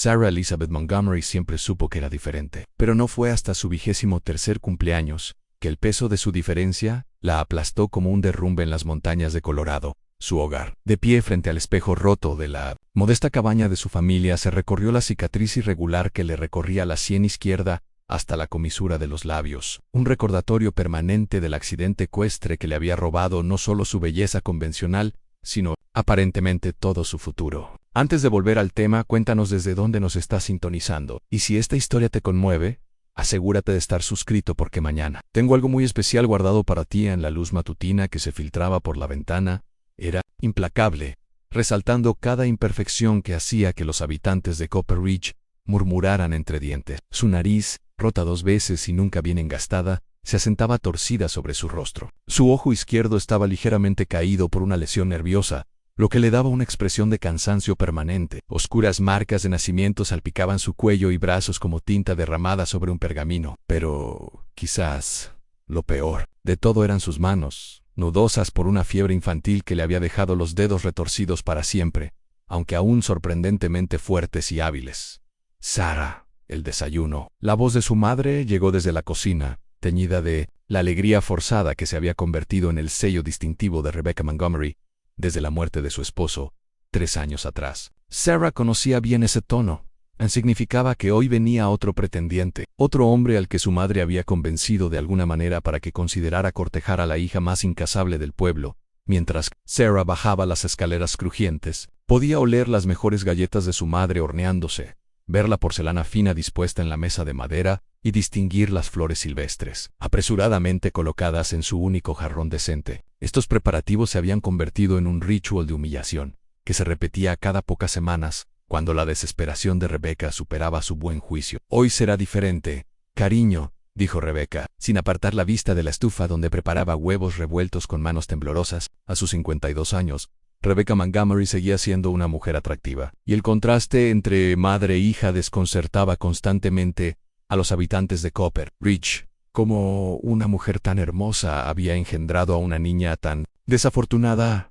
Sarah Elizabeth Montgomery siempre supo que era diferente, pero no fue hasta su 23º cumpleaños que el peso de su diferencia la aplastó como un derrumbe en las montañas de Colorado, su hogar. De pie frente al espejo roto de la modesta cabaña de su familia, se recorrió la cicatriz irregular que le recorría la sien izquierda hasta la comisura de los labios, un recordatorio permanente del accidente ecuestre que le había robado no solo su belleza convencional, sino, aparentemente, todo su futuro. Antes de volver al tema, cuéntanos desde dónde nos estás sintonizando, y si esta historia te conmueve, asegúrate de estar suscrito porque mañana tengo algo muy especial guardado para ti. En la luz matutina que se filtraba por la ventana, era implacable, resaltando cada imperfección que hacía que los habitantes de Copper Ridge murmuraran entre dientes. Su nariz, rota 2 veces y nunca bien engastada, se asentaba torcida sobre su rostro. Su ojo izquierdo estaba ligeramente caído por una lesión nerviosa, lo que le daba una expresión de cansancio permanente. Oscuras marcas de nacimiento salpicaban su cuello y brazos como tinta derramada sobre un pergamino. Pero, quizás, lo peor de todo eran sus manos, nudosas por una fiebre infantil que le había dejado los dedos retorcidos para siempre, aunque aún sorprendentemente fuertes y hábiles. Sarah, el desayuno. La voz de su madre llegó desde la cocina, teñida de la alegría forzada que se había convertido en el sello distintivo de Rebecca Montgomery desde la muerte de su esposo, 3 años atrás. Sarah conocía bien ese tono. Significaba que hoy venía otro pretendiente, otro hombre al que su madre había convencido de alguna manera para que considerara cortejar a la hija más incasable del pueblo. Mientras Sarah bajaba las escaleras crujientes, podía oler las mejores galletas de su madre horneándose, ver la porcelana fina dispuesta en la mesa de madera y distinguir las flores silvestres, apresuradamente colocadas en su único jarrón decente. Estos preparativos se habían convertido en un ritual de humillación, que se repetía cada pocas semanas, cuando la desesperación de Rebecca superaba su buen juicio. Hoy será diferente, cariño, dijo Rebecca, sin apartar la vista de la estufa donde preparaba huevos revueltos con manos temblorosas. A sus 52 años, Rebecca Montgomery seguía siendo una mujer atractiva, y el contraste entre madre e hija desconcertaba constantemente a los habitantes de Copper Ridge. Como una mujer tan hermosa había engendrado a una niña tan desafortunada.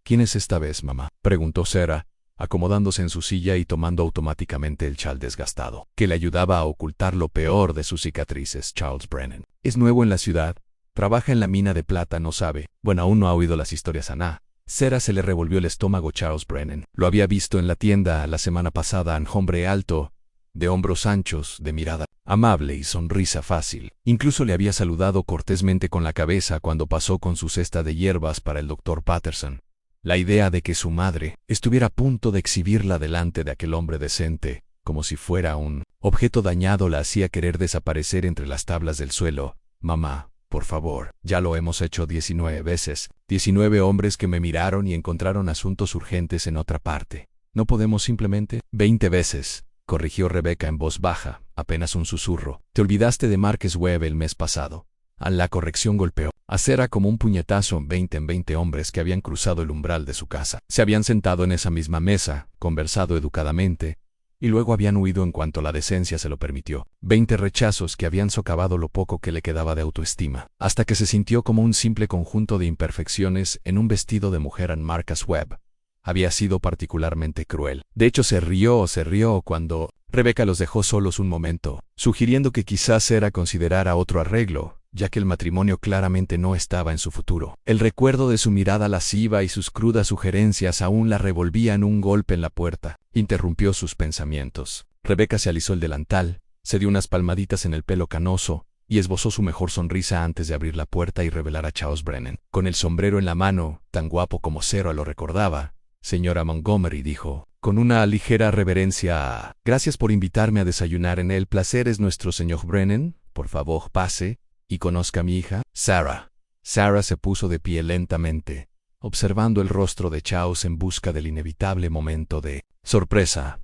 ¿Quién es esta vez, mamá?, preguntó Sarah, acomodándose en su silla y tomando automáticamente el chal desgastado, que le ayudaba a ocultar lo peor de sus cicatrices. Charles Brennan. Es nuevo en la ciudad, trabaja en la mina de plata, no sabe. Bueno, aún no ha oído las historias a nada. Sarah se le revolvió el estómago. Charles Brennan. Lo había visto en la tienda la semana pasada, un hombre alto, de hombros anchos, de mirada amable y sonrisa fácil. Incluso le había saludado cortésmente con la cabeza cuando pasó con su cesta de hierbas para el Dr. Patterson. La idea de que su madre estuviera a punto de exhibirla delante de aquel hombre decente, como si fuera un objeto dañado, la hacía querer desaparecer entre las tablas del suelo. Mamá, por favor, ya lo hemos hecho 19 veces. 19 hombres que me miraron y encontraron asuntos urgentes en otra parte. ¿No podemos simplemente? 20 veces, corrigió Rebecca en voz baja, apenas un susurro. Te olvidaste de Marcus Webb el mes pasado. La corrección golpeó a Sarah como un puñetazo. 20 hombres que habían cruzado el umbral de su casa. Se habían sentado en esa misma mesa, conversado educadamente, y luego habían huido en cuanto la decencia se lo permitió. 20 rechazos que habían socavado lo poco que le quedaba de autoestima, hasta que se sintió como un simple conjunto de imperfecciones en un vestido de mujer. En Marcus Webb había sido particularmente cruel. De hecho, se rió cuando Rebecca los dejó solos un momento, sugiriendo que quizás Sarah considerara otro arreglo, ya que el matrimonio claramente no estaba en su futuro. El recuerdo de su mirada lasciva y sus crudas sugerencias aún la revolvían. Un golpe en la puerta interrumpió sus pensamientos. Rebecca se alisó el delantal, se dio unas palmaditas en el pelo canoso y esbozó su mejor sonrisa antes de abrir la puerta y revelar a Charles Brennan, con el sombrero en la mano, tan guapo como Sarah lo recordaba. Señora Montgomery, dijo, con una ligera reverencia. Gracias por invitarme a desayunar. El placer es nuestro, señor Brennan. Por favor, pase y conozca a mi hija, Sarah. Sarah se puso de pie lentamente, observando el rostro de Charles en busca del inevitable momento de sorpresa,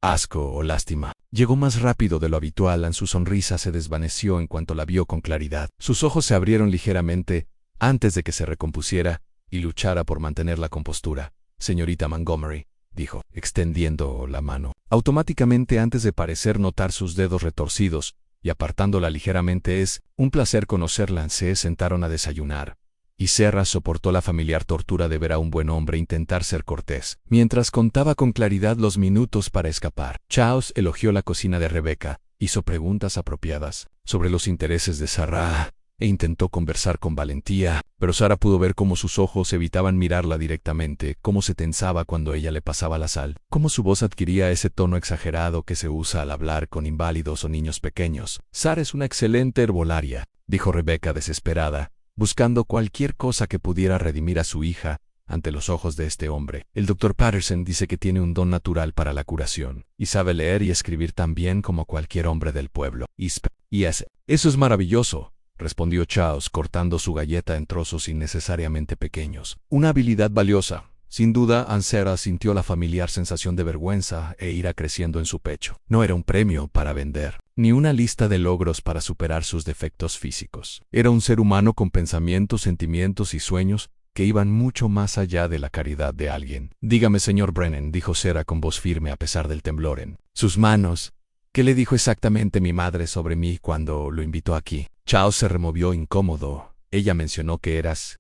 asco o lástima. Llegó más rápido de lo habitual. Su sonrisa se desvaneció en cuanto la vio con claridad. Sus ojos se abrieron ligeramente antes de que se recompusiera y luchara por mantener la compostura. Señorita Montgomery, dijo, extendiendo la mano. Automáticamente, antes de parecer notar sus dedos retorcidos, y apartándola ligeramente. Es un placer conocerla. Se sentaron a desayunar, y Sarah soportó la familiar tortura de ver a un buen hombre intentar ser cortés, mientras contaba con claridad los minutos para escapar. Charles elogió la cocina de Rebecca, hizo preguntas apropiadas sobre los intereses de Sarah e intentó conversar con valentía, pero Sarah pudo ver cómo sus ojos evitaban mirarla directamente, cómo se tensaba cuando ella le pasaba la sal, cómo su voz adquiría ese tono exagerado que se usa al hablar con inválidos o niños pequeños. Sarah es una excelente herbolaria, dijo Rebecca desesperada, buscando cualquier cosa que pudiera redimir a su hija ante los ojos de este hombre. El Dr. Patterson dice que tiene un don natural para la curación, y sabe leer y escribir tan bien como cualquier hombre del pueblo. Eso es maravilloso, respondió Charles cortando su galleta en trozos innecesariamente pequeños. Una habilidad valiosa. Sin duda, Sarah sintió la familiar sensación de vergüenza e ira creciendo en su pecho. No era un premio para vender, ni una lista de logros para superar sus defectos físicos. Era un ser humano con pensamientos, sentimientos y sueños que iban mucho más allá de la caridad de alguien. Dígame, señor Brennan, dijo Sarah con voz firme a pesar del temblor en sus manos. ¿Qué le dijo exactamente mi madre sobre mí cuando lo invitó aquí? Charles se removió incómodo. Ella mencionó que eras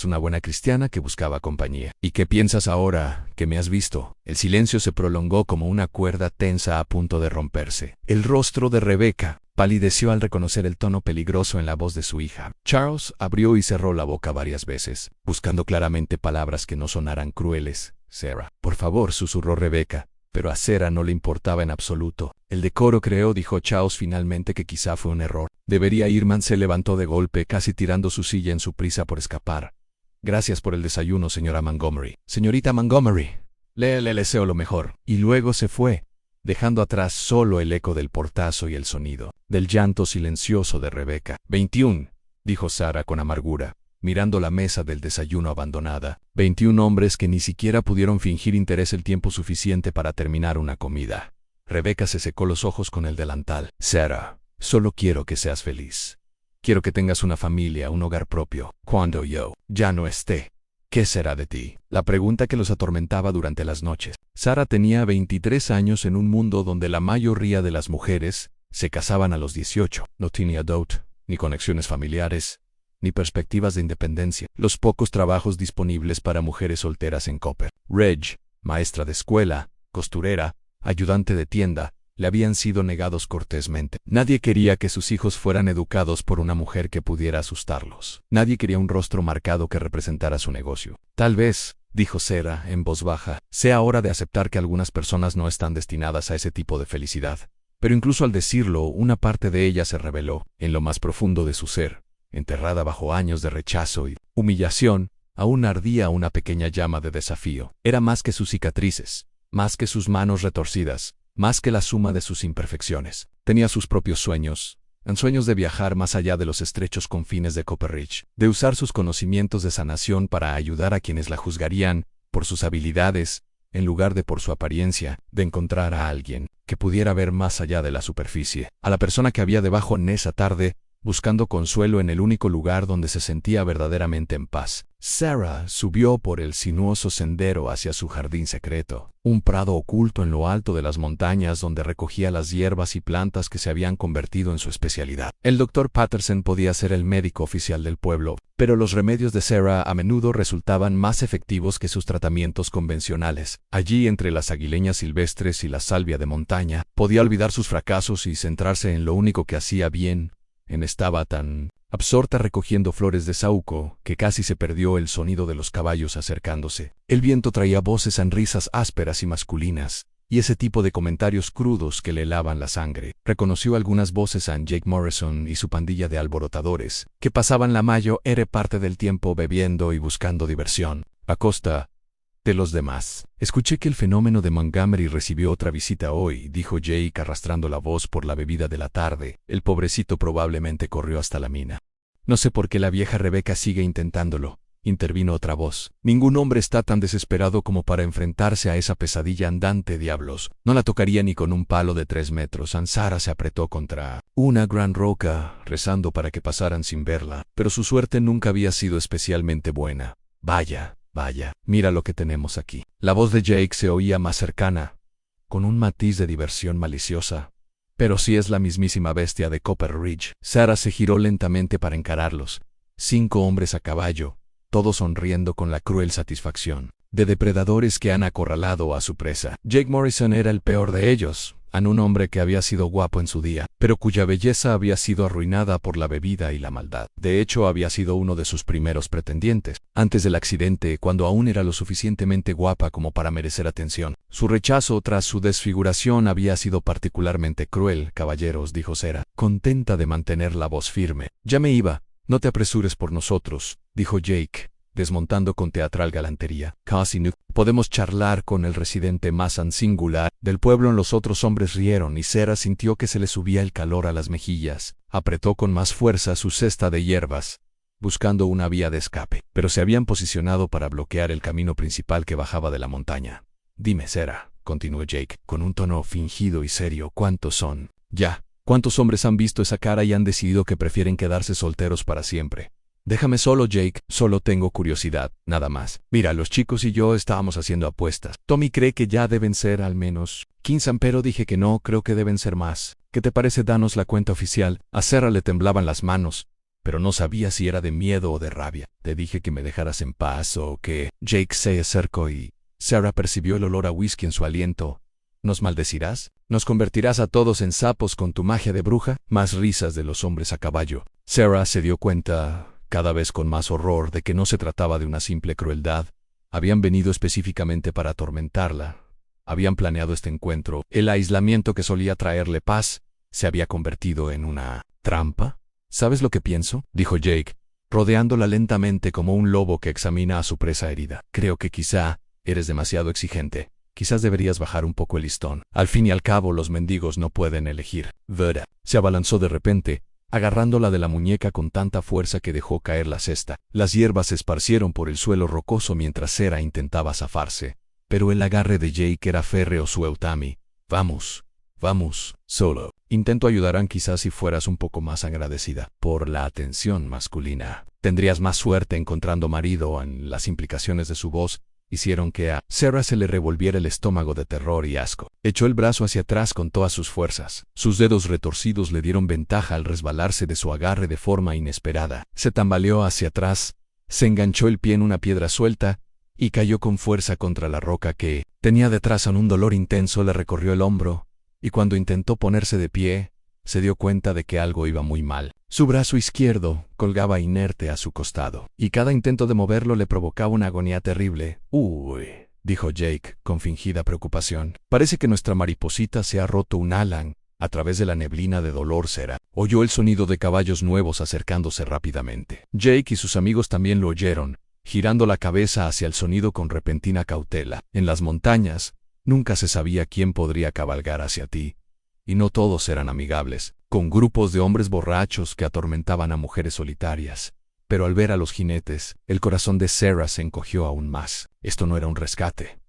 una buena cristiana que buscaba compañía. ¿Y qué piensas ahora que me has visto? El silencio se prolongó como una cuerda tensa a punto de romperse. El rostro de Rebecca palideció al reconocer el tono peligroso en la voz de su hija. Charles abrió y cerró la boca varias veces, buscando claramente palabras que no sonaran crueles. Sarah, por favor, susurró Rebecca. Pero a Sarah no le importaba en absoluto. El decoro, creo, dijo Charles finalmente, que quizá fue un error. Debería irme. Se levantó de golpe, casi tirando su silla en su prisa por escapar. Gracias por el desayuno, señora Montgomery. Señorita Montgomery, le deseo lo mejor. Y luego se fue, dejando atrás solo el eco del portazo y el sonido del llanto silencioso de Rebecca. 21, dijo Sarah con amargura, mirando la mesa del desayuno abandonada. 21 hombres que ni siquiera pudieron fingir interés el tiempo suficiente para terminar una comida. Rebecca se secó los ojos con el delantal. Sarah, solo quiero que seas feliz. Quiero que tengas una familia, un hogar propio. Cuando yo ya no esté, ¿qué será de ti? La pregunta que los atormentaba durante las noches. Sarah tenía 23 años en un mundo donde la mayoría de las mujeres se casaban a los 18. No tenía dote, ni conexiones familiares, ni perspectivas de independencia. Los pocos trabajos disponibles para mujeres solteras en Copper Ridge, maestra de escuela, costurera, ayudante de tienda, le habían sido negados cortésmente. Nadie quería que sus hijos fueran educados por una mujer que pudiera asustarlos. Nadie quería un rostro marcado que representara su negocio. Tal vez, dijo Sarah en voz baja, sea hora de aceptar que algunas personas no están destinadas a ese tipo de felicidad. Pero incluso al decirlo, una parte de ella se reveló, en lo más profundo de su ser. Enterrada bajo años de rechazo y humillación, aún ardía una pequeña llama de desafío. Era más que sus cicatrices, más que sus manos retorcidas, más que la suma de sus imperfecciones. Tenía sus propios sueños, sueños de viajar más allá de los estrechos confines de Copper Ridge, de usar sus conocimientos de sanación para ayudar a quienes la juzgarían por sus habilidades, en lugar de por su apariencia, de encontrar a alguien que pudiera ver más allá de la superficie, a la persona que había debajo en esa tarde, buscando consuelo en el único lugar donde se sentía verdaderamente en paz. Sarah subió por el sinuoso sendero hacia su jardín secreto, un prado oculto en lo alto de las montañas donde recogía las hierbas y plantas que se habían convertido en su especialidad. El Dr. Patterson podía ser el médico oficial del pueblo, pero los remedios de Sarah a menudo resultaban más efectivos que sus tratamientos convencionales. Allí, entre las aguileñas silvestres y la salvia de montaña, podía olvidar sus fracasos y centrarse en lo único que hacía bien. Estaba tan absorta recogiendo flores de saúco que casi se perdió el sonido de los caballos acercándose. El viento traía voces, sonrisas ásperas y masculinas, y ese tipo de comentarios crudos que le helaban la sangre. Reconoció algunas voces a Jake Morrison y su pandilla de alborotadores, que pasaban la mayor parte del tiempo bebiendo y buscando diversión, a costa de los demás. Escuché que el fenómeno de Montgomery recibió otra visita hoy, dijo Jake arrastrando la voz por la bebida de la tarde. El pobrecito probablemente corrió hasta la mina. No sé por qué la vieja Rebecca sigue intentándolo, intervino otra voz. Ningún hombre está tan desesperado como para enfrentarse a esa pesadilla andante, diablos. No la tocaría ni con un palo de 3 metros. Sarah se apretó contra una gran roca, rezando para que pasaran sin verla, pero su suerte nunca había sido especialmente buena. Vaya, mira lo que tenemos aquí. La voz de Jake se oía más cercana, con un matiz de diversión maliciosa. Pero sí es la mismísima bestia de Copper Ridge. Sarah se giró lentamente para encararlos, 5 hombres a caballo, todos sonriendo con la cruel satisfacción de depredadores que han acorralado a su presa. Jake Morrison era el peor de ellos, un hombre que había sido guapo en su día, pero cuya belleza había sido arruinada por la bebida y la maldad. De hecho, había sido uno de sus primeros pretendientes, antes del accidente, cuando aún era lo suficientemente guapa como para merecer atención. Su rechazo tras su desfiguración había sido particularmente cruel, caballeros, dijo Sarah, contenta de mantener la voz firme. Ya me iba, no te apresures por nosotros, dijo Jake, desmontando con teatral galantería. Casi no podemos charlar con el residente más singular del pueblo. Los otros hombres rieron y Sarah sintió que se le subía el calor a las mejillas. Apretó con más fuerza su cesta de hierbas, buscando una vía de escape, pero se habían posicionado para bloquear el camino principal que bajaba de la montaña. Dime, Sarah, continuó Jake, con un tono fingido y serio, ¿cuántos son? Ya, ¿cuántos hombres han visto esa cara y han decidido que prefieren quedarse solteros para siempre? Déjame solo, Jake, solo tengo curiosidad, nada más. Mira, los chicos y yo estábamos haciendo apuestas. Tommy cree que ya deben ser al menos 15, pero dije que no, creo que deben ser más. ¿Qué te parece? Danos la cuenta oficial. A Sarah le temblaban las manos, pero no sabía si era de miedo o de rabia. Te dije que me dejaras en paz o que... Jake se acercó y Sarah percibió el olor a whisky en su aliento. ¿Nos maldecirás? ¿Nos convertirás a todos en sapos con tu magia de bruja? Más risas de los hombres a caballo. Sarah se dio cuenta, cada vez con más horror, de que no se trataba de una simple crueldad. Habían venido específicamente para atormentarla. Habían planeado este encuentro. El aislamiento que solía traerle paz se había convertido en una trampa. ¿Sabes lo que pienso?, dijo Jake, rodeándola lentamente como un lobo que examina a su presa herida. Creo que quizá eres demasiado exigente. Quizás deberías bajar un poco el listón. Al fin y al cabo, los mendigos no pueden elegir. Vera se abalanzó de repente, agarrándola de la muñeca con tanta fuerza que dejó caer la cesta. Las hierbas se esparcieron por el suelo rocoso mientras Sarah intentaba zafarse, pero el agarre de Jake era férreo. Sueltami. Vamos, vamos, solo. Intento ayudarán quizás si fueras un poco más agradecida por la atención masculina. Tendrías más suerte encontrando marido. En las implicaciones de su voz hicieron que a Sarah se le revolviera el estómago de terror y asco. Echó el brazo hacia atrás con todas sus fuerzas. Sus dedos retorcidos le dieron ventaja al resbalarse de su agarre de forma inesperada. Se tambaleó hacia atrás, se enganchó el pie en una piedra suelta y cayó con fuerza contra la roca que tenía detrás. Un dolor intenso le recorrió el hombro, y cuando intentó ponerse de pie, se dio cuenta de que algo iba muy mal. Su brazo izquierdo colgaba inerte a su costado, y cada intento de moverlo le provocaba una agonía terrible. Uy, dijo Jake, con fingida preocupación. Parece que nuestra mariposita se ha roto un ala. A través de la neblina de dolor, Sarah oyó el sonido de caballos nuevos acercándose rápidamente. Jake y sus amigos también lo oyeron, girando la cabeza hacia el sonido con repentina cautela. En las montañas, nunca se sabía quién podría cabalgar hacia ti, y no todos eran amigables, con grupos de hombres borrachos que atormentaban a mujeres solitarias. Pero al ver a los jinetes, el corazón de Sarah se encogió aún más. Esto no era un rescate.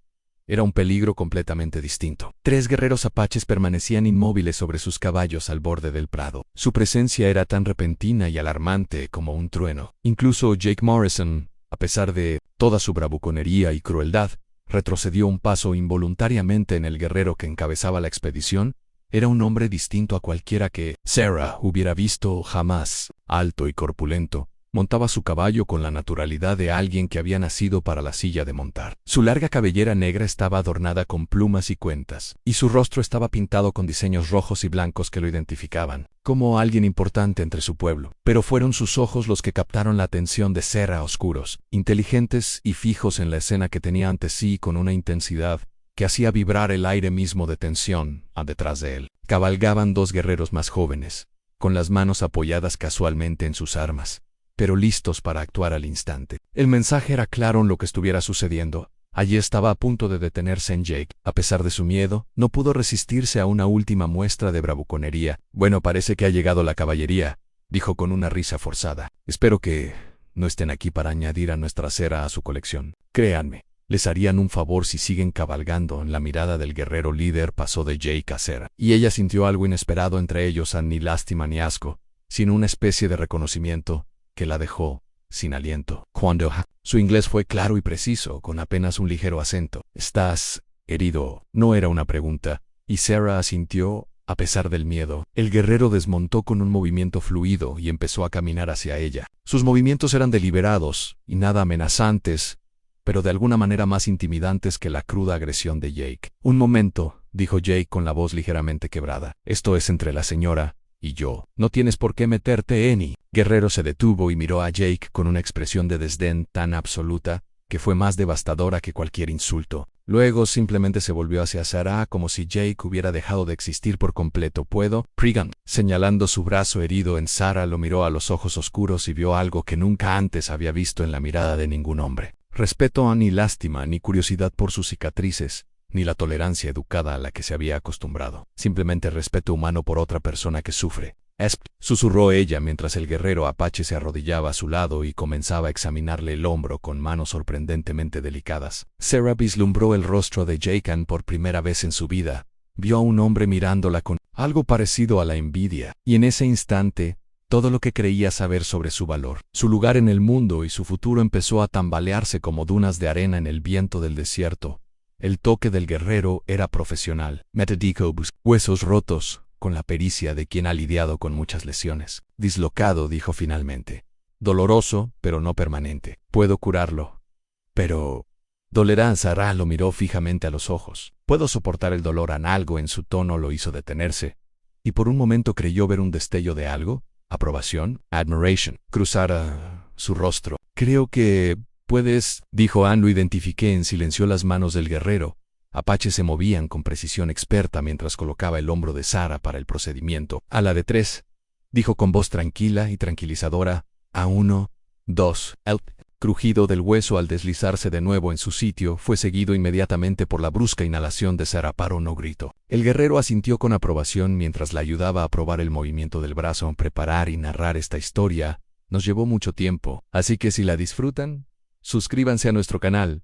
Era un peligro completamente distinto. 3 guerreros apaches permanecían inmóviles sobre sus caballos al borde del prado. Su presencia era tan repentina y alarmante como un trueno. Incluso Jake Morrison, a pesar de toda su bravuconería y crueldad, retrocedió un paso involuntariamente en el guerrero que encabezaba la expedición. Era un hombre distinto a cualquiera que Sarah hubiera visto jamás. Alto y corpulento, montaba su caballo con la naturalidad de alguien que había nacido para la silla de montar. Su larga cabellera negra estaba adornada con plumas y cuentas, y su rostro estaba pintado con diseños rojos y blancos que lo identificaban como alguien importante entre su pueblo. Pero fueron sus ojos los que captaron la atención de Sarah, oscuros, inteligentes y fijos en la escena que tenía ante sí, con una intensidad que hacía vibrar el aire mismo de tensión. Detrás de él cabalgaban 2 guerreros más jóvenes, con las manos apoyadas casualmente en sus armas, pero listos para actuar al instante. El mensaje era claro en lo que estuviera sucediendo. Allí estaba a punto de detenerse en Jake. A pesar de su miedo, no pudo resistirse a una última muestra de bravuconería. Bueno, parece que ha llegado la caballería, dijo con una risa forzada. Espero que no estén aquí para añadir a nuestra cera a su colección. Créanme, les harían un favor si siguen cabalgando. La mirada del guerrero líder pasó de Jake a Sarah, y ella sintió algo inesperado entre ellos, ni lástima ni asco, sino una especie de reconocimiento que la dejó sin aliento. Cuando su inglés fue claro y preciso, con apenas un ligero acento. ¿Estás herido? No era una pregunta, y Sarah asintió, A pesar del miedo, el guerrero desmontó con un movimiento fluido y empezó a caminar hacia ella. Sus movimientos eran deliberados y nada amenazantes, pero de alguna manera más intimidantes que la cruda agresión de Jake. Un momento, dijo Jake con la voz ligeramente quebrada. Esto es entre la señora y yo. No tienes por qué meterte, Annie. Guerrero se detuvo y miró a Jake con una expresión de desdén tan absoluta que fue más devastadora que cualquier insulto. Luego simplemente se volvió hacia Sarah como si Jake hubiera dejado de existir por completo. ¿Puedo? Pregan, señalando su brazo herido en Sarah, lo miró a los ojos oscuros y vio algo que nunca antes había visto en la mirada de ningún hombre. Respeto, ni lástima, ni curiosidad por sus cicatrices, ni la tolerancia educada a la que se había acostumbrado. Simplemente respeto humano por otra persona que sufre. Susurró ella mientras el guerrero apache se arrodillaba a su lado y comenzaba a examinarle el hombro con manos sorprendentemente delicadas. Sarah vislumbró el rostro de Jake por primera vez en su vida. Vio a un hombre mirándola con algo parecido a la envidia, y en ese instante, todo lo que creía saber sobre su valor, su lugar en el mundo y su futuro empezó a tambalearse como dunas de arena en el viento del desierto. El toque del guerrero era profesional. Metadicobus, huesos rotos, con la pericia de quien ha lidiado con muchas lesiones. Dislocado, dijo finalmente. Doloroso, pero no permanente. Puedo curarlo. Pero... ¿dolerá? Sarah lo miró fijamente a los ojos. Puedo soportar el dolor. Algo en su tono lo hizo detenerse, y por un momento creyó ver un destello de algo. Aprobación, admiration, cruzar su rostro. Creo que puedes, dijo Anne. Lo identifiqué. En silencio las manos del guerrero apache se movían con precisión experta mientras colocaba el hombro de Sarah para el procedimiento. A la de 3, dijo con voz tranquila y tranquilizadora. A 1, 2. El crujido del hueso al deslizarse de nuevo en su sitio fue seguido inmediatamente por la brusca inhalación de Sarah. Paró, no gritó. El guerrero asintió con aprobación mientras la ayudaba a probar el movimiento del brazo. Preparar y narrar esta historia nos llevó mucho tiempo, así que si la disfrutan, suscríbanse a nuestro canal.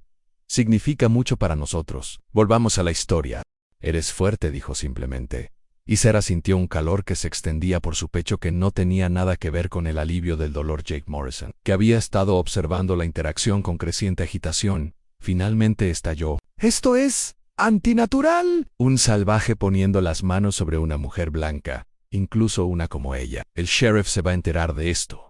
Significa mucho para nosotros. Volvamos a la historia. Eres fuerte, dijo simplemente. Y Sarah sintió un calor que se extendía por su pecho que no tenía nada que ver con el alivio del dolor. Jake Morrison, que había estado observando la interacción con creciente agitación, finalmente estalló. «¡Esto es antinatural!» Un salvaje poniendo las manos sobre una mujer blanca, incluso una como ella. «El sheriff se va a enterar de esto».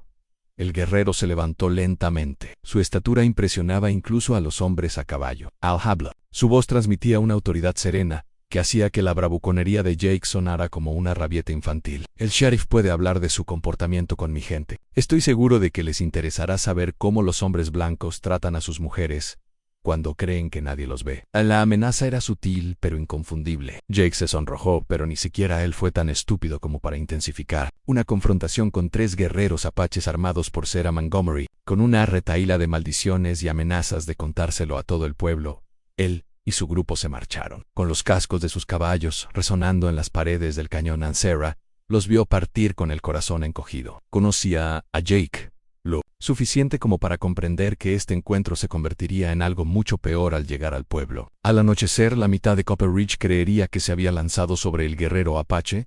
El guerrero se levantó lentamente. Su estatura impresionaba incluso a los hombres a caballo. Al habla. Su voz transmitía una autoridad serena, que hacía que la bravuconería de Jake sonara como una rabieta infantil. «El sheriff puede hablar de su comportamiento con mi gente. Estoy seguro de que les interesará saber cómo los hombres blancos tratan a sus mujeres cuando creen que nadie los ve». La amenaza era sutil, pero inconfundible. Jake se sonrojó, pero ni siquiera él fue tan estúpido como para intensificar. Una confrontación con 3 guerreros apaches armados por Sarah Montgomery, con una retahíla de maldiciones y amenazas de contárselo a todo el pueblo. Él y su grupo se marcharon, con los cascos de sus caballos resonando en las paredes del cañón. Sarah los vio partir con el corazón encogido. Conocía a Jake lo suficiente como para comprender que este encuentro se convertiría en algo mucho peor al llegar al pueblo. Al anochecer, la mitad de Copper Ridge creería que se había lanzado sobre el guerrero apache,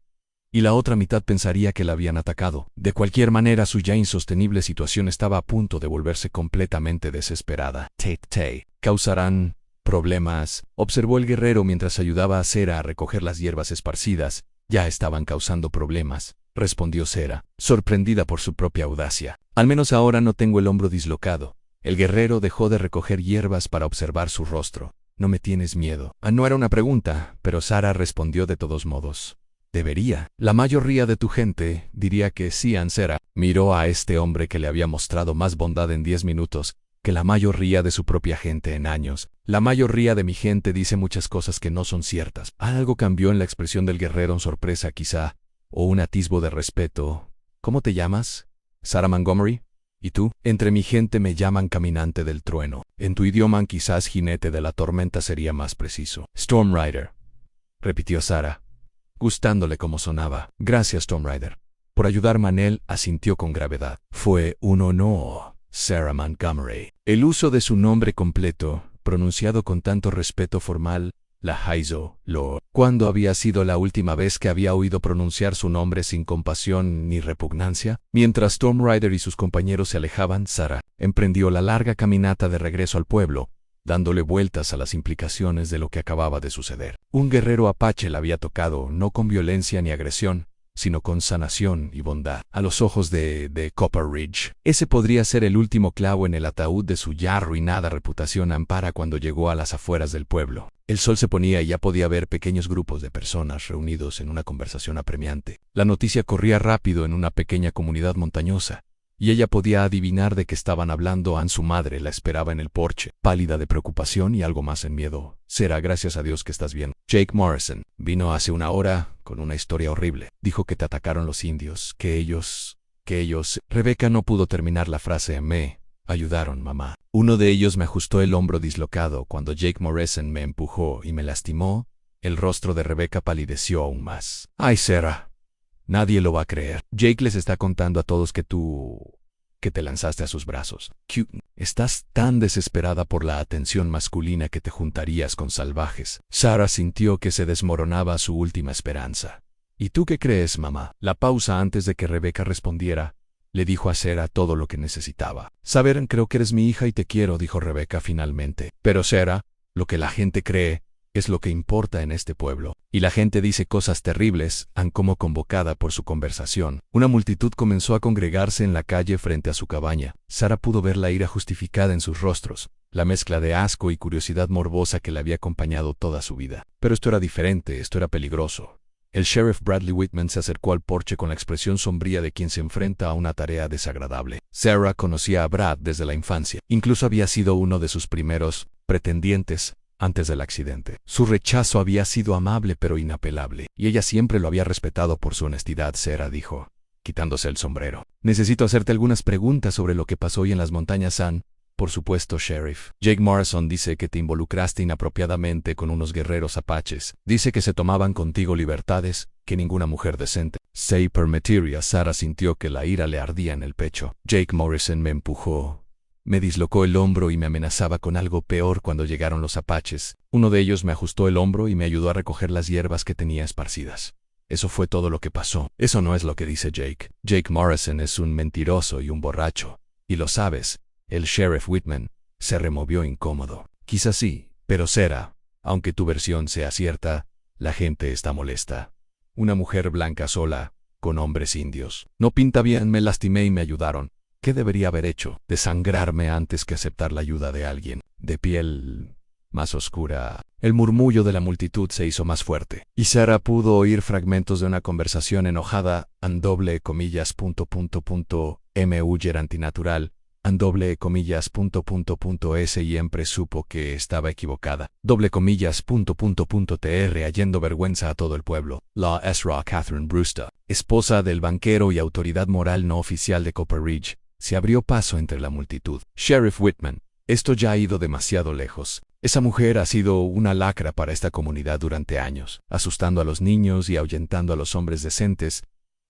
y la otra mitad pensaría que la habían atacado. De cualquier manera, su ya insostenible situación estaba a punto de volverse completamente desesperada. «Causarán problemas», observó el guerrero mientras ayudaba a Sarah a recoger las hierbas esparcidas. «Ya estaban causando problemas», respondió Sarah, sorprendida por su propia audacia. «Al menos ahora no tengo el hombro dislocado». El guerrero dejó de recoger hierbas para observar su rostro. «¿No me tienes miedo?» No era una pregunta, pero Sarah respondió de todos modos. «Debería. La mayoría de tu gente diría que sí». Sarah miró a este hombre que le había mostrado más bondad en 10 minutos que la mayoría de su propia gente en años. «La mayoría de mi gente dice muchas cosas que no son ciertas». Algo cambió en la expresión del guerrero, en sorpresa quizá, o un atisbo de respeto. «¿Cómo te llamas?» «Sarah Montgomery». «¿Y tú?» «Entre mi gente me llaman caminante del trueno». «En tu idioma quizás jinete de la tormenta sería más preciso». «Storm Rider», repitió Sarah, gustándole como sonaba. «Gracias, Storm Rider, por ayudar». Manel asintió con gravedad. «Fue un honor, Sarah Montgomery». El uso de su nombre completo, pronunciado con tanto respeto formal, la hizo lo. ¿Cuándo había sido la última vez que había oído pronunciar su nombre sin compasión ni repugnancia? Mientras Storm Rider y sus compañeros se alejaban, Sarah emprendió la larga caminata de regreso al pueblo, dándole vueltas a las implicaciones de lo que acababa de suceder. Un guerrero apache la había tocado, no con violencia ni agresión, sino con sanación y bondad. A los ojos de Copper Ridge, ese podría ser el último clavo en el ataúd de su ya arruinada reputación Ampara cuando llegó a las afueras del pueblo. El sol se ponía y ya podía ver pequeños grupos de personas reunidos en una conversación apremiante. La noticia corría rápido en una pequeña comunidad montañosa, y ella podía adivinar de qué estaban hablando. Su madre la esperaba en el porche, pálida de preocupación y algo más en miedo. Será, gracias a Dios que estás bien. Jake Morrison vino hace una hora con una historia horrible. Dijo que te atacaron los indios, que ellos... Rebeca no pudo terminar la frase. Me ayudaron, mamá. Uno de ellos me ajustó el hombro dislocado cuando Jake Morrison me empujó y me lastimó. El rostro de Rebeca palideció aún más. Ay, Sarah. Nadie lo va a creer. Jake les está contando a todos que te lanzaste a sus brazos. Estás tan desesperada por la atención masculina que te juntarías con salvajes. Sarah sintió que se desmoronaba su última esperanza. ¿Y tú qué crees, mamá? La pausa antes de que Rebeca respondiera le dijo a Sarah todo lo que necesitaba. Saber, creo que eres mi hija y te quiero, dijo Rebeca finalmente. Pero Sarah, lo que la gente cree es lo que importa en este pueblo. Y la gente dice cosas terribles. Como convocada por su conversación, una multitud comenzó a congregarse en la calle frente a su cabaña. Sarah pudo ver la ira justificada en sus rostros, la mezcla de asco y curiosidad morbosa que la había acompañado toda su vida. Pero esto era diferente, esto era peligroso. El sheriff Bradley Whitman se acercó al porche con la expresión sombría de quien se enfrenta a una tarea desagradable. Sarah conocía a Brad desde la infancia. Incluso había sido uno de sus primeros pretendientes antes del accidente. Su rechazo había sido amable pero inapelable, y ella siempre lo había respetado por su honestidad. Sarah dijo, quitándose el sombrero. Necesito hacerte algunas preguntas sobre lo que pasó hoy en las montañas San. Por supuesto, sheriff. Jake Morrison dice que te involucraste inapropiadamente con unos guerreros apaches. Dice que se tomaban contigo libertades que ninguna mujer decente se permitiría. Sarah sintió que la ira le ardía en el pecho. Jake Morrison me empujó. Me dislocó el hombro y me amenazaba con algo peor cuando llegaron los apaches. Uno de ellos me ajustó el hombro y me ayudó a recoger las hierbas que tenía esparcidas. Eso fue todo lo que pasó. Eso no es lo que dice Jake. Jake Morrison es un mentiroso y un borracho. Y lo sabes. El sheriff Whitman se removió incómodo. Quizás sí, pero Sarah, aunque tu versión sea cierta, la gente está molesta. Una mujer blanca sola, con hombres indios. No pinta bien. Me lastimé y me ayudaron. ¿Qué debería haber hecho? Desangrarme antes que aceptar la ayuda de alguien de piel más oscura. El murmullo de la multitud se hizo más fuerte, y Sarah pudo oír fragmentos de una conversación enojada. Mujer antinatural. Siempre supo que estaba equivocada. Trayendo vergüenza a todo el pueblo. La Ezra Catherine Brewster, esposa del banquero y autoridad moral no oficial de Copper Ridge, se abrió paso entre la multitud. Sheriff Whitman, esto ya ha ido demasiado lejos. Esa mujer ha sido una lacra para esta comunidad durante años, asustando a los niños y ahuyentando a los hombres decentes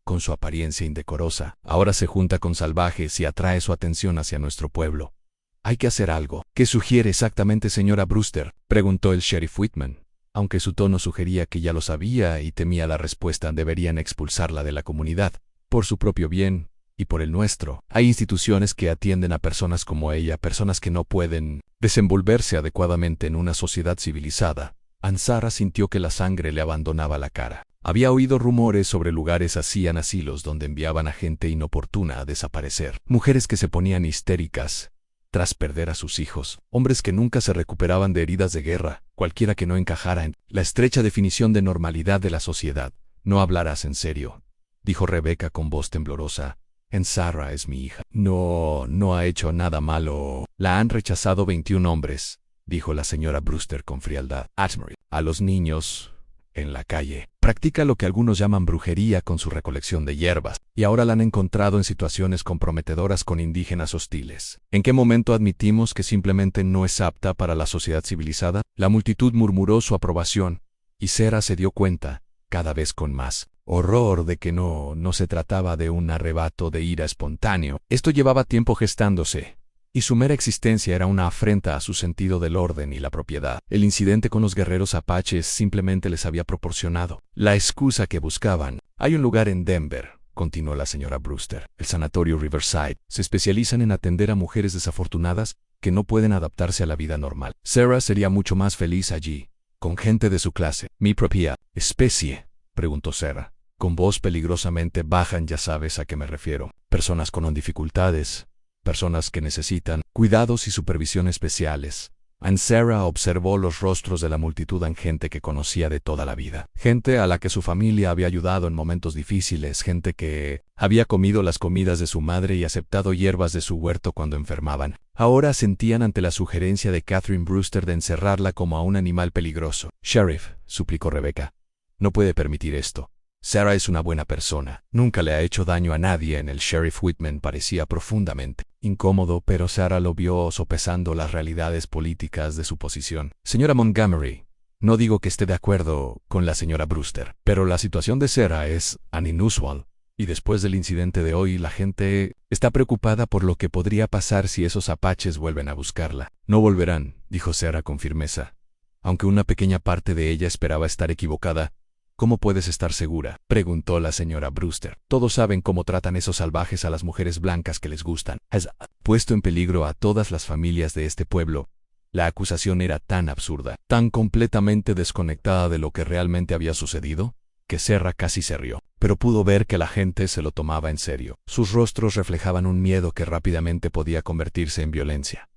con su apariencia indecorosa. Ahora se junta con salvajes y atrae su atención hacia nuestro pueblo. Hay que hacer algo. ¿Qué sugiere exactamente, señora Brewster?, preguntó el sheriff Whitman. Aunque su tono sugería que ya lo sabía y temía la respuesta, deberían expulsarla de la comunidad, por su propio bien y por el nuestro. Hay instituciones que atienden a personas como ella, personas que no pueden desenvolverse adecuadamente en una sociedad civilizada. Sarah sintió que la sangre le abandonaba la cara. Había oído rumores sobre lugares así, asilos donde enviaban a gente inoportuna a desaparecer. Mujeres que se ponían histéricas tras perder a sus hijos. Hombres que nunca se recuperaban de heridas de guerra. Cualquiera que no encajara en la estrecha definición de normalidad de la sociedad. No hablarás en serio, dijo Rebeca con voz temblorosa. Sarah es mi hija. No ha hecho nada malo. La han rechazado 21 hombres, dijo la señora Brewster con frialdad. A los niños en la calle. Practica lo que algunos llaman brujería con su recolección de hierbas, y ahora la han encontrado en situaciones comprometedoras con indígenas hostiles. ¿En qué momento admitimos que simplemente no es apta para la sociedad civilizada? La multitud murmuró su aprobación, y Sarah se dio cuenta, cada vez con más horror, de que no se trataba de un arrebato de ira espontáneo. Esto llevaba tiempo gestándose, y su mera existencia era una afrenta a su sentido del orden y la propiedad. El incidente con los guerreros apaches simplemente les había proporcionado la excusa que buscaban. Hay un lugar en Denver, continuó la señora Brewster. El sanatorio Riverside se especializan en atender a mujeres desafortunadas que no pueden adaptarse a la vida normal. Sarah sería mucho más feliz allí, con gente de su clase. ¿Mi propia especie?, preguntó Sarah, con voz peligrosamente baja. Ya sabes a qué me refiero. Personas con dificultades, personas que necesitan cuidados y supervisión especiales. Sarah observó los rostros de la multitud en gente que conocía de toda la vida. Gente a la que su familia había ayudado en momentos difíciles, gente que había comido las comidas de su madre y aceptado hierbas de su huerto cuando enfermaban. Ahora sentían ante la sugerencia de Catherine Brewster de encerrarla como a un animal peligroso. «Sheriff», suplicó Rebecca, «no puede permitir esto. Sarah es una buena persona. Nunca le ha hecho daño a nadie». El sheriff Whitman parecía profundamente incómodo, pero Sarah lo vio sopesando las realidades políticas de su posición. «Señora Montgomery, no digo que esté de acuerdo con la señora Brewster, pero la situación de Sarah es unusual. Y después del incidente de hoy, la gente está preocupada por lo que podría pasar si esos apaches vuelven a buscarla». «No volverán», dijo Sarah con firmeza. Aunque una pequeña parte de ella esperaba estar equivocada. «¿Cómo puedes estar segura?», preguntó la señora Brewster. «Todos saben cómo tratan esos salvajes a las mujeres blancas que les gustan. Has puesto en peligro a todas las familias de este pueblo». La acusación era tan absurda, tan completamente desconectada de lo que realmente había sucedido, que Sarah casi se rió. Pero pudo ver que la gente se lo tomaba en serio. Sus rostros reflejaban un miedo que rápidamente podía convertirse en violencia.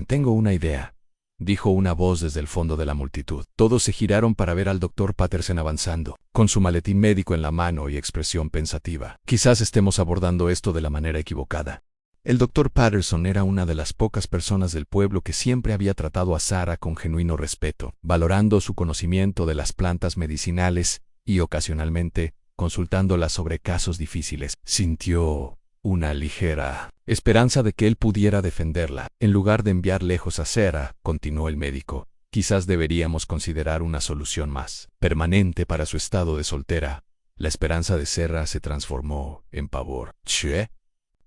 «Tengo una idea», dijo una voz desde el fondo de la multitud. Todos se giraron para ver al doctor Patterson avanzando, con su maletín médico en la mano y expresión pensativa. «Quizás estemos abordando esto de la manera equivocada». El doctor Patterson era una de las pocas personas del pueblo que siempre había tratado a Sarah con genuino respeto, valorando su conocimiento de las plantas medicinales y, ocasionalmente, consultándola sobre casos difíciles. Sintió una ligera esperanza de que él pudiera defenderla. «En lugar de enviar lejos a Sarah», continuó el médico, «quizás deberíamos considerar una solución más permanente para su estado de soltera». La esperanza de Sarah se transformó en pavor. «¿Che?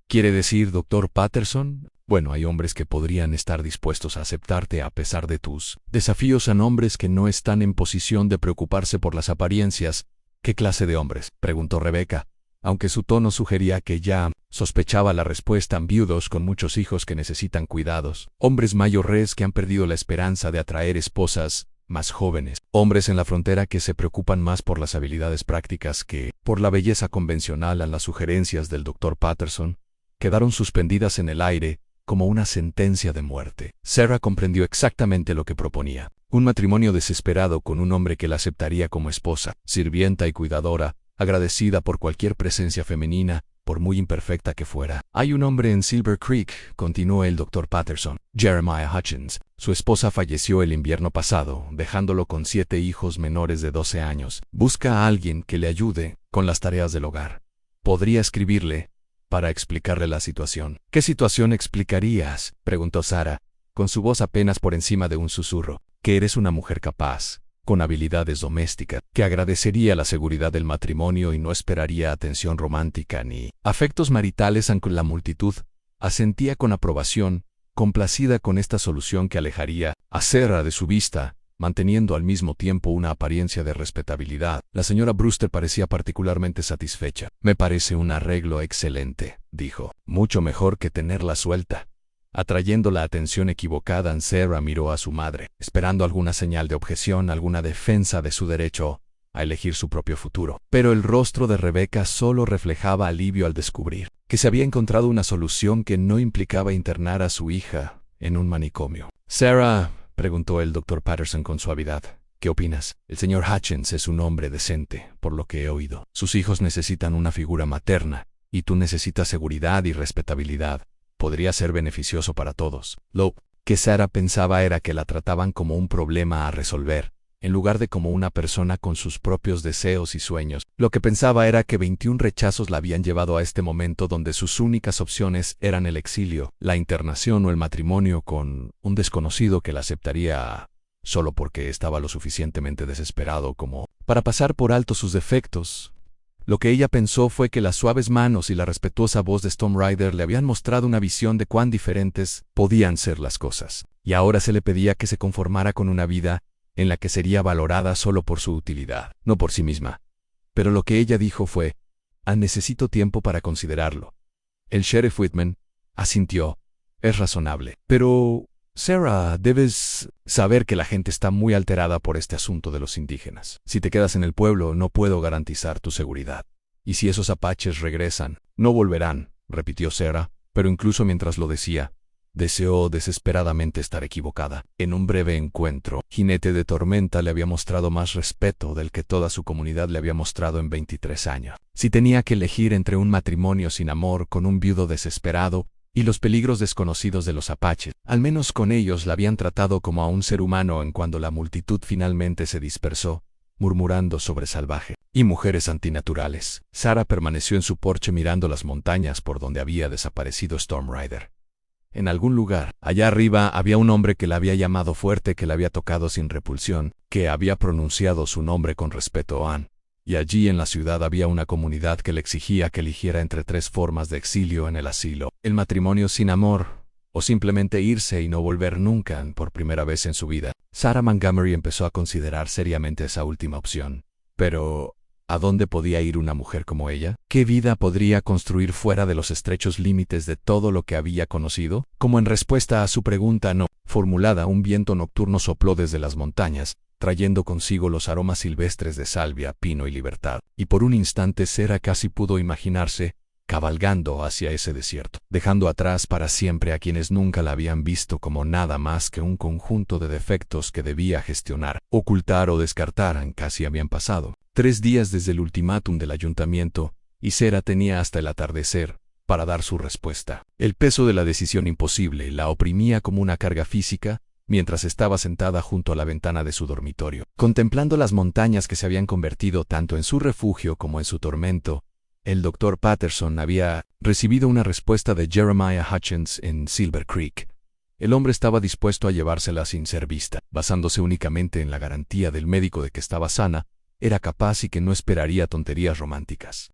¿Quiere decir, doctor Patterson? Bueno, hay hombres que podrían estar dispuestos a aceptarte a pesar de tus desafíos, a hombres que no están en posición de preocuparse por las apariencias». «¿Qué clase de hombres?», preguntó Rebecca, aunque su tono sugería que ya sospechaba la respuesta. «Viudos con muchos hijos que necesitan cuidados. Hombres mayores que han perdido la esperanza de atraer esposas más jóvenes. Hombres en la frontera que se preocupan más por las habilidades prácticas que por la belleza convencional». Las sugerencias del doctor Patterson quedaron suspendidas en el aire como una sentencia de muerte. Sarah comprendió exactamente lo que proponía. Un matrimonio desesperado con un hombre que la aceptaría como esposa, sirvienta y cuidadora, agradecida por cualquier presencia femenina, por muy imperfecta que fuera. «Hay un hombre en Silver Creek», continuó el doctor Patterson, «Jeremiah Hutchins. Su esposa falleció el invierno pasado, dejándolo con 7 hijos menores de 12 años. Busca a alguien que le ayude con las tareas del hogar. Podría escribirle para explicarle la situación». «¿Qué situación explicarías?», preguntó Sarah, con su voz apenas por encima de un susurro. «Que eres una mujer capaz, con habilidades domésticas, que agradecería la seguridad del matrimonio y no esperaría atención romántica ni afectos maritales». Aunque la multitud asentía con aprobación, complacida con esta solución que alejaría a Sarah de su vista, manteniendo al mismo tiempo una apariencia de respetabilidad. La señora Brewster parecía particularmente satisfecha. «Me parece un arreglo excelente», dijo. «Mucho mejor que tenerla suelta». Atrayendo la atención equivocada, Sarah miró a su madre, esperando alguna señal de objeción, alguna defensa de su derecho a elegir su propio futuro. Pero el rostro de Rebecca solo reflejaba alivio al descubrir que se había encontrado una solución que no implicaba internar a su hija en un manicomio. «Sarah», preguntó el doctor Patterson con suavidad, «¿qué opinas? El señor Hutchins es un hombre decente, por lo que he oído. Sus hijos necesitan una figura materna, y tú necesitas seguridad y respetabilidad. Podría ser beneficioso para todos». Lo que Sarah pensaba era que la trataban como un problema a resolver, en lugar de como una persona con sus propios deseos y sueños. Lo que pensaba era que 21 rechazos la habían llevado a este momento donde sus únicas opciones eran el exilio, la internación o el matrimonio con un desconocido que la aceptaría solo porque estaba lo suficientemente desesperado como para pasar por alto sus defectos. Lo que ella pensó fue que las suaves manos y la respetuosa voz de Storm Rider le habían mostrado una visión de cuán diferentes podían ser las cosas, y ahora se le pedía que se conformara con una vida en la que sería valorada solo por su utilidad, no por sí misma. Pero lo que ella dijo fue, Necesito tiempo para considerarlo. El sheriff Whitman asintió. Es razonable. Pero, Sarah, debes saber que la gente está muy alterada por este asunto de los indígenas. Si te quedas en el pueblo, no puedo garantizar tu seguridad. Y si esos apaches regresan, no volverán, repitió Sarah, pero incluso mientras lo decía, deseó desesperadamente estar equivocada. En un breve encuentro, Jinete de Tormenta le había mostrado más respeto del que toda su comunidad le había mostrado en 23 años. Si tenía que elegir entre un matrimonio sin amor con un viudo desesperado y los peligros desconocidos de los apaches, al menos con ellos la habían tratado como a un ser humano en cuando la multitud finalmente se dispersó, murmurando sobre salvaje y mujeres antinaturales. Sarah permaneció en su porche mirando las montañas por donde había desaparecido Storm Rider. En algún lugar, allá arriba, había un hombre que la había llamado fuerte, que la había tocado sin repulsión, que había pronunciado su nombre con respeto a Anne. Y allí en la ciudad había una comunidad que le exigía que eligiera entre 3 formas de exilio en el asilo: el matrimonio sin amor, o simplemente irse y no volver nunca por primera vez en su vida. Sarah Montgomery empezó a considerar seriamente esa última opción. Pero, ¿a dónde podía ir una mujer como ella? ¿Qué vida podría construir fuera de los estrechos límites de todo lo que había conocido? Como en respuesta a su pregunta no formulada, un viento nocturno sopló desde las montañas, trayendo consigo los aromas silvestres de salvia, pino y libertad. Y por un instante Sarah casi pudo imaginarse cabalgando hacia ese desierto, dejando atrás para siempre a quienes nunca la habían visto como nada más que un conjunto de defectos que debía gestionar, ocultar o descartar. Casi habían pasado 3 días desde el ultimátum del ayuntamiento, y Sarah tenía hasta el atardecer para dar su respuesta. El peso de la decisión imposible la oprimía como una carga física, mientras estaba sentada junto a la ventana de su dormitorio, contemplando las montañas que se habían convertido tanto en su refugio como en su tormento. El Dr. Patterson había recibido una respuesta de Jeremiah Hutchins en Silver Creek. El hombre estaba dispuesto a llevársela sin ser vista, basándose únicamente en la garantía del médico de que estaba sana, era capaz y que no esperaría tonterías románticas.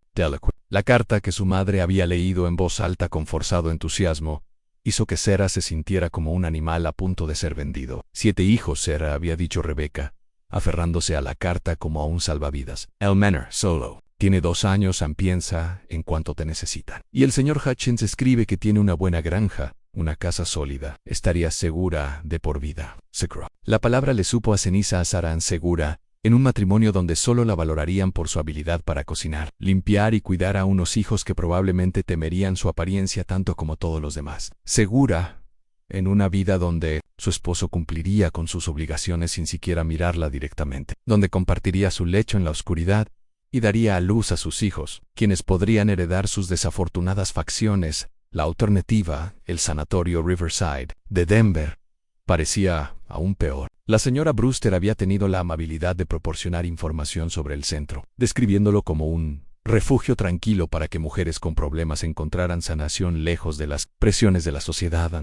La carta que su madre había leído en voz alta con forzado entusiasmo hizo que Sarah se sintiera como un animal a punto de ser vendido. 7 hijos, Sarah, había dicho Rebecca, aferrándose a la carta como a un salvavidas. El Manor, solo. Tiene 2 años, piensa en cuanto te necesitan. Y el señor Hutchins escribe que tiene una buena granja, una casa sólida. Estaría segura de por vida. Secro. La palabra le supo a ceniza a Sarah. Segura, en un matrimonio donde solo la valorarían por su habilidad para cocinar, limpiar y cuidar a unos hijos que probablemente temerían su apariencia tanto como todos los demás. Segura, en una vida donde su esposo cumpliría con sus obligaciones sin siquiera mirarla directamente, donde compartiría su lecho en la oscuridad y daría a luz a sus hijos, quienes podrían heredar sus desafortunadas facciones. La alternativa, el sanatorio Riverside de Denver, parecía aún peor. La señora Brewster había tenido la amabilidad de proporcionar información sobre el centro, describiéndolo como un refugio tranquilo para que mujeres con problemas encontraran sanación lejos de las presiones de la sociedad.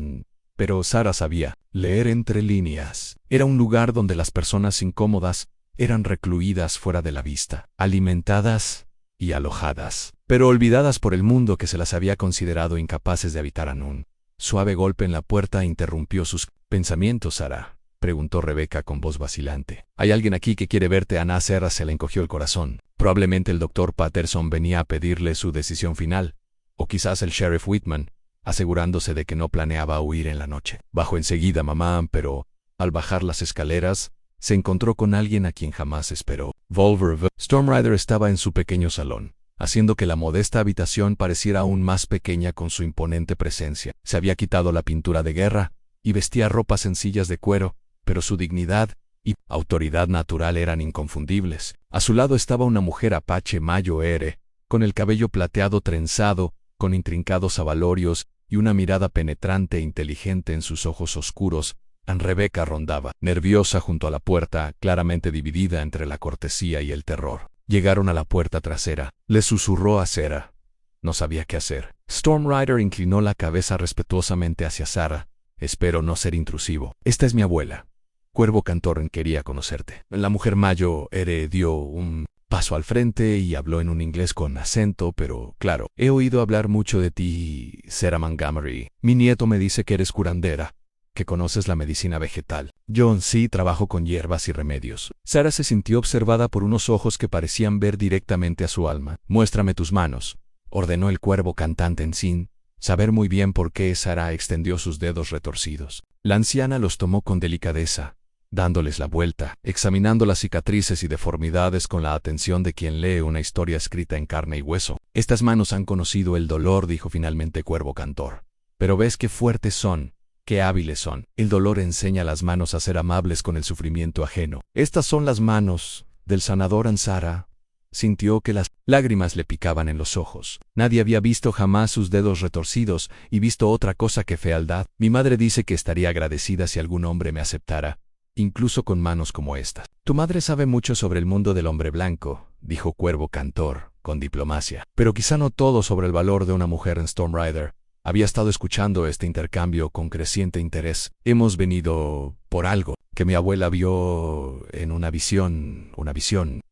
Pero Sarah sabía leer entre líneas. Era un lugar donde las personas incómodas eran recluidas fuera de la vista, alimentadas y alojadas, pero olvidadas por el mundo que se las había considerado incapaces de habitar. Un suave golpe en la puerta interrumpió sus pensamientos. Sarah, preguntó Rebecca con voz vacilante. ¿Hay alguien aquí que quiere verte? Ana. Sarah se le encogió el corazón. Probablemente el Dr. Patterson venía a pedirle su decisión final, o quizás el sheriff Whitman, asegurándose de que no planeaba huir en la noche. Bajó enseguida, mamá, pero al bajar las escaleras, se encontró con alguien a quien jamás esperó. Volver. Storm Rider estaba en su pequeño salón, haciendo que la modesta habitación pareciera aún más pequeña con su imponente presencia. Se había quitado la pintura de guerra y vestía ropas sencillas de cuero, pero su dignidad y autoridad natural eran inconfundibles. A su lado estaba una mujer apache mayo ere, con el cabello plateado trenzado, con intrincados abalorios y una mirada penetrante e inteligente en sus ojos oscuros. Rebecca rondaba, nerviosa junto a la puerta, claramente dividida entre la cortesía y el terror. Llegaron a la puerta trasera. Le susurró a Sarah. No sabía qué hacer. Storm Rider inclinó la cabeza respetuosamente hacia Sarah. Espero no ser intrusivo. Esta es mi abuela. Cuervo Cantor quería conocerte. La mujer mayo ere dio un paso al frente y habló en un inglés con acento, pero claro. He oído hablar mucho de ti, Sarah Montgomery. Mi nieto me dice que eres curandera. que conoces la medicina vegetal. John, sí, trabajo con hierbas y remedios. Sarah se sintió observada por unos ojos que parecían ver directamente a su alma. Muéstrame tus manos, ordenó el cuervo cantante sin saber muy bien por qué Sarah extendió sus dedos retorcidos. La anciana los tomó con delicadeza, dándoles la vuelta, examinando las cicatrices y deformidades con la atención de quien lee una historia escrita en carne y hueso. Estas manos han conocido el dolor, dijo finalmente Cuervo Cantor. Pero ves qué fuertes son, qué hábiles son. El dolor enseña a las manos a ser amables con el sufrimiento ajeno. Estas son las manos del sanador. Sarah sintió que las lágrimas le picaban en los ojos. Nadie había visto jamás sus dedos retorcidos y visto otra cosa que fealdad. Mi madre dice que estaría agradecida si algún hombre me aceptara, incluso con manos como estas. Tu madre sabe mucho sobre el mundo del hombre blanco, dijo Cuervo Cantor, con diplomacia. Pero quizá no todo sobre el valor de una mujer en Storm Rider. Había estado escuchando este intercambio con creciente interés. Hemos venido por algo que mi abuela vio en una visión.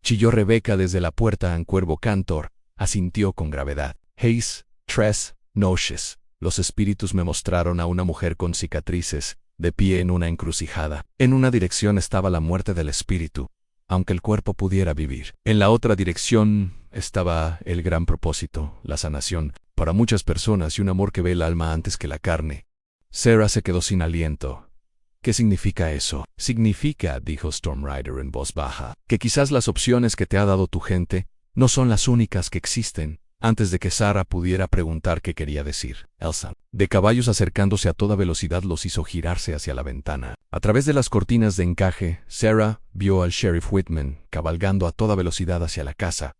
Chilló Rebeca desde la puerta. Cuervo Cantor asintió con gravedad. Hayes, 3 noches. Los espíritus me mostraron a una mujer con cicatrices, de pie en una encrucijada. En una dirección estaba la muerte del espíritu, aunque el cuerpo pudiera vivir. En la otra dirección estaba el gran propósito, la sanación, para muchas personas y un amor que ve el alma antes que la carne. Sarah se quedó sin aliento. ¿Qué significa eso? Significa, dijo Storm Rider en voz baja, que quizás las opciones que te ha dado tu gente no son las únicas que existen. Antes de que Sarah pudiera preguntar qué quería decir, Elsa, de caballos acercándose a toda velocidad, los hizo girarse hacia la ventana. A través de las cortinas de encaje, Sarah vio al Sheriff Whitman cabalgando a toda velocidad hacia la casa,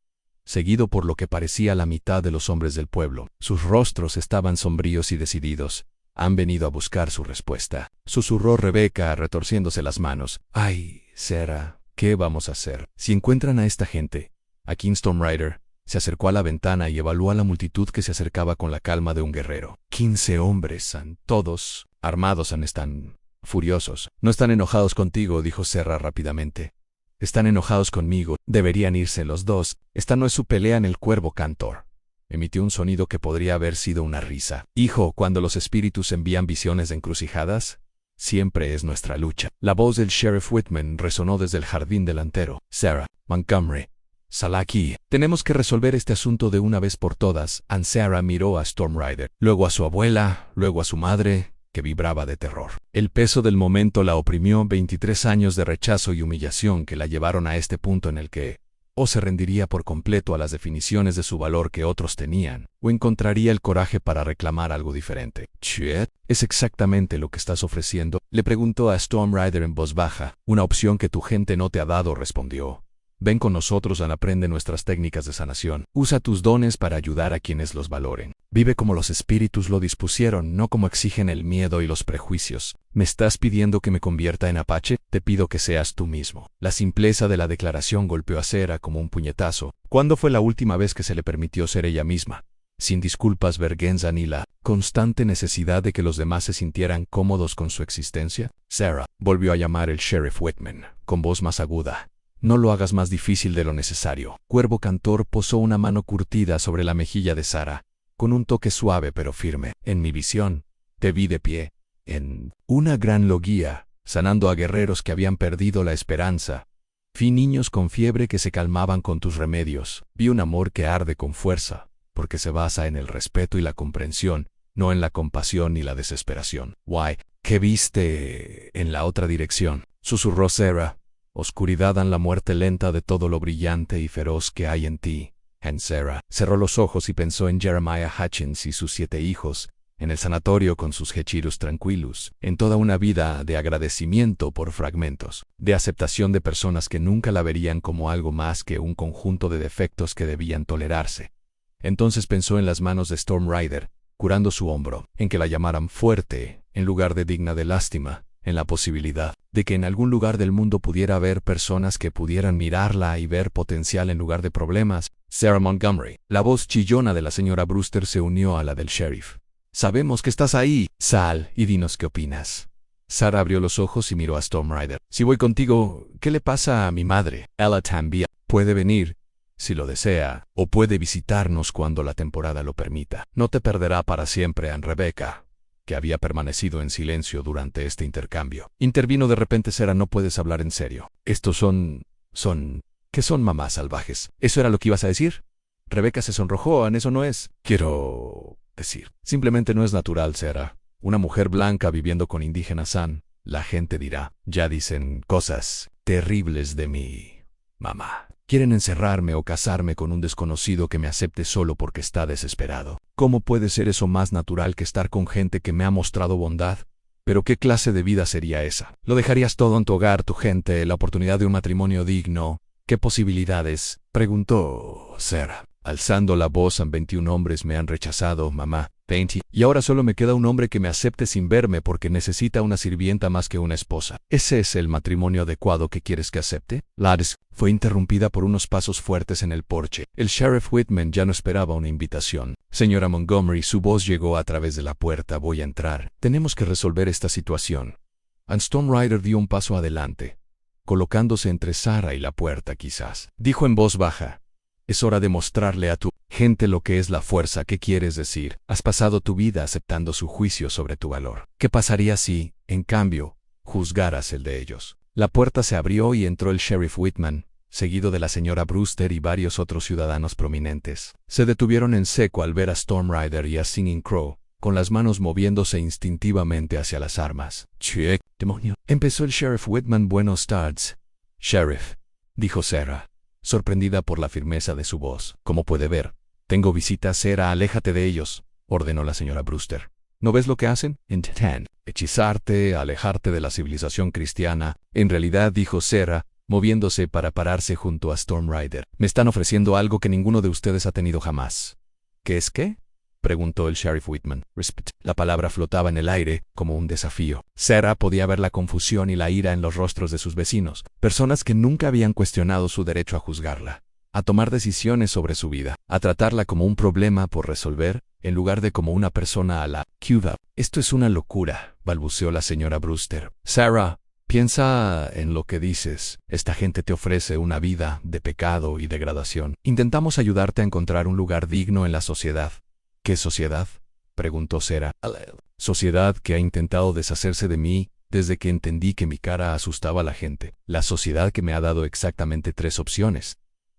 seguido por lo que parecía la mitad de los hombres del pueblo. Sus rostros estaban sombríos y decididos. Han venido a buscar su respuesta, susurró Rebeca, retorciéndose las manos. Ay, Sarah, ¿qué vamos a hacer? Si encuentran a esta gente, a Storm Rider se acercó a la ventana y evaluó a la multitud que se acercaba con la calma de un guerrero. 15 hombres, todos armados, están furiosos. No están enojados contigo, dijo Sarah rápidamente. Están enojados conmigo. Deberían irse los dos. Esta no es su pelea. En el Cuervo Cantor emitió un sonido que podría haber sido una risa. Hijo, cuando los espíritus envían visiones de encrucijadas, siempre es nuestra lucha. La voz del Sheriff Whitman resonó desde el jardín delantero. Sarah, Montgomery, sal aquí. Tenemos que resolver este asunto de una vez por todas. Sarah miró a Storm Rider, luego a su abuela, luego a su madre, que vibraba de terror. El peso del momento la oprimió. 23 años de rechazo y humillación que la llevaron a este punto en el que o se rendiría por completo a las definiciones de su valor que otros tenían, o encontraría el coraje para reclamar algo diferente. «Chet, ¿es exactamente lo que estás ofreciendo?», le preguntó a Storm Rider en voz baja. «Una opción que tu gente no te ha dado», respondió. «Ven con nosotros y aprende nuestras técnicas de sanación. Usa tus dones para ayudar a quienes los valoren. Vive como los espíritus lo dispusieron, no como exigen el miedo y los prejuicios. ¿Me estás pidiendo que me convierta en Apache? Te pido que seas tú mismo». La simpleza de la declaración golpeó a Sarah como un puñetazo. ¿Cuándo fue la última vez que se le permitió ser ella misma? Sin disculpas, vergüenza ni la constante necesidad de que los demás se sintieran cómodos con su existencia. «Sarah», volvió a llamar el Sheriff Whitman, con voz más aguda. «No lo hagas más difícil de lo necesario». Cuervo Cantor posó una mano curtida sobre la mejilla de Sarah, con un toque suave pero firme. «En mi visión, te vi de pie, en una gran logia, sanando a guerreros que habían perdido la esperanza. Vi niños con fiebre que se calmaban con tus remedios. Vi un amor que arde con fuerza, porque se basa en el respeto y la comprensión, no en la compasión ni la desesperación». «Why, ¿qué viste en la otra dirección?», susurró Sarah. «Oscuridad, la muerte lenta de todo lo brillante y feroz que hay en ti». Sarah cerró los ojos y pensó en Jeremiah Hutchins y sus 7 hijos, en el sanatorio con sus hechirus tranquilos, en toda una vida de agradecimiento por fragmentos, de aceptación de personas que nunca la verían como algo más que un conjunto de defectos que debían tolerarse. Entonces pensó en las manos de Storm Rider, curando su hombro, en que la llamaran fuerte, en lugar de digna de lástima, en la posibilidad de que en algún lugar del mundo pudiera haber personas que pudieran mirarla y ver potencial en lugar de problemas. «Sarah Montgomery». La voz chillona de la señora Brewster se unió a la del sheriff. «Sabemos que estás ahí. Sal y dinos qué opinas». Sarah abrió los ojos y miró a Storm Rider. «Si voy contigo, ¿qué le pasa a mi madre? Ella también puede venir, si lo desea, o puede visitarnos cuando la temporada lo permita. No te perderá para siempre, Ann Rebecca. que había permanecido en silencio durante este intercambio. Intervino de repente Sarah: no puedes hablar en serio. Estos ¿qué son mamás salvajes? ¿Eso era lo que ibas a decir? Rebeca se sonrojó. Eso no es. Quiero decir, simplemente no es natural, Sarah. Una mujer blanca viviendo con indígenas la gente dirá, ya dicen cosas terribles de mi mamá. Quieren encerrarme o casarme con un desconocido que me acepte solo porque está desesperado. ¿Cómo puede ser eso más natural que estar con gente que me ha mostrado bondad? ¿Pero qué clase de vida sería esa? ¿Lo dejarías todo en tu hogar, tu gente, la oportunidad de un matrimonio digno? ¿Qué posibilidades?, preguntó Sarah, alzando la voz. 21 hombres me han rechazado, mamá. 20. Y ahora solo me queda un hombre que me acepte sin verme porque necesita una sirvienta más que una esposa. ¿Ese es el matrimonio adecuado que quieres que acepte? Ladis fue interrumpida por unos pasos fuertes en el porche. El sheriff Whitman ya no esperaba una invitación. Señora Montgomery, su voz llegó a través de la puerta. Voy a entrar. Tenemos que resolver esta situación. Storm Rider dio un paso adelante, colocándose entre Sarah y la puerta. Quizás, dijo en voz baja, es hora de mostrarle a tu gente lo que es la fuerza. ¿Qué quieres decir? Has pasado tu vida aceptando su juicio sobre tu valor. ¿Qué pasaría si, en cambio, juzgaras el de ellos? La puerta se abrió y entró el sheriff Whitman, seguido de la señora Brewster y varios otros ciudadanos prominentes. Se detuvieron en seco al ver a Storm Rider y a Singing Crow, con las manos moviéndose instintivamente hacia las armas. «¡Che, demonio!», empezó el sheriff Whitman. «Buenos tardes, sheriff», dijo Sarah, sorprendida por la firmeza de su voz. «Como puede ver, tengo visitas». «Sarah, aléjate de ellos», ordenó la señora Brewster. «¿No ves lo que hacen? Intentan hechizarte, alejarte de la civilización cristiana». «En realidad», dijo Sarah, moviéndose para pararse junto a Storm Rider, «me están ofreciendo algo que ninguno de ustedes ha tenido jamás». «¿Qué es qué?», preguntó el sheriff Whitman. «Respect». La palabra flotaba en el aire como un desafío. Sarah podía ver la confusión y la ira en los rostros de sus vecinos, personas que nunca habían cuestionado su derecho a juzgarla, a tomar decisiones sobre su vida, a tratarla como un problema por resolver, en lugar de como una persona a la Cuba. «Esto es una locura», balbuceó la señora Brewster. «Sarah, piensa en lo que dices. Esta gente te ofrece una vida de pecado y degradación. Intentamos ayudarte a encontrar un lugar digno en la sociedad». «¿Qué sociedad?», preguntó Sarah. «Sociedad que ha intentado deshacerse de mí desde que entendí que mi cara asustaba a la gente. La sociedad que me ha dado exactamente 3 opciones: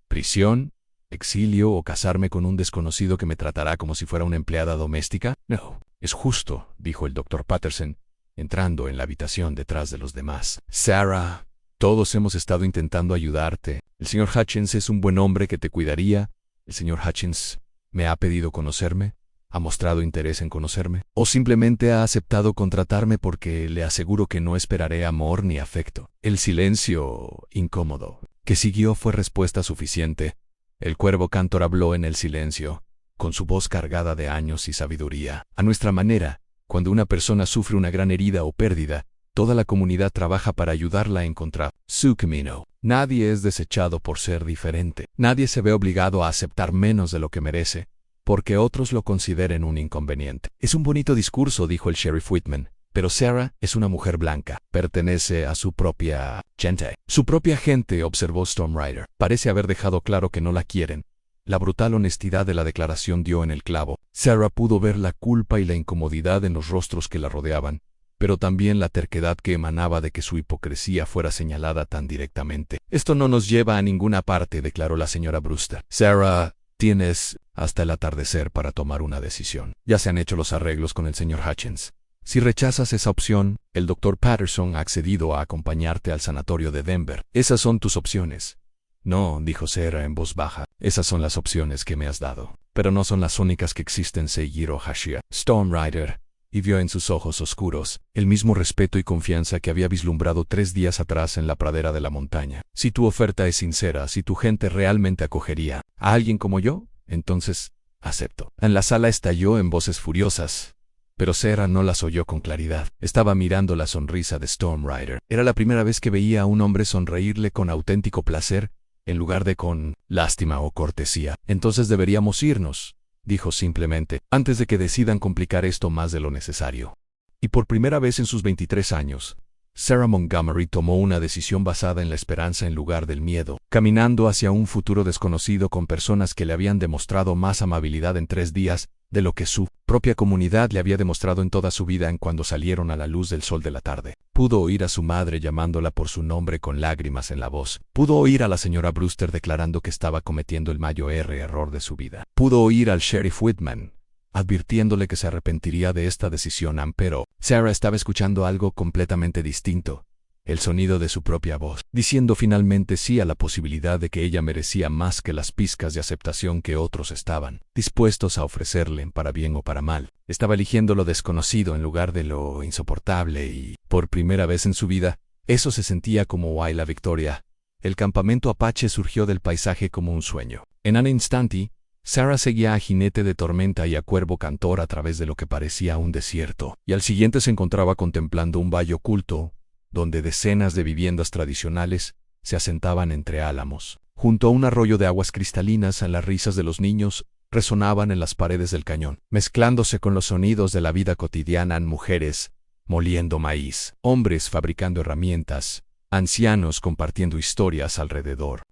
prisión, exilio o casarme con un desconocido que me tratará como si fuera una empleada doméstica». «No, es justo», dijo el Dr. Patterson, entrando en la habitación detrás de los demás. «Sarah, todos hemos estado intentando ayudarte. El señor Hutchins es un buen hombre que te cuidaría. El señor Hutchins me ha pedido conocerme, ha mostrado interés en conocerme, o simplemente ha aceptado contratarme porque le aseguro que no esperaré amor ni afecto». El silencio incómodo que siguió fue respuesta suficiente. El cuervo cantor habló en el silencio, con su voz cargada de años y sabiduría. «A nuestra manera, cuando una persona sufre una gran herida o pérdida, toda la comunidad trabaja para ayudarla a encontrar su camino. Nadie es desechado por ser diferente. Nadie se ve obligado a aceptar menos de lo que merece, porque otros lo consideren un inconveniente». «Es un bonito discurso», dijo el sheriff Whitman, «pero Sarah es una mujer blanca. Pertenece a su propia gente». «Su propia gente», observó Storm Rider. «Parece haber dejado claro que no la quieren». La brutal honestidad de la declaración dio en el clavo. Sarah pudo ver la culpa y la incomodidad en los rostros que la rodeaban, pero también la terquedad que emanaba de que su hipocresía fuera señalada tan directamente. «Esto no nos lleva a ninguna parte», declaró la señora Brewster. «Sarah, tienes hasta el atardecer para tomar una decisión. Ya se han hecho los arreglos con el señor Hutchins. Si rechazas esa opción, el Dr. Patterson ha accedido a acompañarte al sanatorio de Denver. Esas son tus opciones». «No», dijo Sarah en voz baja, «esas son las opciones que me has dado, pero no son las únicas que existen». Seijiro Hashia, Storm Rider, y vio en sus ojos oscuros el mismo respeto y confianza que había vislumbrado 3 días atrás en la pradera de la montaña. «Si tu oferta es sincera, si tu gente realmente acogería a alguien como yo, entonces acepto». En la sala estalló en voces furiosas, pero Sarah no las oyó con claridad. Estaba mirando la sonrisa de Storm Rider. Era la primera vez que veía a un hombre sonreírle con auténtico placer, en lugar de con lástima o cortesía. «Entonces deberíamos irnos», dijo simplemente, «antes de que decidan complicar esto más de lo necesario». Y por primera vez en sus 23 años, Sarah Montgomery tomó una decisión basada en la esperanza en lugar del miedo, caminando hacia un futuro desconocido con personas que le habían demostrado más amabilidad en 3 días de lo que su propia comunidad le había demostrado en toda su vida en cuando salieron a la luz del sol de la tarde. Pudo oír a su madre llamándola por su nombre con lágrimas en la voz. Pudo oír a la señora Brewster declarando que estaba cometiendo el mayor error de su vida. Pudo oír al sheriff Whitman advirtiéndole que se arrepentiría de esta decisión, pero Sarah estaba escuchando algo completamente distinto. El sonido de su propia voz, diciendo finalmente sí a la posibilidad de que ella merecía más que las pizcas de aceptación que otros estaban dispuestos a ofrecerle, para bien o para mal. Estaba eligiendo lo desconocido en lugar de lo insoportable y, por primera vez en su vida, eso se sentía como la victoria. El campamento Apache surgió del paisaje como un sueño. En un instante, Sarah seguía a Jinete de Tormenta y a Cuervo Cantor a través de lo que parecía un desierto, y al siguiente se encontraba contemplando un valle oculto, donde decenas de viviendas tradicionales se asentaban entre álamos. Junto a un arroyo de aguas cristalinas, las risas de los niños resonaban en las paredes del cañón, mezclándose con los sonidos de la vida cotidiana. Mujeres moliendo maíz, hombres fabricando herramientas, ancianos compartiendo historias alrededor.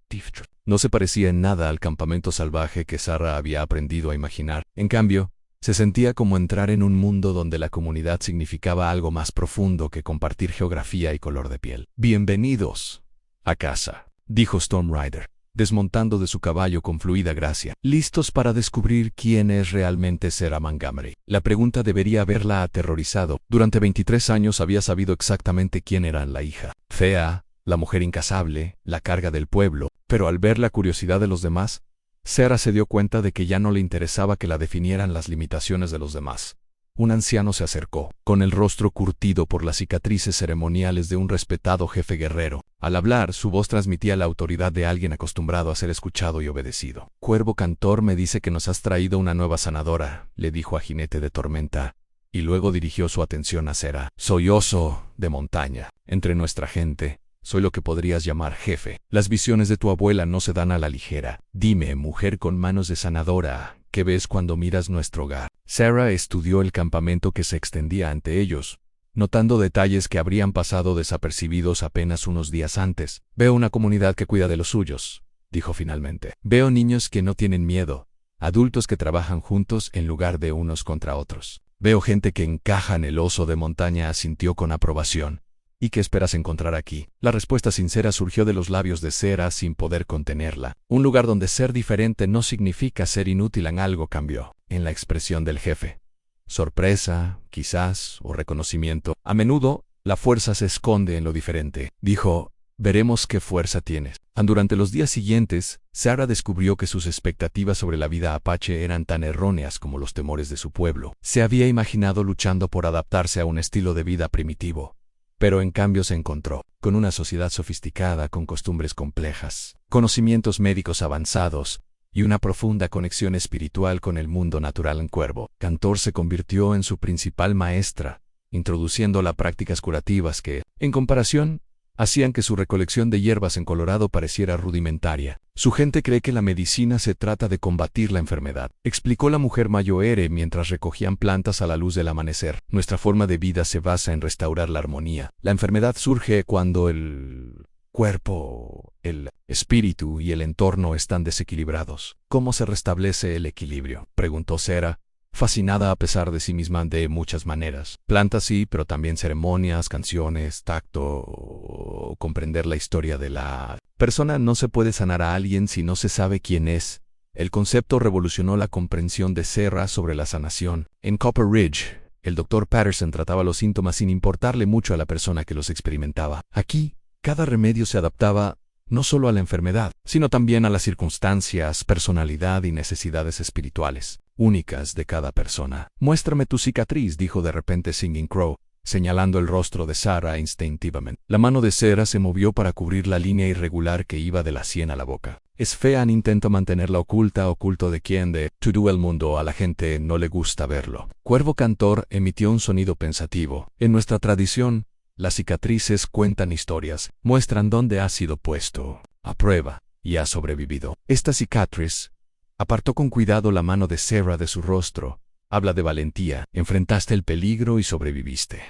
No se parecía en nada al campamento salvaje que Sarah había aprendido a imaginar. En cambio, se sentía como entrar en un mundo donde la comunidad significaba algo más profundo que compartir geografía y color de piel. «Bienvenidos a casa», dijo Storm Rider, desmontando de su caballo con fluida gracia. «¿Listos para descubrir quién es realmente Sarah Montgomery?» La pregunta debería haberla aterrorizado. Durante 23 años había sabido exactamente quién era la hija. Fea, la mujer incasable, la carga del pueblo. Pero al ver la curiosidad de los demás, Sarah se dio cuenta de que ya no le interesaba que la definieran las limitaciones de los demás. Un anciano se acercó, con el rostro curtido por las cicatrices ceremoniales de un respetado jefe guerrero. Al hablar, su voz transmitía la autoridad de alguien acostumbrado a ser escuchado y obedecido. «Cuervo Cantor me dice que nos has traído una nueva sanadora», le dijo a Jinete de Tormenta, y luego dirigió su atención a Sarah. «Soy oso de montaña. Entre nuestra gente, soy lo que podrías llamar jefe. Las visiones de tu abuela no se dan a la ligera. Dime, mujer con manos de sanadora, ¿qué ves cuando miras nuestro hogar?» Sarah estudió el campamento que se extendía ante ellos, notando detalles que habrían pasado desapercibidos apenas unos días antes. «Veo una comunidad que cuida de los suyos», dijo finalmente. «Veo niños que no tienen miedo, adultos que trabajan juntos en lugar de unos contra otros. Veo gente que encaja en el oso de montaña», asintió con aprobación. «¿Y qué esperas encontrar aquí?» La respuesta sincera surgió de los labios de Sarah sin poder contenerla. Un lugar donde ser diferente no significa ser inútil en algo cambió en la expresión del jefe. Sorpresa, quizás, o reconocimiento. «A menudo, la fuerza se esconde en lo diferente», dijo. «Veremos qué fuerza tienes». Durante los días siguientes, Sarah descubrió que sus expectativas sobre la vida apache eran tan erróneas como los temores de su pueblo. Se había imaginado luchando por adaptarse a un estilo de vida primitivo, pero en cambio se encontró con una sociedad sofisticada con costumbres complejas, conocimientos médicos avanzados y una profunda conexión espiritual con el mundo natural. En Cuervo Cantor se convirtió en su principal maestra, introduciéndola prácticas curativas que, en comparación, hacían que su recolección de hierbas en Colorado pareciera rudimentaria. «Su gente cree que la medicina se trata de combatir la enfermedad», explicó la mujer Mayoere mientras recogían plantas a la luz del amanecer. «Nuestra forma de vida se basa en restaurar la armonía. La enfermedad surge cuando el cuerpo, el espíritu y el entorno están desequilibrados». «¿Cómo se restablece el equilibrio?», preguntó Sarah, fascinada a pesar de sí misma de muchas maneras. «Plantas sí, pero también ceremonias, canciones, tacto, comprender la historia de la persona. No se puede sanar a alguien si no se sabe quién es». El concepto revolucionó la comprensión de Sarah sobre la sanación. En Copper Ridge, el Dr. Patterson trataba los síntomas sin importarle mucho a la persona que los experimentaba. Aquí, cada remedio se adaptaba no solo a la enfermedad, sino también a las circunstancias, personalidad y necesidades espirituales únicas de cada persona. «Muéstrame tu cicatriz», dijo de repente Singing Crow, señalando el rostro de Sarah instintivamente. La mano de Sarah se movió para cubrir la línea irregular que iba de la sien a la boca. «Es fea, intento mantenerla oculta. ¿Oculto de quién? De todo el mundo. A la gente no le gusta verlo». Cuervo Cantor emitió un sonido pensativo. «En nuestra tradición, las cicatrices cuentan historias, muestran dónde has sido puesto a prueba y has sobrevivido». Esta cicatriz apartó con cuidado la mano de Sarah de su rostro. «Habla de valentía. Enfrentaste el peligro y sobreviviste».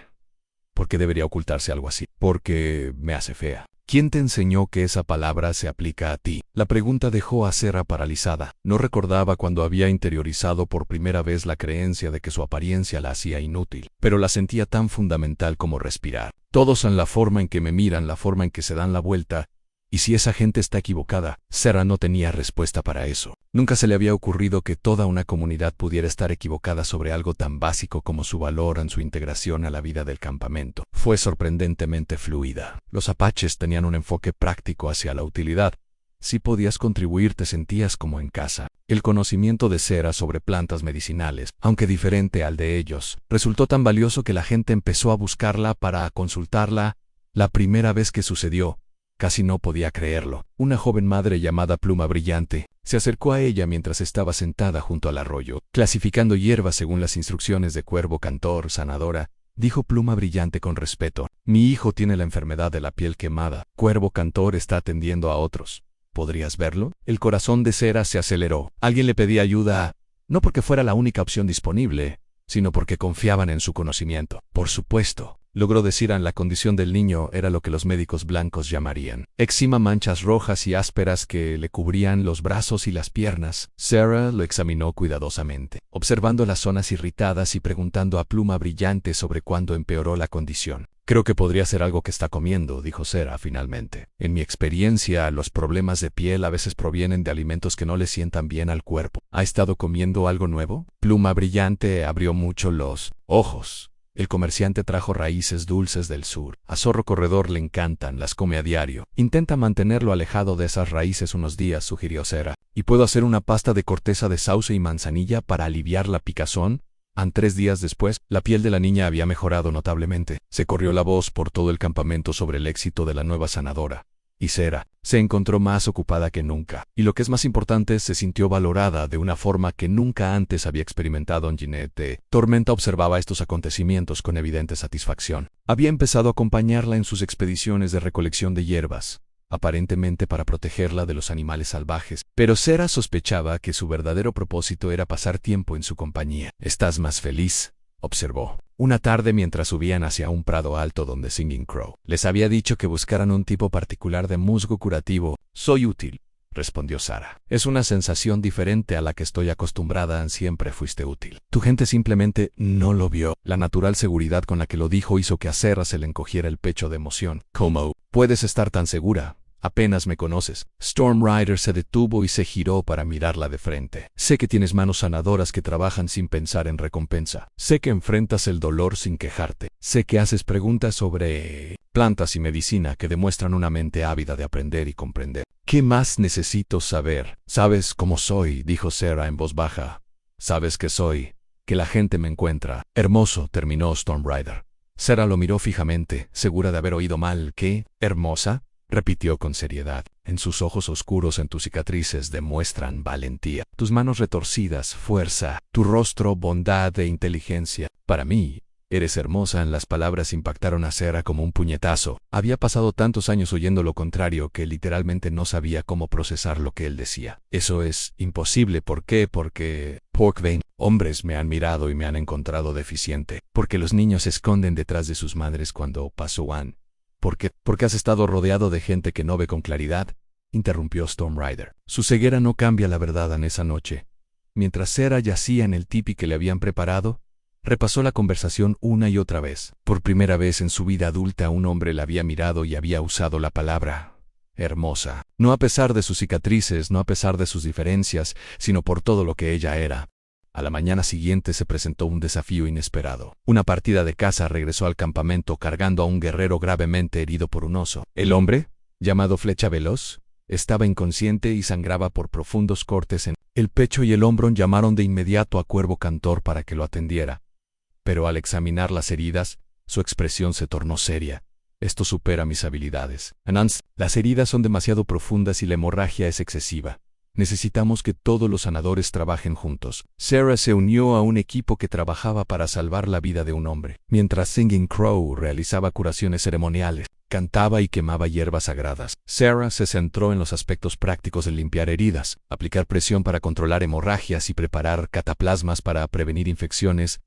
«¿Por qué debería ocultarse algo así?» «Porque me hace fea». ¿Quién te enseñó que esa palabra se aplica a ti? La pregunta dejó a Sarah paralizada. No recordaba cuando había interiorizado por primera vez la creencia de que su apariencia la hacía inútil, pero la sentía tan fundamental como respirar. Todos en la forma en que me miran, la forma en que se dan la vuelta. ¿Y si esa gente está equivocada? Sarah no tenía respuesta para eso. Nunca se le había ocurrido que toda una comunidad pudiera estar equivocada sobre algo tan básico como su valor en su integración a la vida del campamento. Fue sorprendentemente fluida. Los apaches tenían un enfoque práctico hacia la utilidad. Si podías contribuir, te sentías como en casa. El conocimiento de Sarah sobre plantas medicinales, aunque diferente al de ellos, resultó tan valioso que la gente empezó a buscarla para consultarla. La primera vez que sucedió, casi no podía creerlo. Una joven madre llamada Pluma Brillante se acercó a ella mientras estaba sentada junto al arroyo, clasificando hierbas según las instrucciones de Cuervo Cantor, sanadora. Dijo Pluma Brillante con respeto. Mi hijo tiene la enfermedad de la piel quemada. Cuervo Cantor está atendiendo a otros. ¿Podrías verlo? El corazón de Sarah se aceleró. Alguien le pedía ayuda, no porque fuera la única opción disponible, sino porque confiaban en su conocimiento. Por supuesto, logró decir, la condición del niño era lo que los médicos blancos llamarían eczema, manchas rojas y ásperas que le cubrían los brazos y las piernas. Sarah lo examinó cuidadosamente, observando las zonas irritadas y preguntando a Pluma Brillante sobre cuándo empeoró la condición. Creo que podría ser algo que está comiendo, dijo Sarah finalmente. En mi experiencia, los problemas de piel a veces provienen de alimentos que no le sientan bien al cuerpo. ¿Ha estado comiendo algo nuevo? Pluma Brillante abrió mucho los ojos. El comerciante trajo raíces dulces del sur. A Zorro Corredor le encantan, las come a diario. Intenta mantenerlo alejado de esas raíces unos días, sugirió Sarah. ¿Y puedo hacer una pasta de corteza de sauce y manzanilla para aliviar la picazón? 3 días después, la piel de la niña había mejorado notablemente. Se corrió la voz por todo el campamento sobre el éxito de la nueva sanadora. Y Sarah se encontró más ocupada que nunca. Y lo que es más importante, se sintió valorada de una forma que nunca antes había experimentado en Ginette. Tormenta observaba estos acontecimientos con evidente satisfacción. Había empezado a acompañarla en sus expediciones de recolección de hierbas, aparentemente para protegerla de los animales salvajes, pero Sarah sospechaba que su verdadero propósito era pasar tiempo en su compañía. «¿Estás más feliz?», observó. Una tarde mientras subían hacia un prado alto donde Singing Crow les había dicho que buscaran un tipo particular de musgo curativo. «Soy útil», respondió Sarah. «Es una sensación diferente a la que estoy acostumbrada. Siempre fuiste útil. Tu gente simplemente no lo vio». La natural seguridad con la que lo dijo hizo que a Sarah se le encogiera el pecho de emoción. «¿Cómo puedes estar tan segura? Apenas me conoces». Storm Rider se detuvo y se giró para mirarla de frente. «Sé que tienes manos sanadoras que trabajan sin pensar en recompensa. Sé que enfrentas el dolor sin quejarte. Sé que haces preguntas sobre plantas y medicina que demuestran una mente ávida de aprender y comprender. ¿Qué más necesito saber? Sabes cómo soy», dijo Sarah en voz baja. «Sabes que soy, que la gente me encuentra hermoso», terminó Storm Rider. Sarah lo miró fijamente, segura de haber oído mal. «¿Qué? ¿Hermosa?», repitió con seriedad. «En sus ojos oscuros, en tus cicatrices, demuestran valentía. Tus manos retorcidas, fuerza. Tu rostro, bondad e inteligencia. Para mí, eres hermosa». Las palabras impactaron a Sarah como un puñetazo. Había pasado tantos años oyendo lo contrario que literalmente no sabía cómo procesar lo que él decía. «Eso es imposible». «¿Por qué?» «Porque Porkvein, hombres me han mirado y me han encontrado deficiente. Porque los niños se esconden detrás de sus madres cuando pasuan». «¿Por qué? Porque has estado rodeado de gente que no ve con claridad», interrumpió Storm Rider. Su ceguera no cambia la verdad. En esa noche, mientras Sarah yacía en el tipi que le habían preparado, repasó la conversación una y otra vez. Por primera vez en su vida adulta, un hombre la había mirado y había usado la palabra hermosa. No a pesar de sus cicatrices, no a pesar de sus diferencias, sino por todo lo que ella era. A la mañana siguiente se presentó un desafío inesperado. Una partida de caza regresó al campamento cargando a un guerrero gravemente herido por un oso. El hombre, llamado Flecha Veloz, estaba inconsciente y sangraba por profundos cortes en el pecho y el hombro. Llamaron de inmediato a Cuervo Cantor para que lo atendiera. Pero al examinar las heridas, su expresión se tornó seria. «Esto supera mis habilidades. Anans, las heridas son demasiado profundas y la hemorragia es excesiva. Necesitamos que todos los sanadores trabajen juntos». Sarah se unió a un equipo que trabajaba para salvar la vida de un hombre, mientras Singing Crow realizaba curaciones ceremoniales, cantaba y quemaba hierbas sagradas. Sarah se centró en los aspectos prácticos de limpiar heridas, aplicar presión para controlar hemorragias y preparar cataplasmas para prevenir infecciones.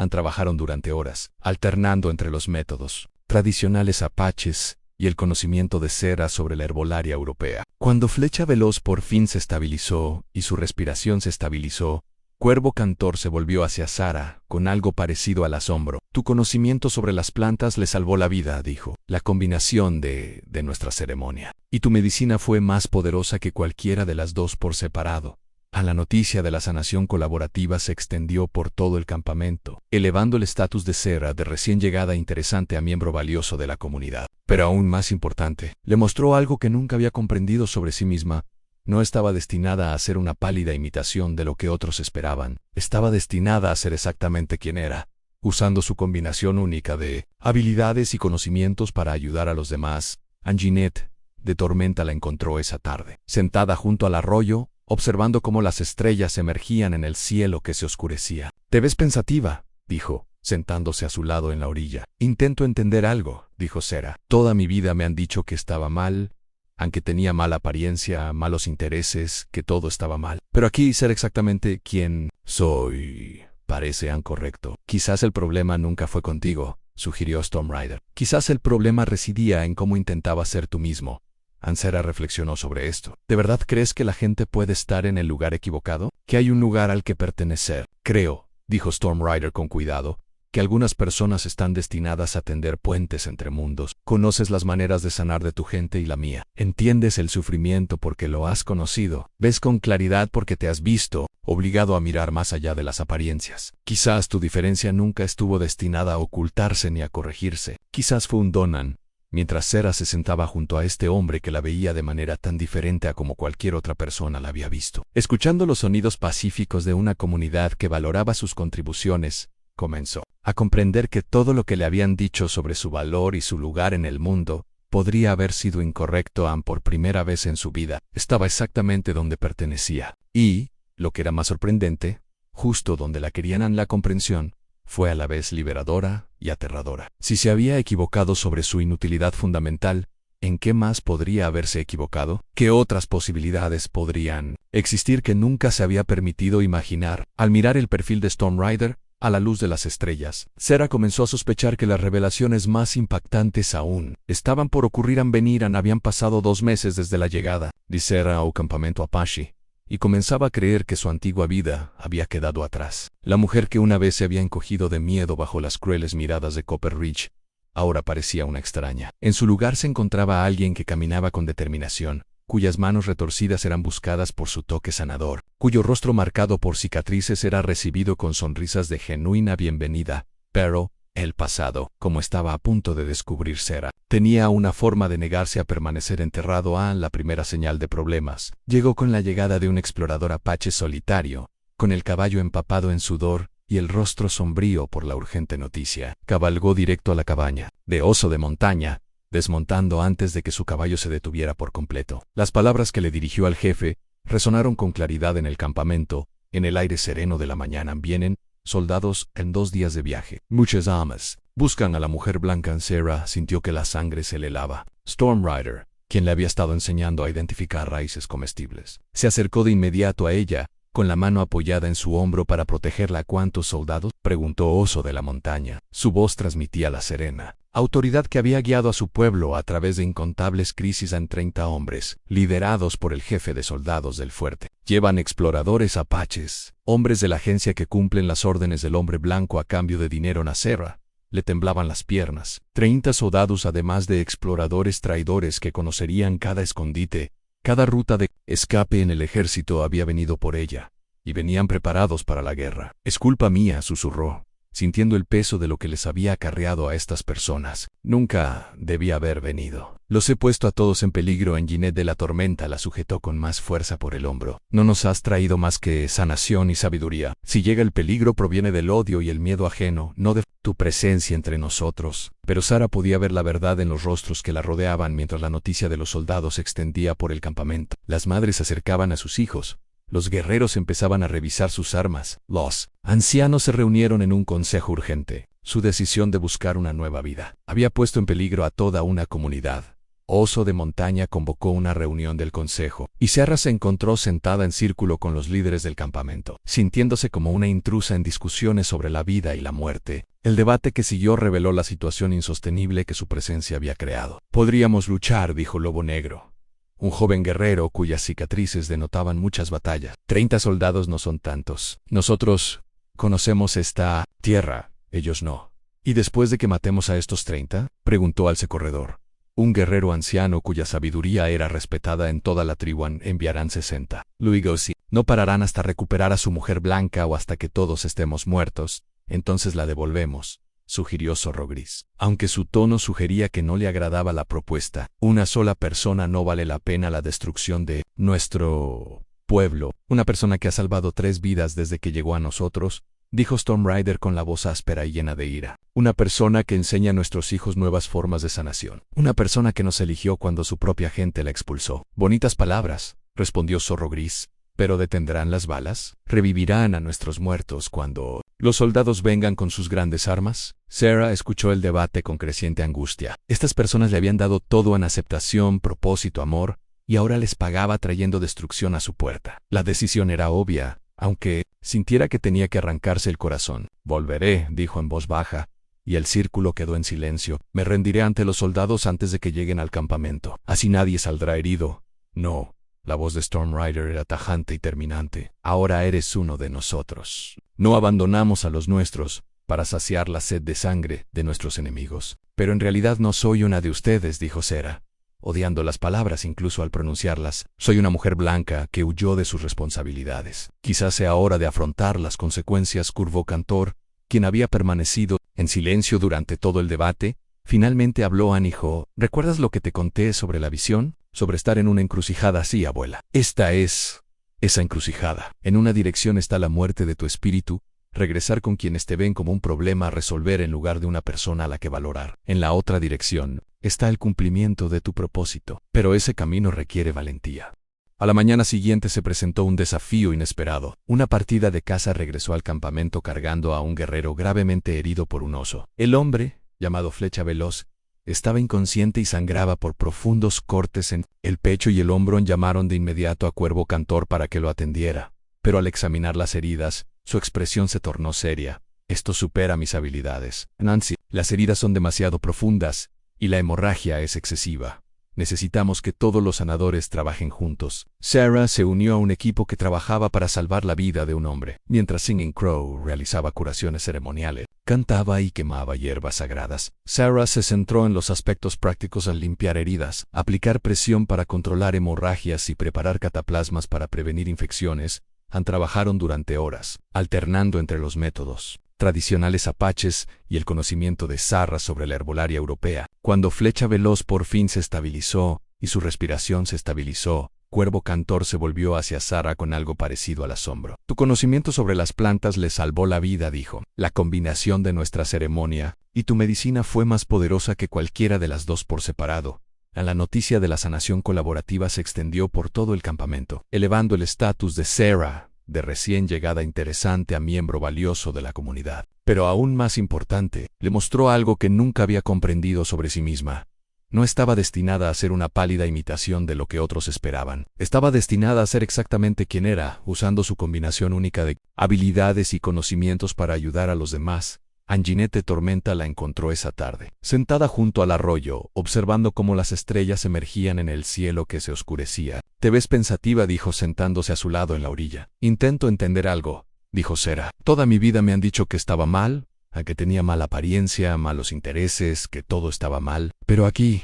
Trabajaron durante horas, alternando entre los métodos tradicionales apaches y el conocimiento de Sera sobre la herbolaria europea. Cuando Flecha Veloz por fin se estabilizó y su respiración se estabilizó, Cuervo Cantor se volvió hacia Sara, con algo parecido al asombro. Tu conocimiento sobre las plantas le salvó la vida, dijo. La combinación de nuestra ceremonia. Y tu medicina fue más poderosa que cualquiera de las dos por separado. A la noticia de la sanación colaborativa se extendió por todo el campamento, elevando el estatus de Sera de recién llegada interesante a miembro valioso de la comunidad. Pero aún más importante, le mostró algo que nunca había comprendido sobre sí misma. No estaba destinada a ser una pálida imitación de lo que otros esperaban. Estaba destinada a ser exactamente quien era, usando su combinación única de habilidades y conocimientos para ayudar a los demás. Anginette de Tormenta la encontró esa tarde, sentada junto al arroyo, observando cómo las estrellas emergían en el cielo que se oscurecía. «Te ves pensativa», dijo, sentándose a su lado en la orilla. «Intento entender algo», dijo Sera. «Toda mi vida me han dicho que estaba mal, aunque tenía mala apariencia, malos intereses, que todo estaba mal. Pero aquí ser exactamente quién soy parece incorrecto. Quizás el problema nunca fue contigo», sugirió Storm Rider. «Quizás el problema residía en cómo intentabas ser tú mismo». Ansera reflexionó sobre esto. ¿De verdad crees que la gente puede estar en el lugar equivocado? ¿Que hay un lugar al que pertenecer? Creo, dijo Storm Rider con cuidado, que algunas personas están destinadas a tender puentes entre mundos. Conoces las maneras de sanar de tu gente y la mía. Entiendes el sufrimiento porque lo has conocido. Ves con claridad porque te has visto, obligado a mirar más allá de las apariencias. Quizás tu diferencia nunca estuvo destinada a ocultarse ni a corregirse. Quizás fue un Donan. Mientras Sera se sentaba junto a este hombre que la veía de manera tan diferente a como cualquier otra persona la había visto. Escuchando los sonidos pacíficos de una comunidad que valoraba sus contribuciones, comenzó a comprender que todo lo que le habían dicho sobre su valor y su lugar en el mundo podría haber sido incorrecto. Por primera vez en su vida, estaba exactamente donde pertenecía. Y, lo que era más sorprendente, justo donde la querían. La comprensión fue a la vez liberadora y aterradora. Si se había equivocado sobre su inutilidad fundamental, ¿en qué más podría haberse equivocado? ¿Qué otras posibilidades podrían existir que nunca se había permitido imaginar? Al mirar el perfil de Storm Rider, a la luz de las estrellas, Sera comenzó a sospechar que las revelaciones más impactantes aún estaban por ocurrir. Habían pasado 2 meses desde la llegada de Sera al campamento Apache, y comenzaba a creer que su antigua vida había quedado atrás. La mujer que una vez se había encogido de miedo bajo las crueles miradas de Copper Ridge, ahora parecía una extraña. En su lugar se encontraba alguien que caminaba con determinación, cuyas manos retorcidas eran buscadas por su toque sanador, cuyo rostro marcado por cicatrices era recibido con sonrisas de genuina bienvenida. Pero el pasado, como estaba a punto de descubrir Sera, tenía una forma de negarse a permanecer enterrado. La primera señal de problemas llegó con la llegada de un explorador apache solitario, con el caballo empapado en sudor y el rostro sombrío por la urgente noticia. Cabalgó directo a la cabaña de Oso de Montaña, desmontando antes de que su caballo se detuviera por completo. Las palabras que le dirigió al jefe resonaron con claridad en el campamento, en el aire sereno de la mañana. Vienen soldados en 2 días de viaje. Muchas almas buscan a la mujer blanca. Sera sintió que la sangre se le helaba. Storm Rider, quien le había estado enseñando a identificar raíces comestibles, se acercó de inmediato a ella, con la mano apoyada en su hombro para protegerla. ¿Cuántos soldados?, preguntó Oso de la Montaña. Su voz transmitía la serena autoridad que había guiado a su pueblo a través de incontables crisis. En 30 hombres, liderados por el jefe de soldados del fuerte. Llevan exploradores apaches, hombres de la agencia que cumplen las órdenes del hombre blanco a cambio de dinero. Sera le temblaban las piernas. 30 soldados, además de exploradores traidores que conocerían cada escondite, cada ruta de escape en el ejército. Había venido por ella, y venían preparados para la guerra. «Es culpa mía», susurró, sintiendo el peso de lo que les había acarreado a estas personas. «Nunca debía haber venido. Los he puesto a todos en peligro». Anginette de la Tormenta la sujetó con más fuerza por el hombro. «No nos has traído más que sanación y sabiduría. Si llega el peligro proviene del odio y el miedo ajeno, no de tu presencia entre nosotros». Pero Sara podía ver la verdad en los rostros que la rodeaban mientras la noticia de los soldados se extendía por el campamento. Las madres acercaban a sus hijos. Los guerreros empezaban a revisar sus armas. Los ancianos se reunieron en un consejo urgente. Su decisión de buscar una nueva vida había puesto en peligro a toda una comunidad. Oso de Montaña convocó una reunión del consejo, y Sera se encontró sentada en círculo con los líderes del campamento, sintiéndose como una intrusa en discusiones sobre la vida y la muerte. El debate que siguió reveló la situación insostenible que su presencia había creado. Podríamos luchar, dijo Lobo Negro, un joven guerrero cuyas cicatrices denotaban muchas batallas. 30 soldados no son tantos. Nosotros conocemos esta tierra, ellos no. ¿Y después de que matemos a estos 30? Preguntó Alce Corredor. Un guerrero anciano cuya sabiduría era respetada en toda la tribu. Enviarán 60. Luego sí. No pararán hasta recuperar a su mujer blanca o hasta que todos estemos muertos. Entonces la devolvemos, sugirió Zorro Gris. Aunque su tono sugería que no le agradaba la propuesta, una sola persona no vale la pena la destrucción de nuestro pueblo. Una persona que ha salvado 3 vidas desde que llegó a nosotros, dijo Storm Rider con la voz áspera y llena de ira. Una persona que enseña a nuestros hijos nuevas formas de sanación. Una persona que nos eligió cuando su propia gente la expulsó. Bonitas palabras, respondió Zorro Gris. ¿Pero detendrán las balas? ¿Revivirán a nuestros muertos cuando los soldados vengan con sus grandes armas? Sarah escuchó el debate con creciente angustia. Estas personas le habían dado todo en aceptación, propósito, amor, y ahora les pagaba trayendo destrucción a su puerta. La decisión era obvia, aunque sintiera que tenía que arrancarse el corazón. Volveré, dijo en voz baja, y el círculo quedó en silencio. Me rendiré ante los soldados antes de que lleguen al campamento. Así nadie saldrá herido. No. La voz de Storm Rider era tajante y terminante. Ahora eres uno de nosotros. No abandonamos a los nuestros para saciar la sed de sangre de nuestros enemigos. Pero en realidad no soy una de ustedes, dijo Sarah, odiando las palabras incluso al pronunciarlas. Soy una mujer blanca que huyó de sus responsabilidades. Quizás sea hora de afrontar las consecuencias. Curvo Cantor, quien había permanecido en silencio durante todo el debate, finalmente habló. Anijo, ¿recuerdas lo que te conté sobre la visión? Sobre estar en una encrucijada. Sí, abuela. Esta es esa encrucijada. En una dirección está la muerte de tu espíritu, regresar con quienes te ven como un problema a resolver en lugar de una persona a la que valorar. En la otra dirección está el cumplimiento de tu propósito. Pero ese camino requiere valentía. A la mañana siguiente se presentó un desafío inesperado. Una partida de caza regresó al campamento cargando a un guerrero gravemente herido por un oso. El hombre, llamado Flecha Veloz, estaba inconsciente y sangraba por profundos cortes en el pecho y el hombro. Llamaron de inmediato a Cuervo Cantor para que lo atendiera, pero al examinar las heridas, su expresión se tornó seria. Esto supera mis habilidades. Nancy, las heridas son demasiado profundas y la hemorragia es excesiva. Necesitamos que todos los sanadores trabajen juntos. Sarah se unió a un equipo que trabajaba para salvar la vida de un hombre, mientras Singing Crow realizaba curaciones ceremoniales, cantaba y quemaba hierbas sagradas. Sarah se centró en los aspectos prácticos al limpiar heridas, aplicar presión para controlar hemorragias y preparar cataplasmas para prevenir infecciones. Trabajaron durante horas, alternando entre los métodos tradicionales apaches y el conocimiento de Sarah sobre la herbolaria europea. Cuando Flecha Veloz por fin se estabilizó y su respiración se estabilizó, Cuervo Cantor se volvió hacia Sarah con algo parecido al asombro. Tu conocimiento sobre las plantas le salvó la vida, dijo. La combinación de nuestra ceremonia y tu medicina fue más poderosa que cualquiera de las dos por separado. La noticia de la sanación colaborativa se extendió por todo el campamento, elevando el estatus de Sarah de recién llegada interesante a miembro valioso de la comunidad. Pero aún más importante, le mostró algo que nunca había comprendido sobre sí misma. No estaba destinada a ser una pálida imitación de lo que otros esperaban. Estaba destinada a ser exactamente quien era, usando su combinación única de habilidades y conocimientos para ayudar a los demás. Anginette Tormenta la encontró esa tarde, sentada junto al arroyo, observando cómo las estrellas emergían en el cielo que se oscurecía. Te ves pensativa, dijo sentándose a su lado en la orilla. Intento entender algo, dijo Sarah. Toda mi vida me han dicho que estaba mal, a que tenía mala apariencia, malos intereses, que todo estaba mal. Pero aquí,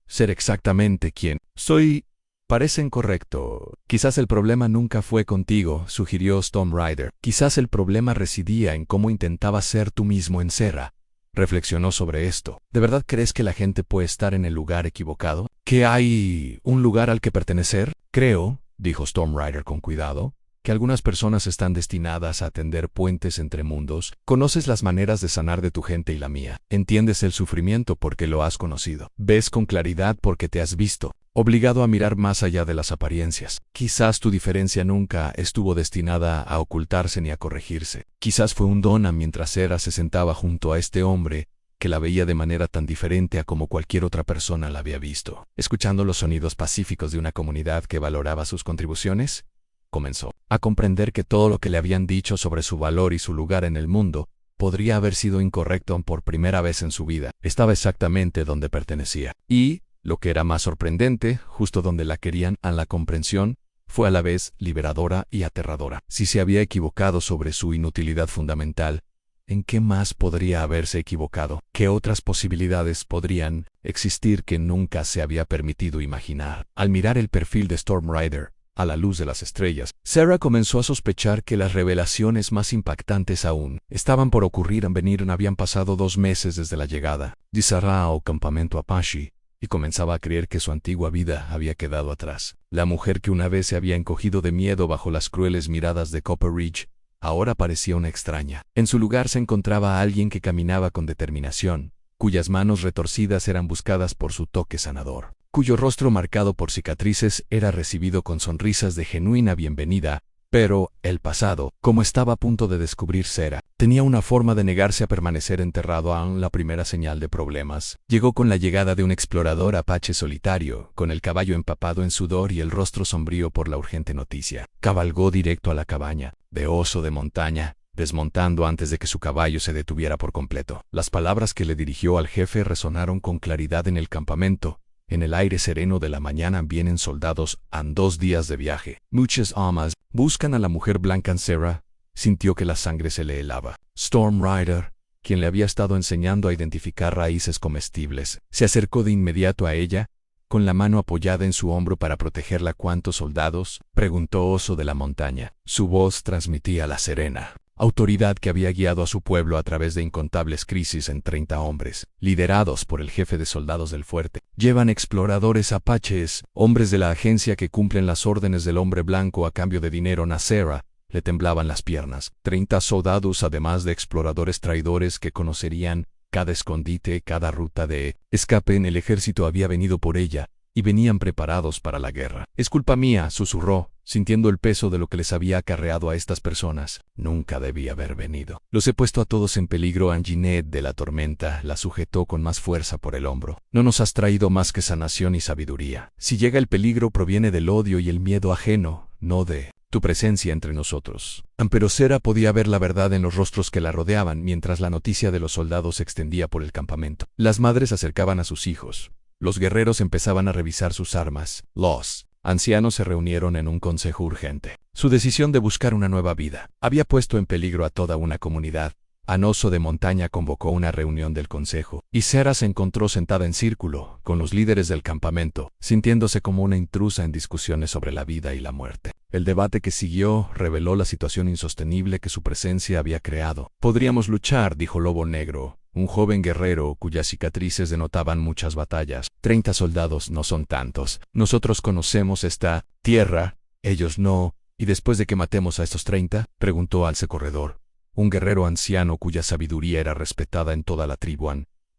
ser exactamente quien soy parece incorrecto. Quizás el problema nunca fue contigo, sugirió Storm Rider. Quizás el problema residía en cómo intentabas ser tú mismo en Sarah. Reflexionó sobre esto. ¿De verdad crees que la gente puede estar en el lugar equivocado? ¿Que hay un lugar al que pertenecer? Creo, dijo Storm Rider con cuidado, que algunas personas están destinadas a tender puentes entre mundos. Conoces las maneras de sanar de tu gente y la mía. Entiendes el sufrimiento porque lo has conocido. Ves con claridad porque te has visto obligado a mirar más allá de las apariencias. Quizás tu diferencia nunca estuvo destinada a ocultarse ni a corregirse. Quizás fue un don mientras Sarah se sentaba junto a este hombre que la veía de manera tan diferente a como cualquier otra persona la había visto. Escuchando los sonidos pacíficos de una comunidad que valoraba sus contribuciones, comenzó a comprender que todo lo que le habían dicho sobre su valor y su lugar en el mundo podría haber sido incorrecto por primera vez en su vida. Estaba exactamente donde pertenecía. Y, lo que era más sorprendente, justo donde la querían, a la comprensión, fue a la vez liberadora y aterradora. Si se había equivocado sobre su inutilidad fundamental, ¿en qué más podría haberse equivocado? ¿Qué otras posibilidades podrían existir que nunca se había permitido imaginar? Al mirar el perfil de Storm Rider, a la luz de las estrellas, Sarah comenzó a sospechar que las revelaciones más impactantes aún estaban por ocurrir. Habían pasado 2 meses desde la llegada de Sarah al campamento Apache, y comenzaba a creer que su antigua vida había quedado atrás. La mujer que una vez se había encogido de miedo bajo las crueles miradas de Copper Ridge, ahora parecía una extraña. En su lugar se encontraba alguien que caminaba con determinación, cuyas manos retorcidas eran buscadas por su toque sanador, cuyo rostro marcado por cicatrices era recibido con sonrisas de genuina bienvenida. Pero el pasado, como estaba a punto de descubrir Sarah, tenía una forma de negarse a permanecer enterrado. Aún la primera señal de problemas llegó con la llegada de un explorador apache solitario, con el caballo empapado en sudor y el rostro sombrío por la urgente noticia. Cabalgó directo a la cabaña de oso de montaña, desmontando antes de que su caballo se detuviera por completo. Las palabras que le dirigió al jefe resonaron con claridad en el campamento. En el aire sereno de la mañana vienen soldados a 2 días de viaje. Muchas almas buscan a la mujer blanca. Sarah sintió que la sangre se le helaba. Storm Rider, quien le había estado enseñando a identificar raíces comestibles, se acercó de inmediato a ella, con la mano apoyada en su hombro para protegerla. ¿Cuántos soldados?, preguntó Oso de la Montaña. Su voz transmitía la serena autoridad que había guiado a su pueblo a través de incontables crisis. En 30 hombres, liderados por el jefe de soldados del fuerte. Llevan exploradores apaches, hombres de la agencia que cumplen las órdenes del hombre blanco a cambio de dinero. A Sarah le temblaban las piernas. 30 soldados, además de exploradores traidores que conocerían cada escondite, cada ruta de escape. En el ejército había venido por ella, y venían preparados para la guerra. Es culpa mía, susurró, sintiendo el peso de lo que les había acarreado a estas personas. Nunca debía haber venido. Los he puesto a todos en peligro. Anginette de la Tormenta la sujetó con más fuerza por el hombro. No nos has traído más que sanación y sabiduría. Si llega el peligro proviene del odio y el miedo ajeno, no de tu presencia entre nosotros. Pero Sarah podía ver la verdad en los rostros que la rodeaban mientras la noticia de los soldados se extendía por el campamento. Las madres acercaban a sus hijos. Los guerreros empezaban a revisar sus armas. Los ancianos se reunieron en un consejo urgente. Su decisión de buscar una nueva vida había puesto en peligro a toda una comunidad. Oso de Montaña convocó una reunión del consejo, y Sarah se encontró sentada en círculo, con los líderes del campamento, sintiéndose como una intrusa en discusiones sobre la vida y la muerte. El debate que siguió reveló la situación insostenible que su presencia había creado. Podríamos luchar, dijo Lobo Negro, un joven guerrero cuyas cicatrices denotaban muchas batallas. 30 soldados no son tantos. Nosotros conocemos esta tierra, ellos no. ¿Y después de que matemos a estos 30? Preguntó Alce Corredor, un guerrero anciano cuya sabiduría era respetada en toda la tribu.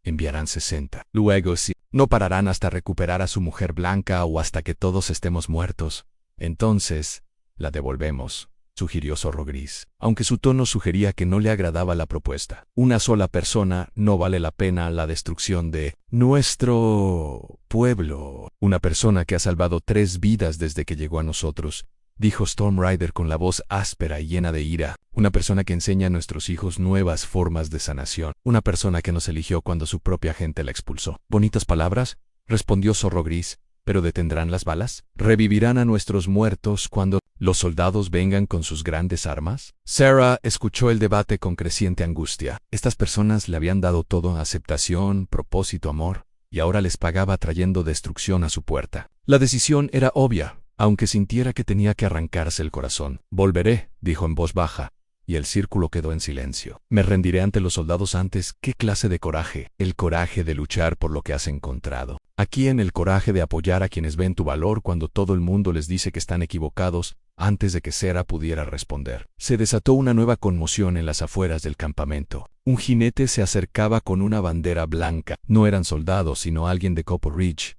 Enviarán 60. Luego sí, no pararán hasta recuperar a su mujer blanca o hasta que todos estemos muertos. Entonces, la devolvemos, sugirió Zorro Gris, aunque su tono sugería que no le agradaba la propuesta. Una sola persona no vale la pena la destrucción de nuestro pueblo. Una persona que ha salvado 3 vidas desde que llegó a nosotros, dijo Storm Rider con la voz áspera y llena de ira. Una persona que enseña a nuestros hijos nuevas formas de sanación. Una persona que nos eligió cuando su propia gente la expulsó. Bonitas palabras, respondió Zorro Gris. ¿Pero detendrán las balas? ¿Revivirán a nuestros muertos cuando los soldados vengan con sus grandes armas? Sarah escuchó el debate con creciente angustia. Estas personas le habían dado todo: aceptación, propósito, amor, y ahora les pagaba trayendo destrucción a su puerta. La decisión era obvia, aunque sintiera que tenía que arrancarse el corazón. Volveré, dijo en voz baja, y el círculo quedó en silencio. Me rendiré ante los soldados antes. ¿Qué clase de coraje? El coraje de luchar por lo que has encontrado. Aquí en el coraje de apoyar a quienes ven tu valor cuando todo el mundo les dice que están equivocados. Antes de que Sarah pudiera responder, se desató una nueva conmoción en las afueras del campamento. Un jinete se acercaba con una bandera blanca. No eran soldados, sino alguien de Copper Ridge.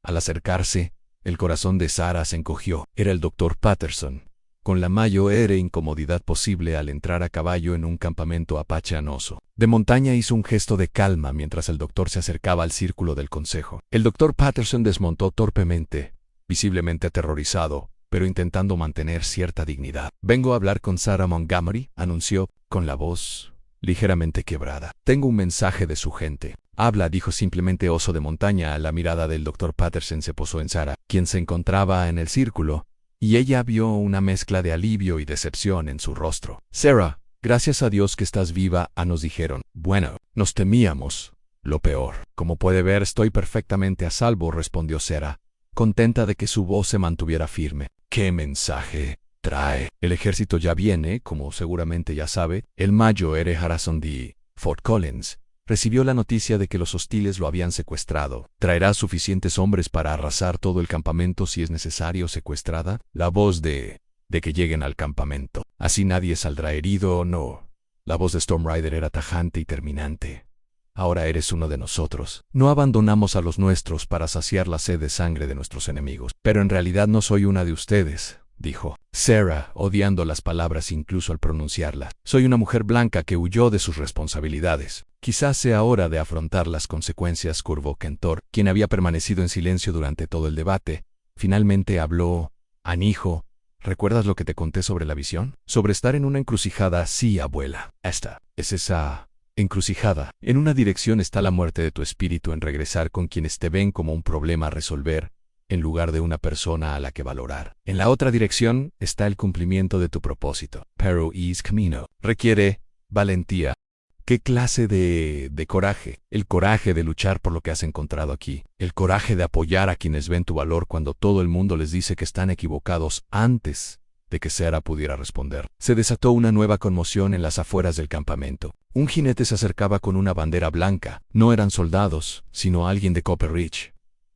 Al acercarse, el corazón de Sarah se encogió. Era el Dr. Patterson, con la mayor incomodidad posible al entrar a caballo en un campamento apache Oso de Montaña. Hizo un gesto de calma mientras el doctor se acercaba al círculo del consejo. El Dr. Patterson desmontó torpemente, visiblemente aterrorizado, pero intentando mantener cierta dignidad. Vengo a hablar con Sarah Montgomery, anunció, con la voz ligeramente quebrada. Tengo un mensaje de su gente. Habla, dijo simplemente Oso de Montaña. La mirada del Dr. Patterson se posó en Sarah, quien se encontraba en el círculo, y ella vio una mezcla de alivio y decepción en su rostro. Sarah, gracias a Dios que estás viva, nos dijeron. Bueno, nos temíamos lo peor. Como puede ver, estoy perfectamente a salvo, respondió Sarah, contenta de que su voz se mantuviera firme. ¿Qué mensaje trae? El ejército ya viene, como seguramente ya sabe. El Mayo R. Harrison de Fort Collins recibió la noticia de que los hostiles lo habían secuestrado. ¿Traerá suficientes hombres para arrasar todo el campamento si es necesario secuestrada? La voz de que lleguen al campamento. Así nadie saldrá herido o no. La voz de Storm Rider era tajante y terminante. Ahora eres uno de nosotros. No abandonamos a los nuestros para saciar la sed de sangre de nuestros enemigos. Pero en realidad no soy una de ustedes, dijo Sarah, odiando las palabras incluso al pronunciarlas. Soy una mujer blanca que huyó de sus responsabilidades. Quizás sea hora de afrontar las consecuencias, curvó Kentor, quien había permanecido en silencio durante todo el debate. Finalmente habló. Anijo, ¿recuerdas lo que te conté sobre la visión? Sobre estar en una encrucijada. Sí, abuela. Esta es esa encrucijada. En una dirección está la muerte de tu espíritu en regresar con quienes te ven como un problema a resolver, en lugar de una persona a la que valorar. En la otra dirección está el cumplimiento de tu propósito. Pero es camino. Requiere valentía. ¿Qué clase de coraje? El coraje de luchar por lo que has encontrado aquí. El coraje de apoyar a quienes ven tu valor cuando todo el mundo les dice que están equivocados antes de que Sarah pudiera responder. Se desató una nueva conmoción en las afueras del campamento. Un jinete se acercaba con una bandera blanca. No eran soldados, sino alguien de Copper Ridge.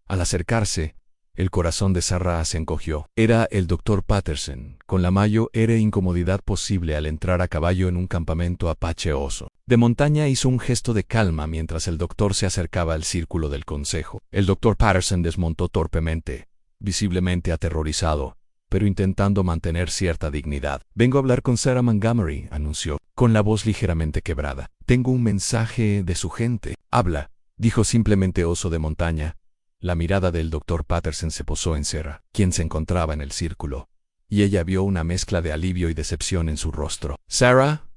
Al acercarse, el corazón de Sarah se encogió. Era el Dr. Patterson. Con la mayor incomodidad posible al entrar a caballo en un campamento apache oso. De Montaña hizo un gesto de calma mientras el doctor se acercaba al círculo del consejo. El Dr. Patterson desmontó torpemente, visiblemente aterrorizado, pero intentando mantener cierta dignidad. Vengo a hablar con Sarah Montgomery, anunció, con la voz ligeramente quebrada. Tengo un mensaje de su gente. Habla, dijo simplemente Oso de Montaña. La mirada del Dr. Patterson se posó en Sarah, quien se encontraba en el círculo, y ella vio una mezcla de alivio y decepción en su rostro. Sarah,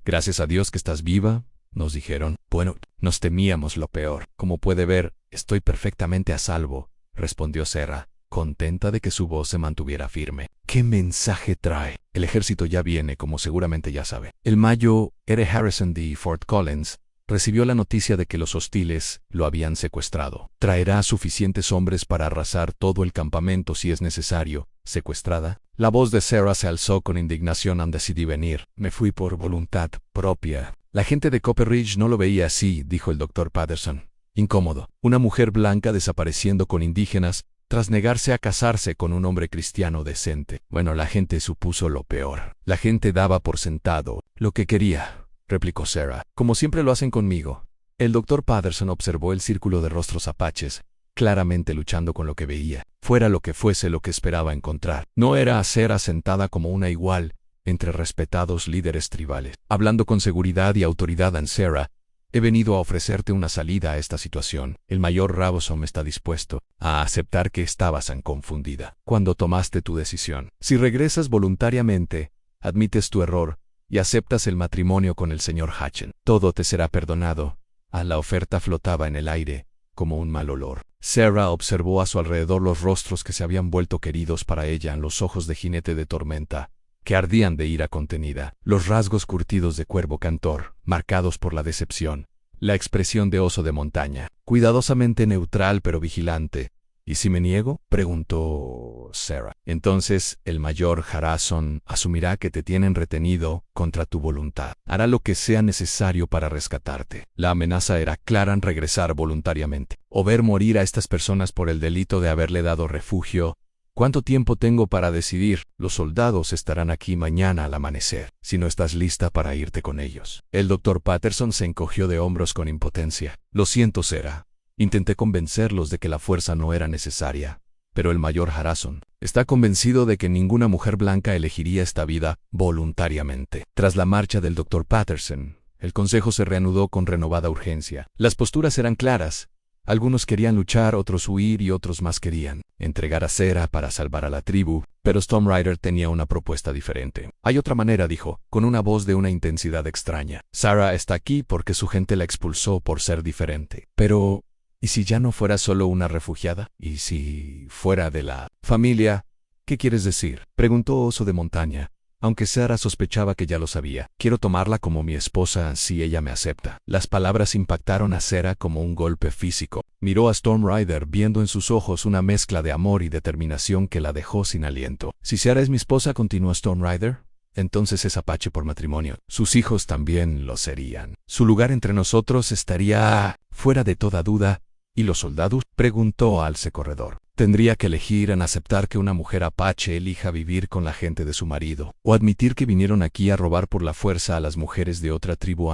gracias a Dios que estás viva, nos dijeron. Bueno, nos temíamos lo peor. Como puede ver, estoy perfectamente a salvo, respondió Sarah, contenta de que su voz se mantuviera firme. ¿Qué mensaje trae? El ejército ya viene, como seguramente ya sabe. El Mayo R. Harrison de Fort Collins recibió la noticia de que los hostiles lo habían secuestrado. ¿Traerá suficientes hombres para arrasar todo el campamento si es necesario? ¿Secuestrada? La voz de Sarah se alzó con indignación al decidir venir. Me fui por voluntad propia. La gente de Copper Ridge no lo veía así, dijo el Dr. Patterson. Incómodo. Una mujer blanca desapareciendo con indígenas tras negarse a casarse con un hombre cristiano decente. Bueno, la gente supuso lo peor. La gente daba por sentado lo que quería, replicó Sarah, como siempre lo hacen conmigo. El Dr. Patterson observó el círculo de rostros apaches, claramente luchando con lo que veía, fuera lo que fuese lo que esperaba encontrar. No era a Sarah sentada como una igual entre respetados líderes tribales. Hablando con seguridad y autoridad en Sarah, he venido a ofrecerte una salida a esta situación. El mayor Rabosom está dispuesto a aceptar que estabas tan confundida cuando tomaste tu decisión. Si regresas voluntariamente, admites tu error y aceptas el matrimonio con el señor Hatchen, todo te será perdonado. La oferta flotaba en el aire, como un mal olor. Sarah observó a su alrededor los rostros que se habían vuelto queridos para ella en los ojos de jinete de tormenta, que ardían de ira contenida, los rasgos curtidos de cuervo cantor, marcados por la decepción, la expresión de Oso de Montaña, cuidadosamente neutral pero vigilante. ¿Y si me niego?, preguntó Sarah. Entonces el mayor Harrison asumirá que te tienen retenido contra tu voluntad. Hará lo que sea necesario para rescatarte. La amenaza era clara en regresar voluntariamente, o ver morir a estas personas por el delito de haberle dado refugio. ¿Cuánto tiempo tengo para decidir? Los soldados estarán aquí mañana al amanecer, si no estás lista para irte con ellos. El Dr. Patterson se encogió de hombros con impotencia. Lo siento, Sarah. Intenté convencerlos de que la fuerza no era necesaria, pero el mayor Harrison está convencido de que ninguna mujer blanca elegiría esta vida voluntariamente. Tras la marcha del Dr. Patterson, el consejo se reanudó con renovada urgencia. Las posturas eran claras. Algunos querían luchar, otros huir y otros más querían entregar a Sarah para salvar a la tribu, pero Storm Rider tenía una propuesta diferente. Hay otra manera, dijo, con una voz de una intensidad extraña. Sarah está aquí porque su gente la expulsó por ser diferente. Pero, ¿y si ya no fuera solo una refugiada? ¿Y si fuera de la familia? ¿Qué quieres decir?, preguntó Oso de Montaña, aunque Sarah sospechaba que ya lo sabía. Quiero tomarla como mi esposa si ella me acepta. Las palabras impactaron a Sarah como un golpe físico. Miró a Storm Rider viendo en sus ojos una mezcla de amor y determinación que la dejó sin aliento. Si Sarah es mi esposa, continuó Storm Rider, entonces es apache por matrimonio. Sus hijos también lo serían. Su lugar entre nosotros estaría fuera de toda duda. ¿Y los soldados?, preguntó Alce Corredor. Tendría que elegir en aceptar que una mujer apache elija vivir con la gente de su marido, o admitir que vinieron aquí a robar por la fuerza a las mujeres de otra tribu.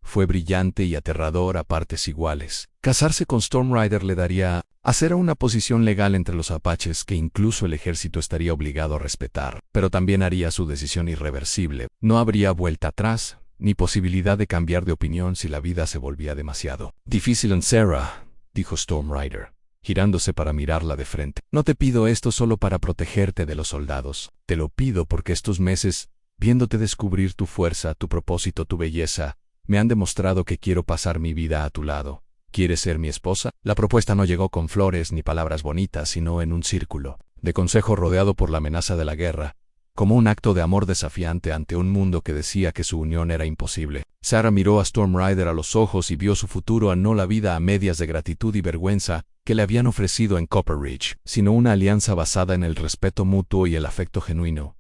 Fue brillante y aterrador a partes iguales. Casarse con Storm Rider le daría a Sarah una posición legal entre los apaches que incluso el ejército estaría obligado a respetar, pero también haría su decisión irreversible. No habría vuelta atrás, ni posibilidad de cambiar de opinión si la vida se volvía demasiado difícil en Sarah, dijo Storm Rider, girándose para mirarla de frente. No te pido esto solo para protegerte de los soldados. Te lo pido porque estos meses, viéndote descubrir tu fuerza, tu propósito, tu belleza, me han demostrado que quiero pasar mi vida a tu lado. ¿Quieres ser mi esposa? La propuesta no llegó con flores ni palabras bonitas, sino en un círculo de consejo rodeado por la amenaza de la guerra, como un acto de amor desafiante ante un mundo que decía que su unión era imposible. Sarah miró a Storm Rider a los ojos y vio su futuro, no la vida a medias de gratitud y vergüenza que le habían ofrecido en Copper Ridge, sino una alianza basada en el respeto mutuo y el afecto genuino.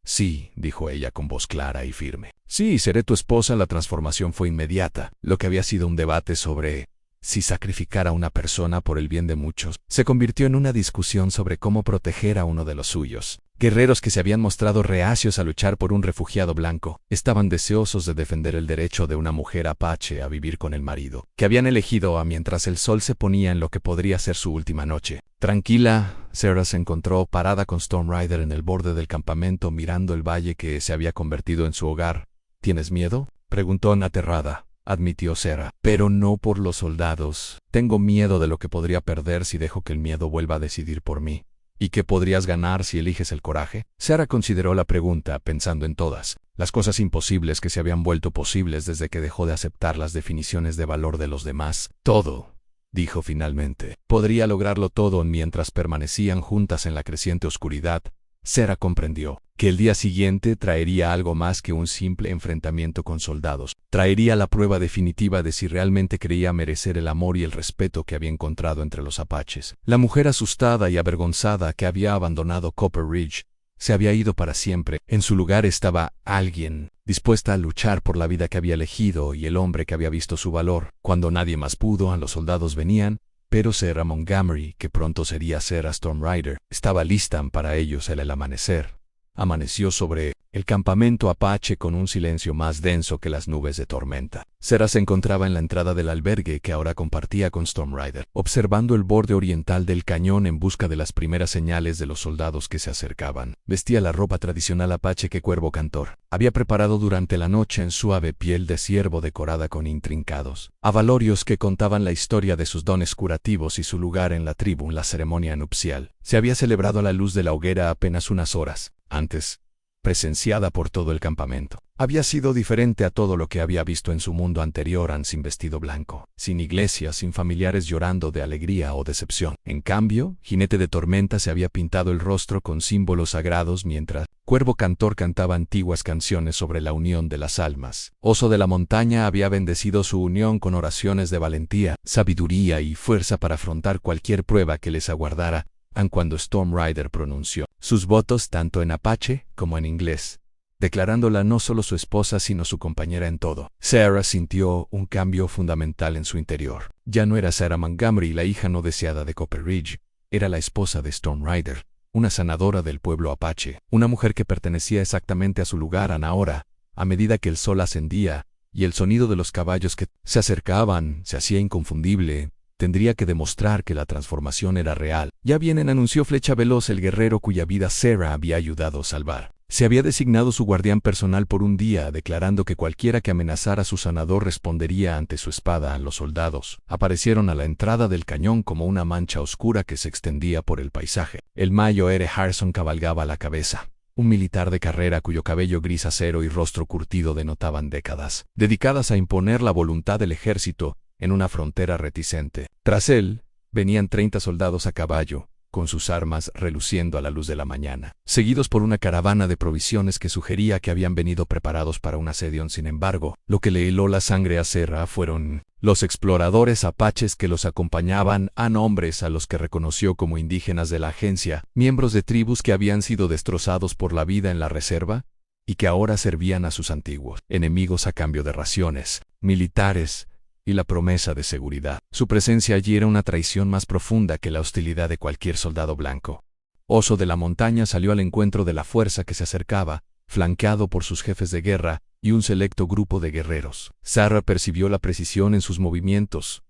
Sí, dijo ella con voz clara y firme. Sí, seré tu esposa. La transformación fue inmediata. Lo que había sido un debate sobre si sacrificar a una persona por el bien de muchos se convirtió en una discusión sobre cómo proteger a uno de los suyos. Guerreros que se habían mostrado reacios a luchar por un refugiado blanco estaban deseosos de defender el derecho de una mujer apache a vivir con el marido que habían elegido mientras el sol se ponía en lo que podría ser su última noche. Tranquila, Sarah se encontró parada con Storm Rider en el borde del campamento mirando el valle que se había convertido en su hogar. ¿Tienes miedo?, preguntó aterrada, admitió Sarah. Pero no por los soldados. Tengo miedo de lo que podría perder si dejo que el miedo vuelva a decidir por mí. ¿Y qué podrías ganar si eliges el coraje? Sarah consideró la pregunta, pensando en todas las cosas imposibles que se habían vuelto posibles desde que dejó de aceptar las definiciones de valor de los demás. Todo, dijo finalmente. Podría lograrlo todo mientras permanecían juntas en la creciente oscuridad. Sarah comprendió que el día siguiente traería algo más que un simple enfrentamiento con soldados. Traería la prueba definitiva de si realmente creía merecer el amor y el respeto que había encontrado entre los apaches. La mujer asustada y avergonzada que había abandonado Copper Ridge se había ido para siempre. En su lugar estaba alguien dispuesta a luchar por la vida que había elegido y el hombre que había visto su valor. Cuando nadie más pudo, los soldados venían. Pero Sarah Montgomery, que pronto sería Sarah Storm Rider, estaba lista para ellos el amanecer. Amaneció sobre el campamento apache con un silencio más denso que las nubes de tormenta. Sarah se encontraba en la entrada del albergue que ahora compartía con Storm Rider, observando el borde oriental del cañón en busca de las primeras señales de los soldados que se acercaban. Vestía la ropa tradicional apache que Cuervo Cantor había preparado durante la noche en suave piel de ciervo decorada con intrincados avalorios que contaban la historia de sus dones curativos y su lugar en la tribu. La ceremonia nupcial se había celebrado a la luz de la hoguera apenas unas horas antes, presenciada por todo el campamento. Había sido diferente a todo lo que había visto en su mundo anterior, sin vestido blanco, sin iglesia, sin familiares llorando de alegría o decepción. En cambio, Jinete de Tormenta se había pintado el rostro con símbolos sagrados mientras Cuervo Cantor cantaba antiguas canciones sobre la unión de las almas. Oso de la Montaña había bendecido su unión con oraciones de valentía, sabiduría y fuerza para afrontar cualquier prueba que les aguardara. Cuando Storm Rider pronunció sus votos tanto en apache como en inglés, declarándola no solo su esposa sino su compañera en todo, Sarah sintió un cambio fundamental en su interior. Ya no era Sarah Montgomery, la hija no deseada de Copper Ridge, era la esposa de Storm Rider, una sanadora del pueblo apache, una mujer que pertenecía exactamente a su lugar. Ahora, a medida que el sol ascendía y el sonido de los caballos que se acercaban se hacía inconfundible, tendría que demostrar que la transformación era real. Ya vienen, anunció Flecha Veloz, el guerrero cuya vida Sarah había ayudado a salvar. Se había designado su guardián personal por un día, declarando que cualquiera que amenazara a su sanador respondería ante su espada. Los soldados aparecieron a la entrada del cañón como una mancha oscura que se extendía por el paisaje. El mayor Harrison cabalgaba a la cabeza, un militar de carrera cuyo cabello gris acero y rostro curtido denotaban décadas dedicadas a imponer la voluntad del ejército en una frontera reticente. Tras él, venían 30 soldados a caballo, con sus armas reluciendo a la luz de la mañana, seguidos por una caravana de provisiones que sugería que habían venido preparados para un asedio. Sin embargo, lo que le heló la sangre a Serra fueron los exploradores apaches que los acompañaban, hombres a los que reconoció como indígenas de la agencia, miembros de tribus que habían sido destrozados por la vida en la reserva y que ahora servían a sus antiguos enemigos a cambio de raciones, militares y la promesa de seguridad. Su presencia allí era una traición más profunda que la hostilidad de cualquier soldado blanco. Oso de la Montaña salió al encuentro de la fuerza que se acercaba, flanqueado por sus jefes de guerra y un selecto grupo de guerreros. Sarah percibió la precisión en sus movimientos,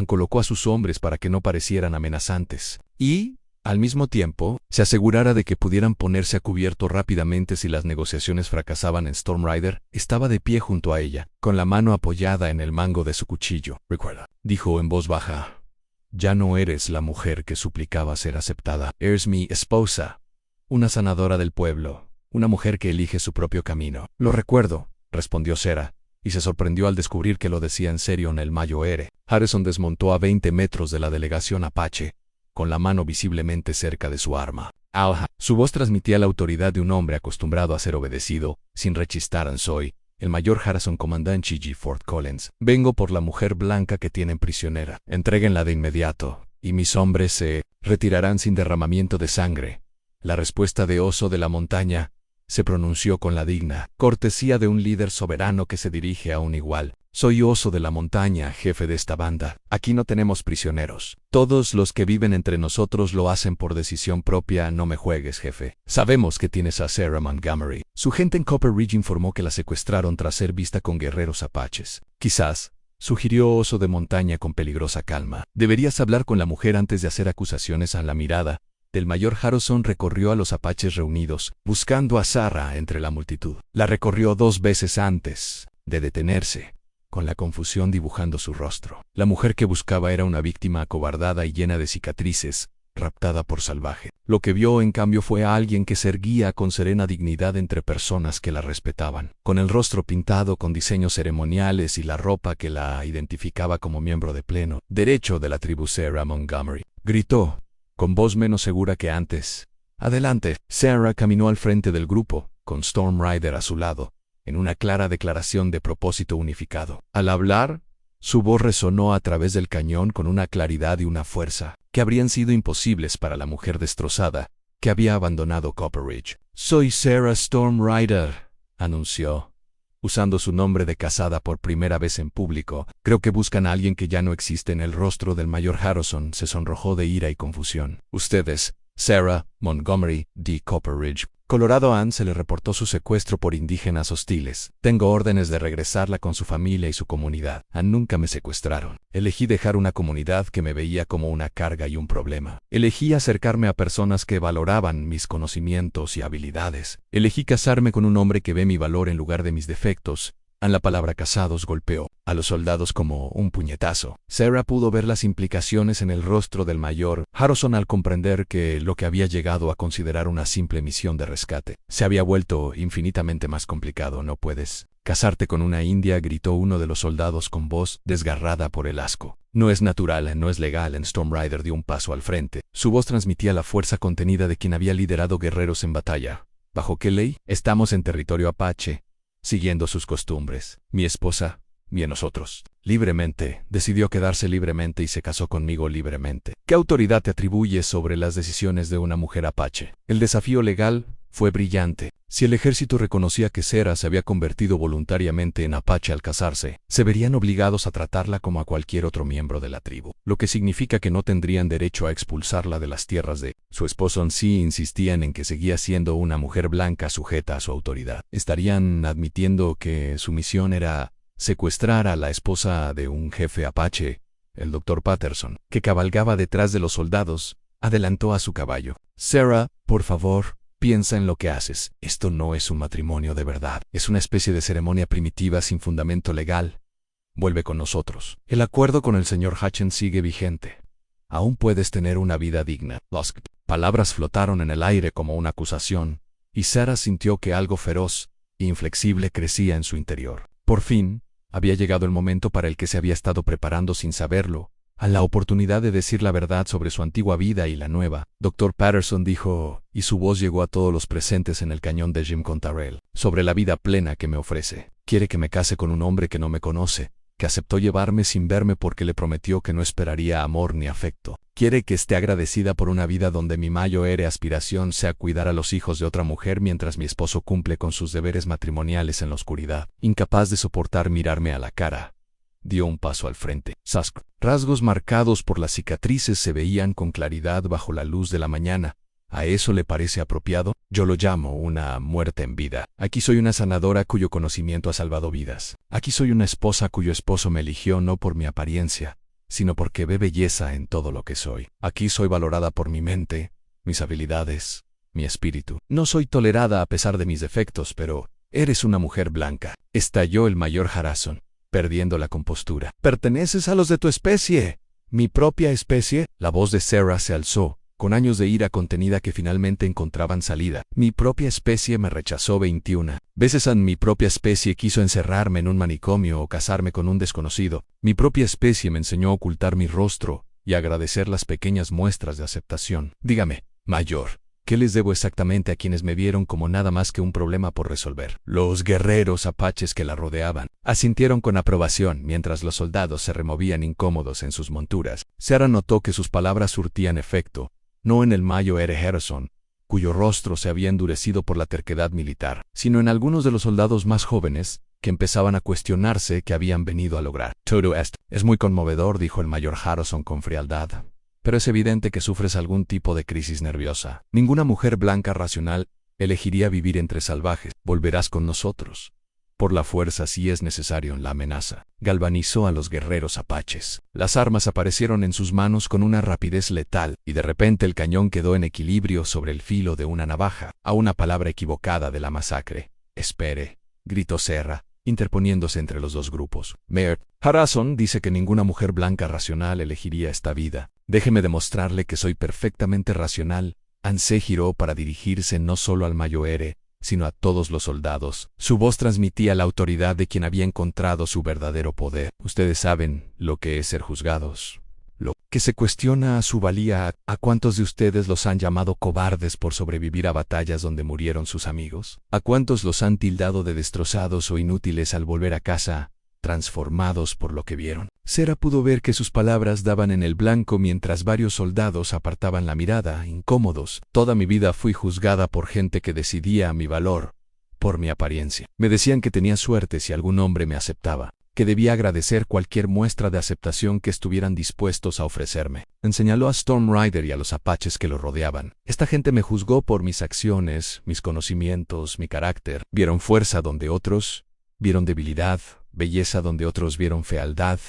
colocó a sus hombres para que no parecieran amenazantes, y, al mismo tiempo, se asegurara de que pudieran ponerse a cubierto rápidamente si las negociaciones fracasaban. Storm Rider estaba de pie junto a ella, con la mano apoyada en el mango de su cuchillo. «Recuerda», dijo en voz baja, «ya no eres la mujer que suplicaba ser aceptada. Eres mi esposa, una sanadora del pueblo, una mujer que elige su propio camino». «Lo recuerdo», respondió Sarah, y se sorprendió al descubrir que lo decía en serio en el mayor. Harrison desmontó a 20 metros de la delegación apache, con la mano visiblemente cerca de su arma. «Alja». Su voz transmitía la autoridad de un hombre acostumbrado a ser obedecido, sin rechistar. «Soy el mayor Harrison, comandante G. Fort Collins. Vengo por la mujer blanca que tienen prisionera. Entréguenla de inmediato, y mis hombres se retirarán sin derramamiento de sangre». La respuesta de Oso de la Montaña se pronunció con la digna cortesía de un líder soberano que se dirige a un igual. «Soy Oso de la Montaña, jefe de esta banda. Aquí no tenemos prisioneros. Todos los que viven entre nosotros lo hacen por decisión propia. No me juegues, jefe. Sabemos que tienes a Sarah Montgomery». Su gente en Copper Ridge informó que la secuestraron tras ser vista con guerreros apaches. «Quizás», sugirió Oso de Montaña con peligrosa calma, «deberías hablar con la mujer antes de hacer acusaciones». A la mirada del mayor Harrison recorrió a los apaches reunidos, buscando a Sarah entre la multitud. La recorrió 2 veces antes de detenerse, con la confusión dibujando su rostro. La mujer que buscaba era una víctima acobardada y llena de cicatrices, raptada por salvaje. Lo que vio, en cambio, fue a alguien que se erguía con serena dignidad entre personas que la respetaban, con el rostro pintado con diseños ceremoniales y la ropa que la identificaba como miembro de pleno derecho de la tribu Sarah Montgomery. Gritó, con voz menos segura que antes, «Adelante». Sarah caminó al frente del grupo, con Storm Rider a su lado, en una clara declaración de propósito unificado. Al hablar, su voz resonó a través del cañón con una claridad y una fuerza que habrían sido imposibles para la mujer destrozada que había abandonado Copper Ridge. «Soy Sarah Storm Rider», anunció, usando su nombre de casada por primera vez en público. «Creo que buscan a alguien que ya no existe». En el rostro del mayor Harrison se sonrojó de ira y confusión. «Ustedes, Sarah Montgomery, de Copper Ridge». Colorado Ann se le reportó su secuestro por indígenas hostiles. «Tengo órdenes de regresarla con su familia y su comunidad. Ann, nunca me secuestraron. Elegí dejar una comunidad que me veía como una carga y un problema. Elegí acercarme a personas que valoraban mis conocimientos y habilidades. Elegí casarme con un hombre que ve mi valor en lugar de mis defectos». La palabra casados golpeó a los soldados como un puñetazo. Sarah pudo ver las implicaciones en el rostro del mayor Harrison al comprender que lo que había llegado a considerar una simple misión de rescate se había vuelto infinitamente más complicado. «No puedes casarte con una india», gritó uno de los soldados con voz desgarrada por el asco. «No es natural, no es legal». Storm Rider dio un paso al frente. Su voz transmitía la fuerza contenida de quien había liderado guerreros en batalla. «¿Bajo qué ley? Estamos en territorio apache, siguiendo sus costumbres. Mi esposa, y nosotros, libremente, decidió quedarse libremente y se casó conmigo libremente. ¿Qué autoridad te atribuyes sobre las decisiones de una mujer apache?» El desafío legal fue brillante. Si el ejército reconocía que Sarah se había convertido voluntariamente en apache al casarse, se verían obligados a tratarla como a cualquier otro miembro de la tribu, lo que significa que no tendrían derecho a expulsarla de las tierras de su esposo. Sí insistían en que seguía siendo una mujer blanca sujeta a su autoridad. Estarían admitiendo que su misión era secuestrar a la esposa de un jefe apache. El Dr. Patterson, que cabalgaba detrás de los soldados, adelantó a su caballo. «Sarah, por favor», Piensa en lo que haces. Esto no es un matrimonio de verdad. Es una especie de ceremonia primitiva sin fundamento legal. Vuelve con nosotros. El acuerdo con el señor Hutchins sigue vigente. Aún puedes tener una vida digna. Las palabras flotaron en el aire como una acusación, y Sarah sintió que algo feroz e inflexible crecía en su interior. Por fin, había llegado el momento para el que se había estado preparando sin saberlo, a la oportunidad de decir la verdad sobre su antigua vida y la nueva. Dr. Patterson dijo, y su voz llegó a todos los presentes en el cañón de Jim Contarrell, sobre la vida plena que me ofrece. Quiere que me case con un hombre que no me conoce, que aceptó llevarme sin verme porque le prometió que no esperaría amor ni afecto. Quiere que esté agradecida por una vida donde mi mayor aspiración sea cuidar a los hijos de otra mujer mientras mi esposo cumple con sus deberes matrimoniales en la oscuridad. Incapaz de soportar mirarme a la cara, dio un paso al frente. Rasgos marcados por las cicatrices se veían con claridad bajo la luz de la mañana. ¿A eso le parece apropiado? Yo lo llamo una muerte en vida. Aquí soy una sanadora cuyo conocimiento ha salvado vidas. Aquí soy una esposa cuyo esposo me eligió no por mi apariencia, sino porque ve belleza en todo lo que soy. Aquí soy valorada por mi mente, mis habilidades, mi espíritu. No soy tolerada a pesar de mis defectos, pero eres una mujer blanca. Estalló el mayor Harrison, perdiendo la compostura. ¿Perteneces a los de tu especie? ¿Mi propia especie? La voz de Sarah se alzó, con años de ira contenida que finalmente encontraban salida. Mi propia especie me rechazó 21 veces. Mi propia especie quiso encerrarme en un manicomio o casarme con un desconocido. Mi propia especie me enseñó a ocultar mi rostro y a agradecer las pequeñas muestras de aceptación. Dígame, mayor, ¿qué les debo exactamente a quienes me vieron como nada más que un problema por resolver? Los guerreros apaches que la rodeaban asintieron con aprobación mientras los soldados se removían incómodos en sus monturas. Sarah notó que sus palabras surtían efecto, no en el mayor Harrison, cuyo rostro se había endurecido por la terquedad militar, sino en algunos de los soldados más jóvenes, que empezaban a cuestionarse qué habían venido a lograr. Todo esto es muy conmovedor, dijo el mayor Harrison con frialdad, pero es evidente que sufres algún tipo de crisis nerviosa. Ninguna mujer blanca racional elegiría vivir entre salvajes. Volverás con nosotros, por la fuerza si es necesario. La amenaza galvanizó a los guerreros apaches. Las armas aparecieron en sus manos con una rapidez letal, y de repente el cañón quedó en equilibrio sobre el filo de una navaja. A una palabra equivocada de la masacre. Espere, gritó Sarah, interponiéndose entre los dos grupos. Mayor Harrison dice que ninguna mujer blanca racional elegiría esta vida. Déjeme demostrarle que soy perfectamente racional. Anse giró para dirigirse no solo al mayor, sino a todos los soldados. Su voz transmitía la autoridad de quien había encontrado su verdadero poder. Ustedes saben lo que es ser juzgados. Lo que se cuestiona a su valía. ¿A cuántos de ustedes los han llamado cobardes por sobrevivir a batallas donde murieron sus amigos? ¿A cuántos los han tildado de destrozados o inútiles al volver a casa, transformados por lo que vieron? Sarah pudo ver que sus palabras daban en el blanco mientras varios soldados apartaban la mirada, incómodos. Toda mi vida fui juzgada por gente que decidía mi valor por mi apariencia. Me decían que tenía suerte si algún hombre me aceptaba, que debía agradecer cualquier muestra de aceptación que estuvieran dispuestos a ofrecerme. Señaló a Storm Rider y a los apaches que lo rodeaban. Esta gente me juzgó por mis acciones, mis conocimientos, mi carácter. Vieron fuerza donde otros vieron debilidad, belleza donde otros vieron fealdad,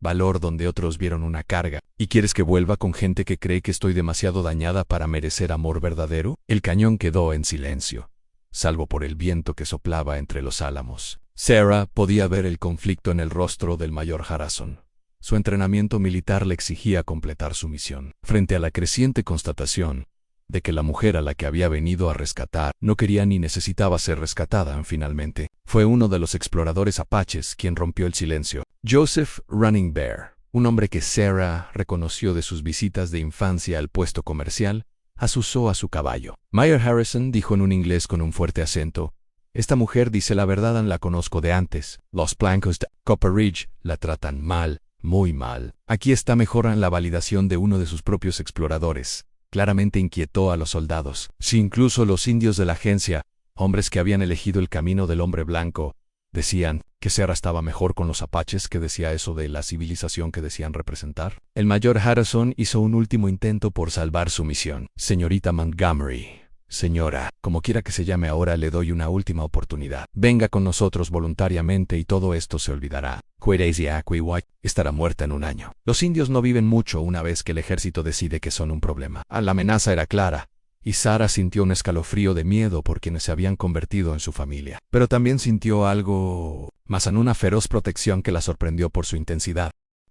valor donde otros vieron una carga. ¿Y quieres que vuelva con gente que cree que estoy demasiado dañada para merecer amor verdadero? El cañón quedó en silencio, salvo por el viento que soplaba entre los álamos. Sarah podía ver el conflicto en el rostro del mayor Harrison. Su entrenamiento militar le exigía completar su misión. Frente a la creciente constatación de que la mujer a la que había venido a rescatar no quería ni necesitaba ser rescatada, finalmente, fue uno de los exploradores apaches quien rompió el silencio. Joseph Running Bear, un hombre que Sarah reconoció de sus visitas de infancia al puesto comercial, azuzó a su caballo. Mayor Harrison dijo en un inglés con un fuerte acento: «Esta mujer dice la verdad, la conozco de antes. Los blancos de Copper Ridge la tratan mal, muy mal. Aquí está mejor en la validación de uno de sus propios exploradores». Claramente inquietó a los soldados. Si incluso los indios de la agencia, hombres que habían elegido el camino del hombre blanco, decían que Sarah estaba mejor con los apaches, que decía eso de la civilización que decían representar. El mayor Harrison hizo un último intento por salvar su misión. «Señorita Montgomery, señora, como quiera que se llame ahora, le doy una última oportunidad. Venga con nosotros voluntariamente y todo esto se olvidará. Queresia White estará muerta en un año». Los indios no viven mucho una vez que el ejército decide que son un problema. La amenaza era clara. y Sarah sintió un escalofrío de miedo por quienes se habían convertido en su familia. Pero también sintió algo más, en una feroz protección que la sorprendió por su intensidad.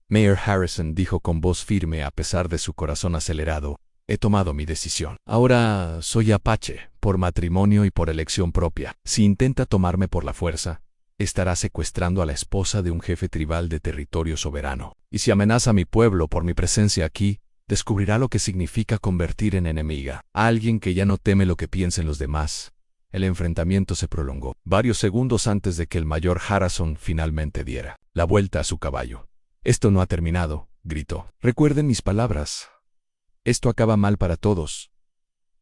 Mayor Harrison dijo con voz firme a pesar de su corazón acelerado: he tomado mi decisión. Ahora soy apache, por matrimonio y por elección propia. Si intenta tomarme por la fuerza, estará secuestrando a la esposa de un jefe tribal de territorio soberano. Y si amenaza a mi pueblo por mi presencia aquí, descubrirá lo que significa convertir en enemiga a alguien que ya no teme lo que piensen los demás. El enfrentamiento se prolongó varios segundos antes de que el mayor Harrison finalmente diera la vuelta a su caballo. Esto no ha terminado, gritó. Recuerden mis palabras. Esto acaba mal para todos.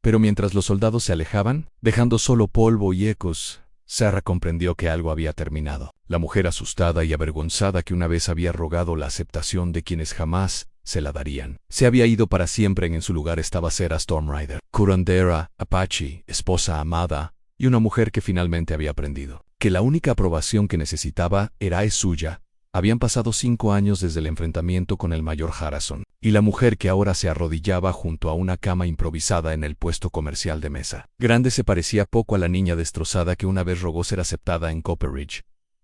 Pero mientras los soldados se alejaban, dejando solo polvo y ecos, Sarah comprendió que algo había terminado. La mujer asustada y avergonzada que una vez había rogado la aceptación de quienes jamás se la darían, se había ido para siempre. En su lugar estaba Sarah Stormrider, curandera, apache, esposa amada, y una mujer que finalmente había aprendido que la única aprobación que necesitaba era suya. Habían pasado 5 años desde el enfrentamiento con el mayor Harrison, y la mujer que ahora se arrodillaba junto a una cama improvisada en el puesto comercial de Mesa Grande se parecía poco a la niña destrozada que una vez rogó ser aceptada en Copperidge.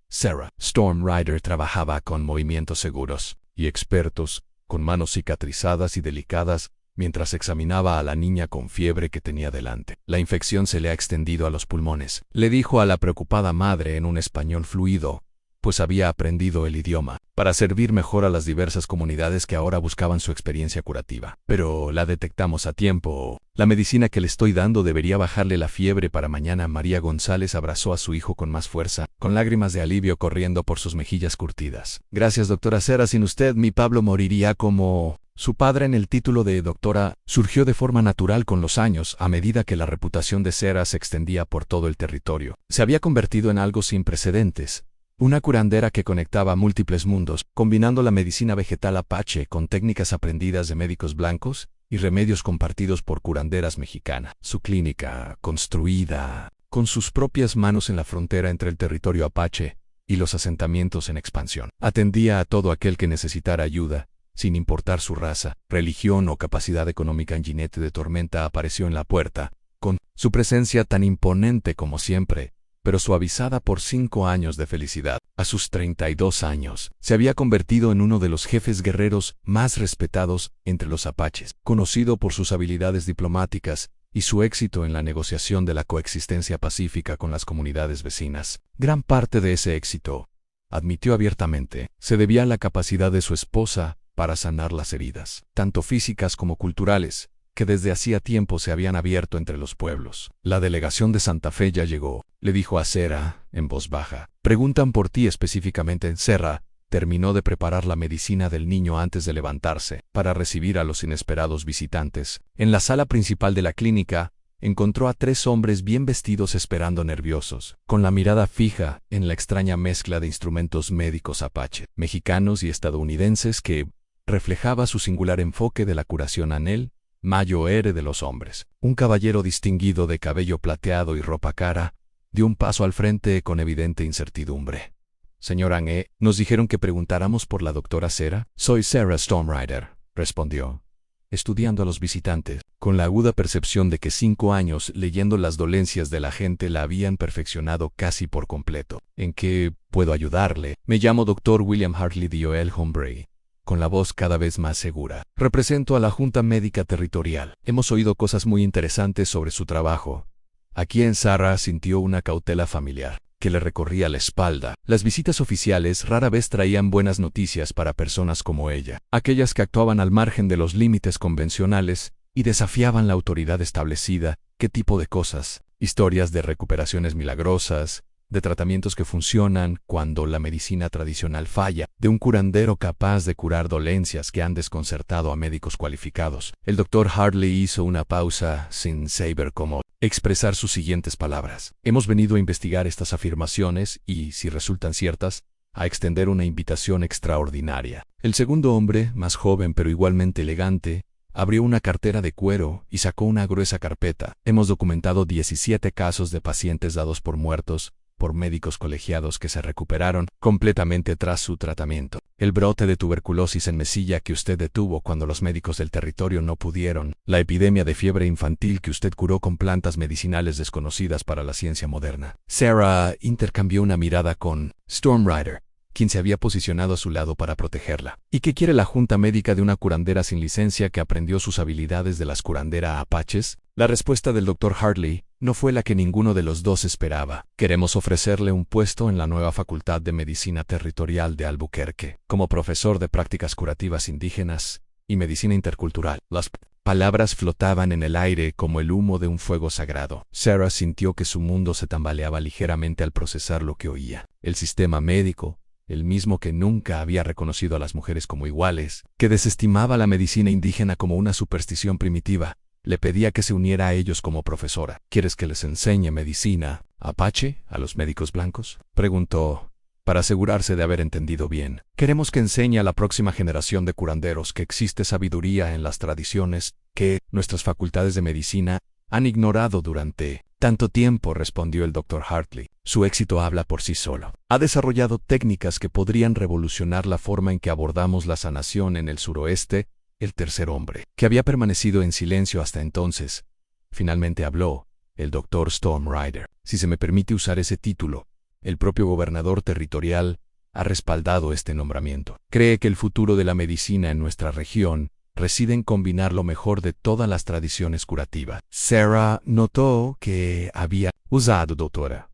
Sarah Stormrider trabajaba con movimientos seguros y expertos, con manos cicatrizadas y delicadas, mientras examinaba a la niña con fiebre que tenía delante. La infección se le ha extendido a los pulmones, le dijo a la preocupada madre en un español fluido, pues había aprendido el idioma, para servir mejor a las diversas comunidades que ahora buscaban su experiencia curativa. Pero la detectamos a tiempo. La medicina que le estoy dando debería bajarle la fiebre para mañana. María González abrazó a su hijo con más fuerza, con lágrimas de alivio corriendo por sus mejillas curtidas. Gracias, doctora Sarah. Sin usted, mi Pablo moriría como... Su padre en el título de doctora surgió de forma natural con los años, a medida que la reputación de Sarah se extendía por todo el territorio. Se había convertido en algo sin precedentes. Una curandera que conectaba múltiples mundos, combinando la medicina vegetal apache con técnicas aprendidas de médicos blancos y remedios compartidos por curanderas mexicanas. Su clínica, construida con sus propias manos en la frontera entre el territorio apache y los asentamientos en expansión, atendía a todo aquel que necesitara ayuda, sin importar su raza, religión o capacidad económica. En Jinete de Tormenta apareció en la puerta, con su presencia tan imponente como siempre, pero suavizada por 5 años de felicidad. A sus 32 años, se había convertido en uno de los jefes guerreros más respetados entre los apaches, conocido por sus habilidades diplomáticas y su éxito en la negociación de la coexistencia pacífica con las comunidades vecinas. Gran parte de ese éxito, admitió abiertamente, se debía a la capacidad de su esposa para sanar las heridas, tanto físicas como culturales, que desde hacía tiempo se habían abierto entre los pueblos. La delegación de Santa Fe ya llegó, le dijo a Sarah, en voz baja. Preguntan por ti específicamente. Sarah terminó de preparar la medicina del niño antes de levantarse, para recibir a los inesperados visitantes. En la sala principal de la clínica, encontró a 3 hombres bien vestidos esperando nerviosos, con la mirada fija en la extraña mezcla de instrumentos médicos apache, mexicanos y estadounidenses que reflejaba su singular enfoque de la curación anel, mayor de los hombres. Un caballero distinguido de cabello plateado y ropa cara, dio un paso al frente con evidente incertidumbre. Señor Ange, nos dijeron que preguntáramos por la doctora Sarah. Soy Sarah Stormrider, respondió, estudiando a los visitantes, con la aguda percepción de que 5 años leyendo las dolencias de la gente la habían perfeccionado casi por completo. ¿En qué puedo ayudarle? Me llamo Dr. William Hartley Dioel Hombre, con la voz cada vez más segura. Represento a la Junta Médica Territorial. Hemos oído cosas muy interesantes sobre su trabajo. Aquí en Sarah sintió una cautela familiar que le recorría la espalda. Las visitas oficiales rara vez traían buenas noticias para personas como ella, aquellas que actuaban al margen de los límites convencionales y desafiaban la autoridad establecida. ¿Qué tipo de cosas? Historias de recuperaciones milagrosas, de tratamientos que funcionan cuando la medicina tradicional falla, de un curandero capaz de curar dolencias que han desconcertado a médicos cualificados. El doctor Hartley hizo una pausa sin saber cómo expresar sus siguientes palabras. Hemos venido a investigar estas afirmaciones y, si resultan ciertas, a extender una invitación extraordinaria. El segundo hombre, más joven pero igualmente elegante, abrió una cartera de cuero y sacó una gruesa carpeta. Hemos documentado 17 casos de pacientes dados por muertos por médicos colegiados que se recuperaron completamente tras su tratamiento. El brote de tuberculosis en Mesilla que usted detuvo cuando los médicos del territorio no pudieron. La epidemia de fiebre infantil que usted curó con plantas medicinales desconocidas para la ciencia moderna. Sarah intercambió una mirada con Storm Rider, quien se había posicionado a su lado para protegerla. ¿Y qué quiere la junta médica de una curandera sin licencia que aprendió sus habilidades de las curanderas apaches? La respuesta del Dr. Hartley no fue la que ninguno de los dos esperaba. Queremos ofrecerle un puesto en la nueva Facultad de Medicina Territorial de Albuquerque, como profesor de prácticas curativas indígenas y medicina intercultural. Las palabras flotaban en el aire como el humo de un fuego sagrado. Sarah sintió que su mundo se tambaleaba ligeramente al procesar lo que oía. El sistema médico, el mismo que nunca había reconocido a las mujeres como iguales, que desestimaba la medicina indígena como una superstición primitiva, le pedía que se uniera a ellos como profesora. ¿Quieres que les enseñe medicina apache a los médicos blancos?, preguntó, para asegurarse de haber entendido bien. Queremos que enseñe a la próxima generación de curanderos que existe sabiduría en las tradiciones que nuestras facultades de medicina han ignorado durante tanto tiempo, respondió el Dr. Hartley. Su éxito habla por sí solo. Ha desarrollado técnicas que podrían revolucionar la forma en que abordamos la sanación en el suroeste. El tercer hombre, que había permanecido en silencio hasta entonces, finalmente habló, el Dr. Storm Rider. Si se me permite usar ese título, el propio gobernador territorial ha respaldado este nombramiento. Cree que el futuro de la medicina en nuestra región reside en combinar lo mejor de todas las tradiciones curativas. Sarah notó que había usado doctora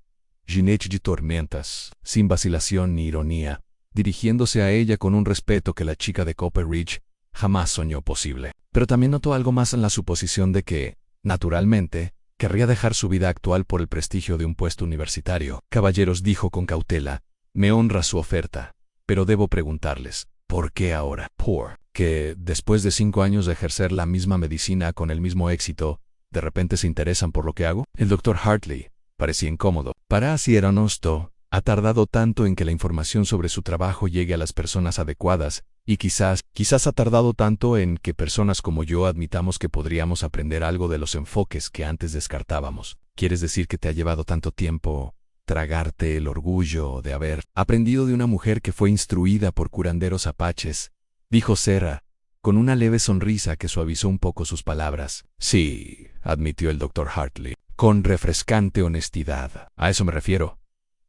jinete de tormentas, sin vacilación ni ironía, dirigiéndose a ella con un respeto que la chica de Copper Ridge jamás soñó posible. Pero también notó algo más en la suposición de que, naturalmente, querría dejar su vida actual por el prestigio de un puesto universitario. Caballeros, dijo con cautela, me honra su oferta, pero debo preguntarles, ¿por qué ahora? ¿Por que, después de 5 años de ejercer la misma medicina con el mismo éxito, de repente se interesan por lo que hago? El Dr. Hartley parecía incómodo. Para si era honesto, ha tardado tanto en que la información sobre su trabajo llegue a las personas adecuadas, y quizás ha tardado tanto en que personas como yo admitamos que podríamos aprender algo de los enfoques que antes descartábamos. ¿Quieres decir que te ha llevado tanto tiempo tragarte el orgullo de haber aprendido de una mujer que fue instruida por curanderos apaches?, dijo Sarah, con una leve sonrisa que suavizó un poco sus palabras. Sí, admitió el Dr. Hartley, con refrescante honestidad. A eso me refiero.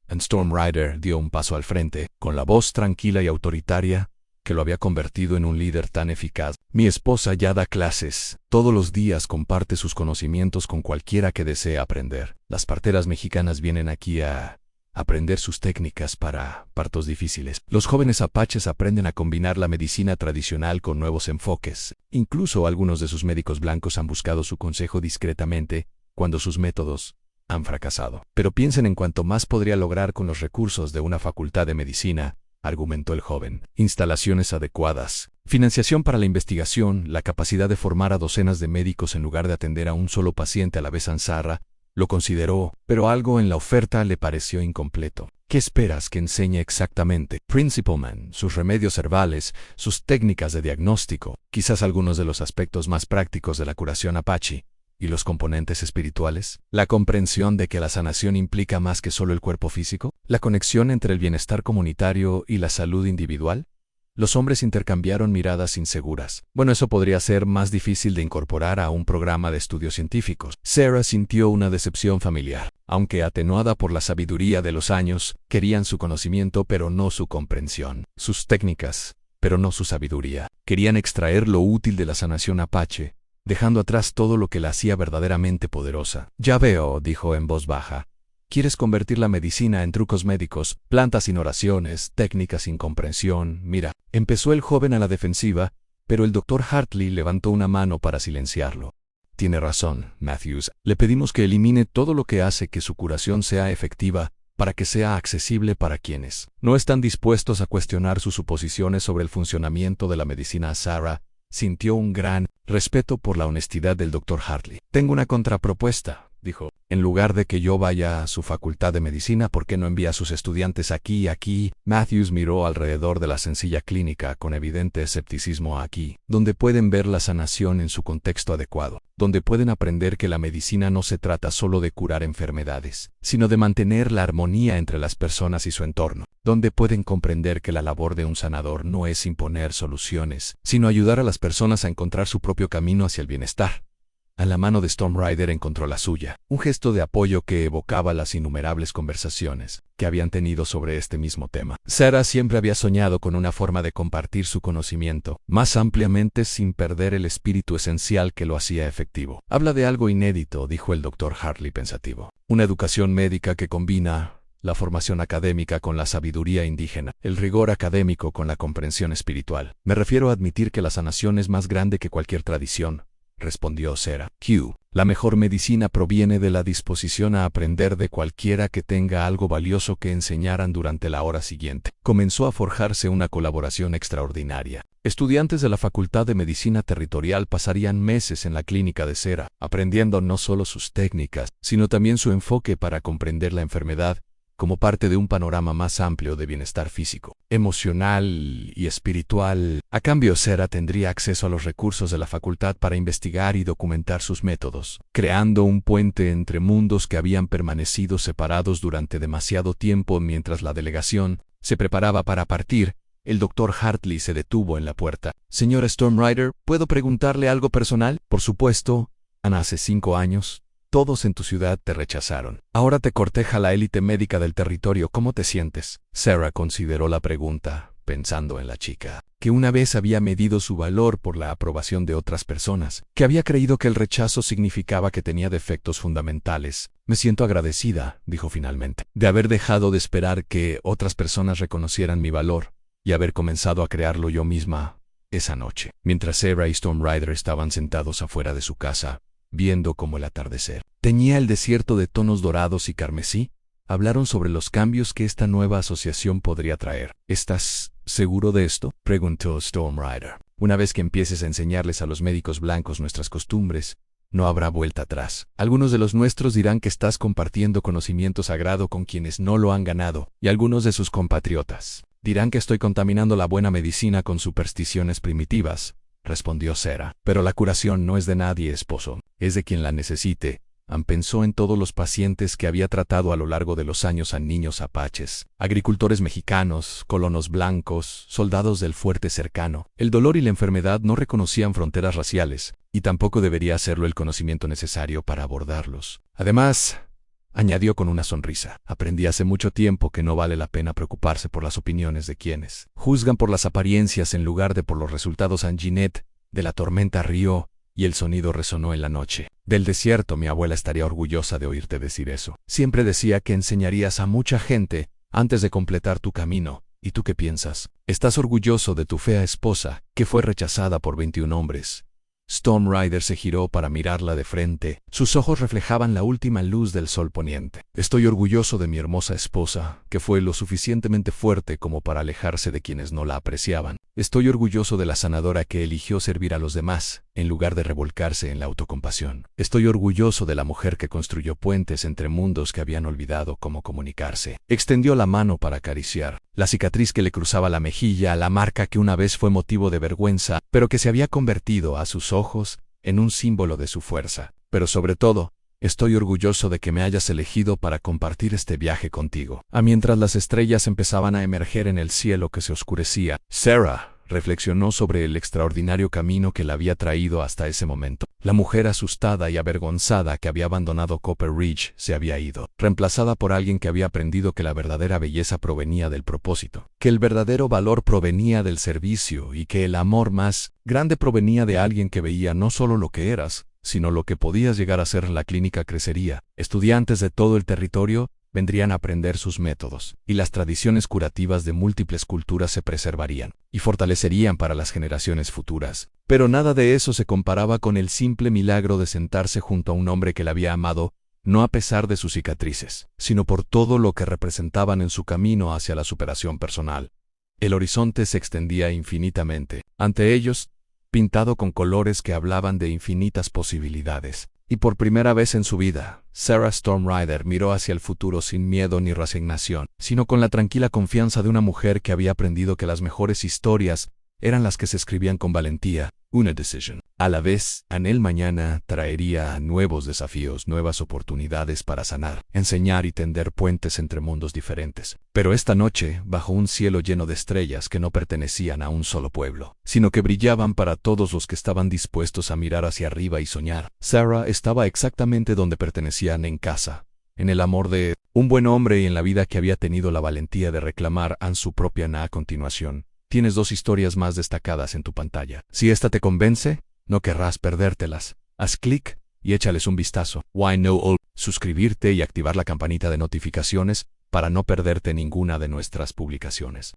Storm Rider dio un paso al frente, con la voz tranquila y autoritaria que lo había convertido en un líder tan eficaz. Mi esposa ya da clases. Todos los días comparte sus conocimientos con cualquiera que desee aprender. Las parteras mexicanas vienen aquí a aprender sus técnicas para partos difíciles. Los jóvenes apaches aprenden a combinar la medicina tradicional con nuevos enfoques. Incluso algunos de sus médicos blancos han buscado su consejo discretamente cuando sus métodos han fracasado. Pero piensen en cuánto más podría lograr con los recursos de una facultad de medicina, argumentó el joven. Instalaciones adecuadas, financiación para la investigación, la capacidad de formar a docenas de médicos en lugar de atender a un solo paciente a la vez. Sarah lo consideró, pero algo en la oferta le pareció incompleto. ¿Qué esperas que enseñe exactamente? Principalman, sus remedios herbales, sus técnicas de diagnóstico, quizás algunos de los aspectos más prácticos de la curación apache. ¿Y los componentes espirituales? La comprensión de que la sanación implica más que solo el cuerpo físico. La conexión entre el bienestar comunitario y la salud individual. Los hombres intercambiaron miradas inseguras. Bueno, eso podría ser más difícil de incorporar a un programa de estudios científicos. Sarah sintió una decepción familiar. Aunque atenuada por la sabiduría de los años, querían su conocimiento pero no su comprensión. Sus técnicas, pero no su sabiduría. Querían extraer lo útil de la sanación apache, dejando atrás todo lo que la hacía verdaderamente poderosa. Ya veo, dijo en voz baja. ¿Quieres convertir la medicina en trucos médicos, plantas sin oraciones, técnicas sin comprensión? Mira, empezó el joven a la defensiva, pero el Dr. Hartley levantó una mano para silenciarlo. Tiene razón, Matthews. Le pedimos que elimine todo lo que hace que su curación sea efectiva, para que sea accesible para quienes no están dispuestos a cuestionar sus suposiciones sobre el funcionamiento de la medicina. Sarah sintió un gran respeto por la honestidad del Dr. Hartley. Tengo una contrapropuesta, dijo. En lugar de que yo vaya a su facultad de medicina, ¿por qué no envía a sus estudiantes aquí y aquí? Matthews miró alrededor de la sencilla clínica con evidente escepticismo. Aquí, donde pueden ver la sanación en su contexto adecuado. donde pueden aprender que la medicina no se trata solo de curar enfermedades, sino de mantener la armonía entre las personas y su entorno, donde pueden comprender que la labor de un sanador no es imponer soluciones, sino ayudar a las personas a encontrar su propio camino hacia el bienestar. A la mano de Storm Rider encontró la suya, un gesto de apoyo que evocaba las innumerables conversaciones que habían tenido sobre este mismo tema. Sarah siempre había soñado con una forma de compartir su conocimiento, más ampliamente sin perder el espíritu esencial que lo hacía efectivo. Habla de algo inédito, dijo el Dr. Hartley pensativo. Una educación médica que combina la formación académica con la sabiduría indígena, el rigor académico con la comprensión espiritual. Me refiero a admitir que la sanación es más grande que cualquier tradición, respondió Sarah. La mejor medicina proviene de la disposición a aprender de cualquiera que tenga algo valioso que enseñaran durante la hora siguiente. Comenzó a forjarse una colaboración extraordinaria. Estudiantes de la Facultad de Medicina Territorial pasarían meses en la clínica de Sarah, aprendiendo no solo sus técnicas, sino también su enfoque para comprender la enfermedad como parte de un panorama más amplio de bienestar físico, emocional y espiritual. A cambio, Sarah tendría acceso a los recursos de la facultad para investigar y documentar sus métodos, creando un puente entre mundos que habían permanecido separados durante demasiado tiempo. Mientras la delegación se preparaba para partir, el Dr. Hartley se detuvo en la puerta. Señora Storm Rider, ¿puedo preguntarle algo personal? Por supuesto, Ana, hace 5 años. Todos en tu ciudad te rechazaron. Ahora te corteja la élite médica del territorio. ¿Cómo te sientes? Sarah consideró la pregunta, pensando en la chica, que una vez había medido su valor por la aprobación de otras personas, que había creído que el rechazo significaba que tenía defectos fundamentales. Me siento agradecida, dijo finalmente, de haber dejado de esperar que otras personas reconocieran mi valor y haber comenzado a crearlo yo misma esa noche. Mientras Sarah y Storm Rider estaban sentados afuera de su casa, viendo como el atardecer teñía el desierto de tonos dorados y carmesí, hablaron sobre los cambios que esta nueva asociación podría traer. ¿Estás seguro de esto?, preguntó Storm Rider. Una vez que empieces a enseñarles a los médicos blancos nuestras costumbres, no habrá vuelta atrás. Algunos de los nuestros dirán que estás compartiendo conocimiento sagrado con quienes no lo han ganado, y algunos de sus compatriotas dirán que estoy contaminando la buena medicina con supersticiones primitivas, respondió Sarah. Pero la curación no es de nadie, esposo, es de quien la necesite. Pensó en todos los pacientes que había tratado a lo largo de los años, a niños apaches, agricultores mexicanos, colonos blancos, soldados del fuerte cercano. El dolor y la enfermedad no reconocían fronteras raciales, y tampoco debería hacerlo el conocimiento necesario para abordarlos. Además, añadió con una sonrisa, aprendí hace mucho tiempo que no vale la pena preocuparse por las opiniones de quienes juzgan por las apariencias en lugar de por los resultados. Anginette de la tormenta rió, y el sonido resonó en la noche. Del desierto. Mi abuela estaría orgullosa de oírte decir eso. Siempre decía que enseñarías a mucha gente antes de completar tu camino. ¿Y tú qué piensas? ¿Estás orgulloso de tu fea esposa, que fue rechazada por 21 hombres? Storm Rider se giró para mirarla de frente. Sus ojos reflejaban la última luz del sol poniente. Estoy orgulloso de mi hermosa esposa, que fue lo suficientemente fuerte como para alejarse de quienes no la apreciaban. Estoy orgulloso de la sanadora que eligió servir a los demás, en lugar de revolcarse en la autocompasión. Estoy orgulloso de la mujer que construyó puentes entre mundos que habían olvidado cómo comunicarse. Extendió la mano para acariciar la cicatriz que le cruzaba la mejilla, la marca que una vez fue motivo de vergüenza, pero que se había convertido a sus ojos en un símbolo de su fuerza. Pero sobre todo, estoy orgulloso de que me hayas elegido para compartir este viaje contigo. Mientras las estrellas empezaban a emerger en el cielo que se oscurecía, Sarah reflexionó sobre el extraordinario camino que la había traído hasta ese momento. La mujer asustada y avergonzada que había abandonado Copper Ridge se había ido, reemplazada por alguien que había aprendido que la verdadera belleza provenía del propósito, que el verdadero valor provenía del servicio y que el amor más grande provenía de alguien que veía no solo lo que eras, sino lo que podías llegar a ser. La clínica crecería. Estudiantes de todo el territorio vendrían a aprender sus métodos, y las tradiciones curativas de múltiples culturas se preservarían y fortalecerían para las generaciones futuras. Pero nada de eso se comparaba con el simple milagro de sentarse junto a un hombre que la había amado, no a pesar de sus cicatrices, sino por todo lo que representaban en su camino hacia la superación personal. El horizonte se extendía infinitamente ante ellos, pintado con colores que hablaban de infinitas posibilidades. Y por primera vez en su vida, Sarah Storm Rider miró hacia el futuro sin miedo ni resignación, sino con la tranquila confianza de una mujer que había aprendido que las mejores historias eran las que se escribían con valentía, una decisión. A la vez, Anel mañana traería nuevos desafíos, nuevas oportunidades para sanar, enseñar y tender puentes entre mundos diferentes. Pero esta noche, bajo un cielo lleno de estrellas que no pertenecían a un solo pueblo, sino que brillaban para todos los que estaban dispuestos a mirar hacia arriba y soñar, Sarah estaba exactamente donde pertenecían, en casa, en el amor de un buen hombre y en la vida que había tenido la valentía de reclamar a su propia na. A continuación, tienes 2 historias más destacadas en tu pantalla. Si esta te convence, no querrás perdértelas. Haz clic y échales un vistazo. Why no all, suscribirte y activar la campanita de notificaciones para no perderte ninguna de nuestras publicaciones.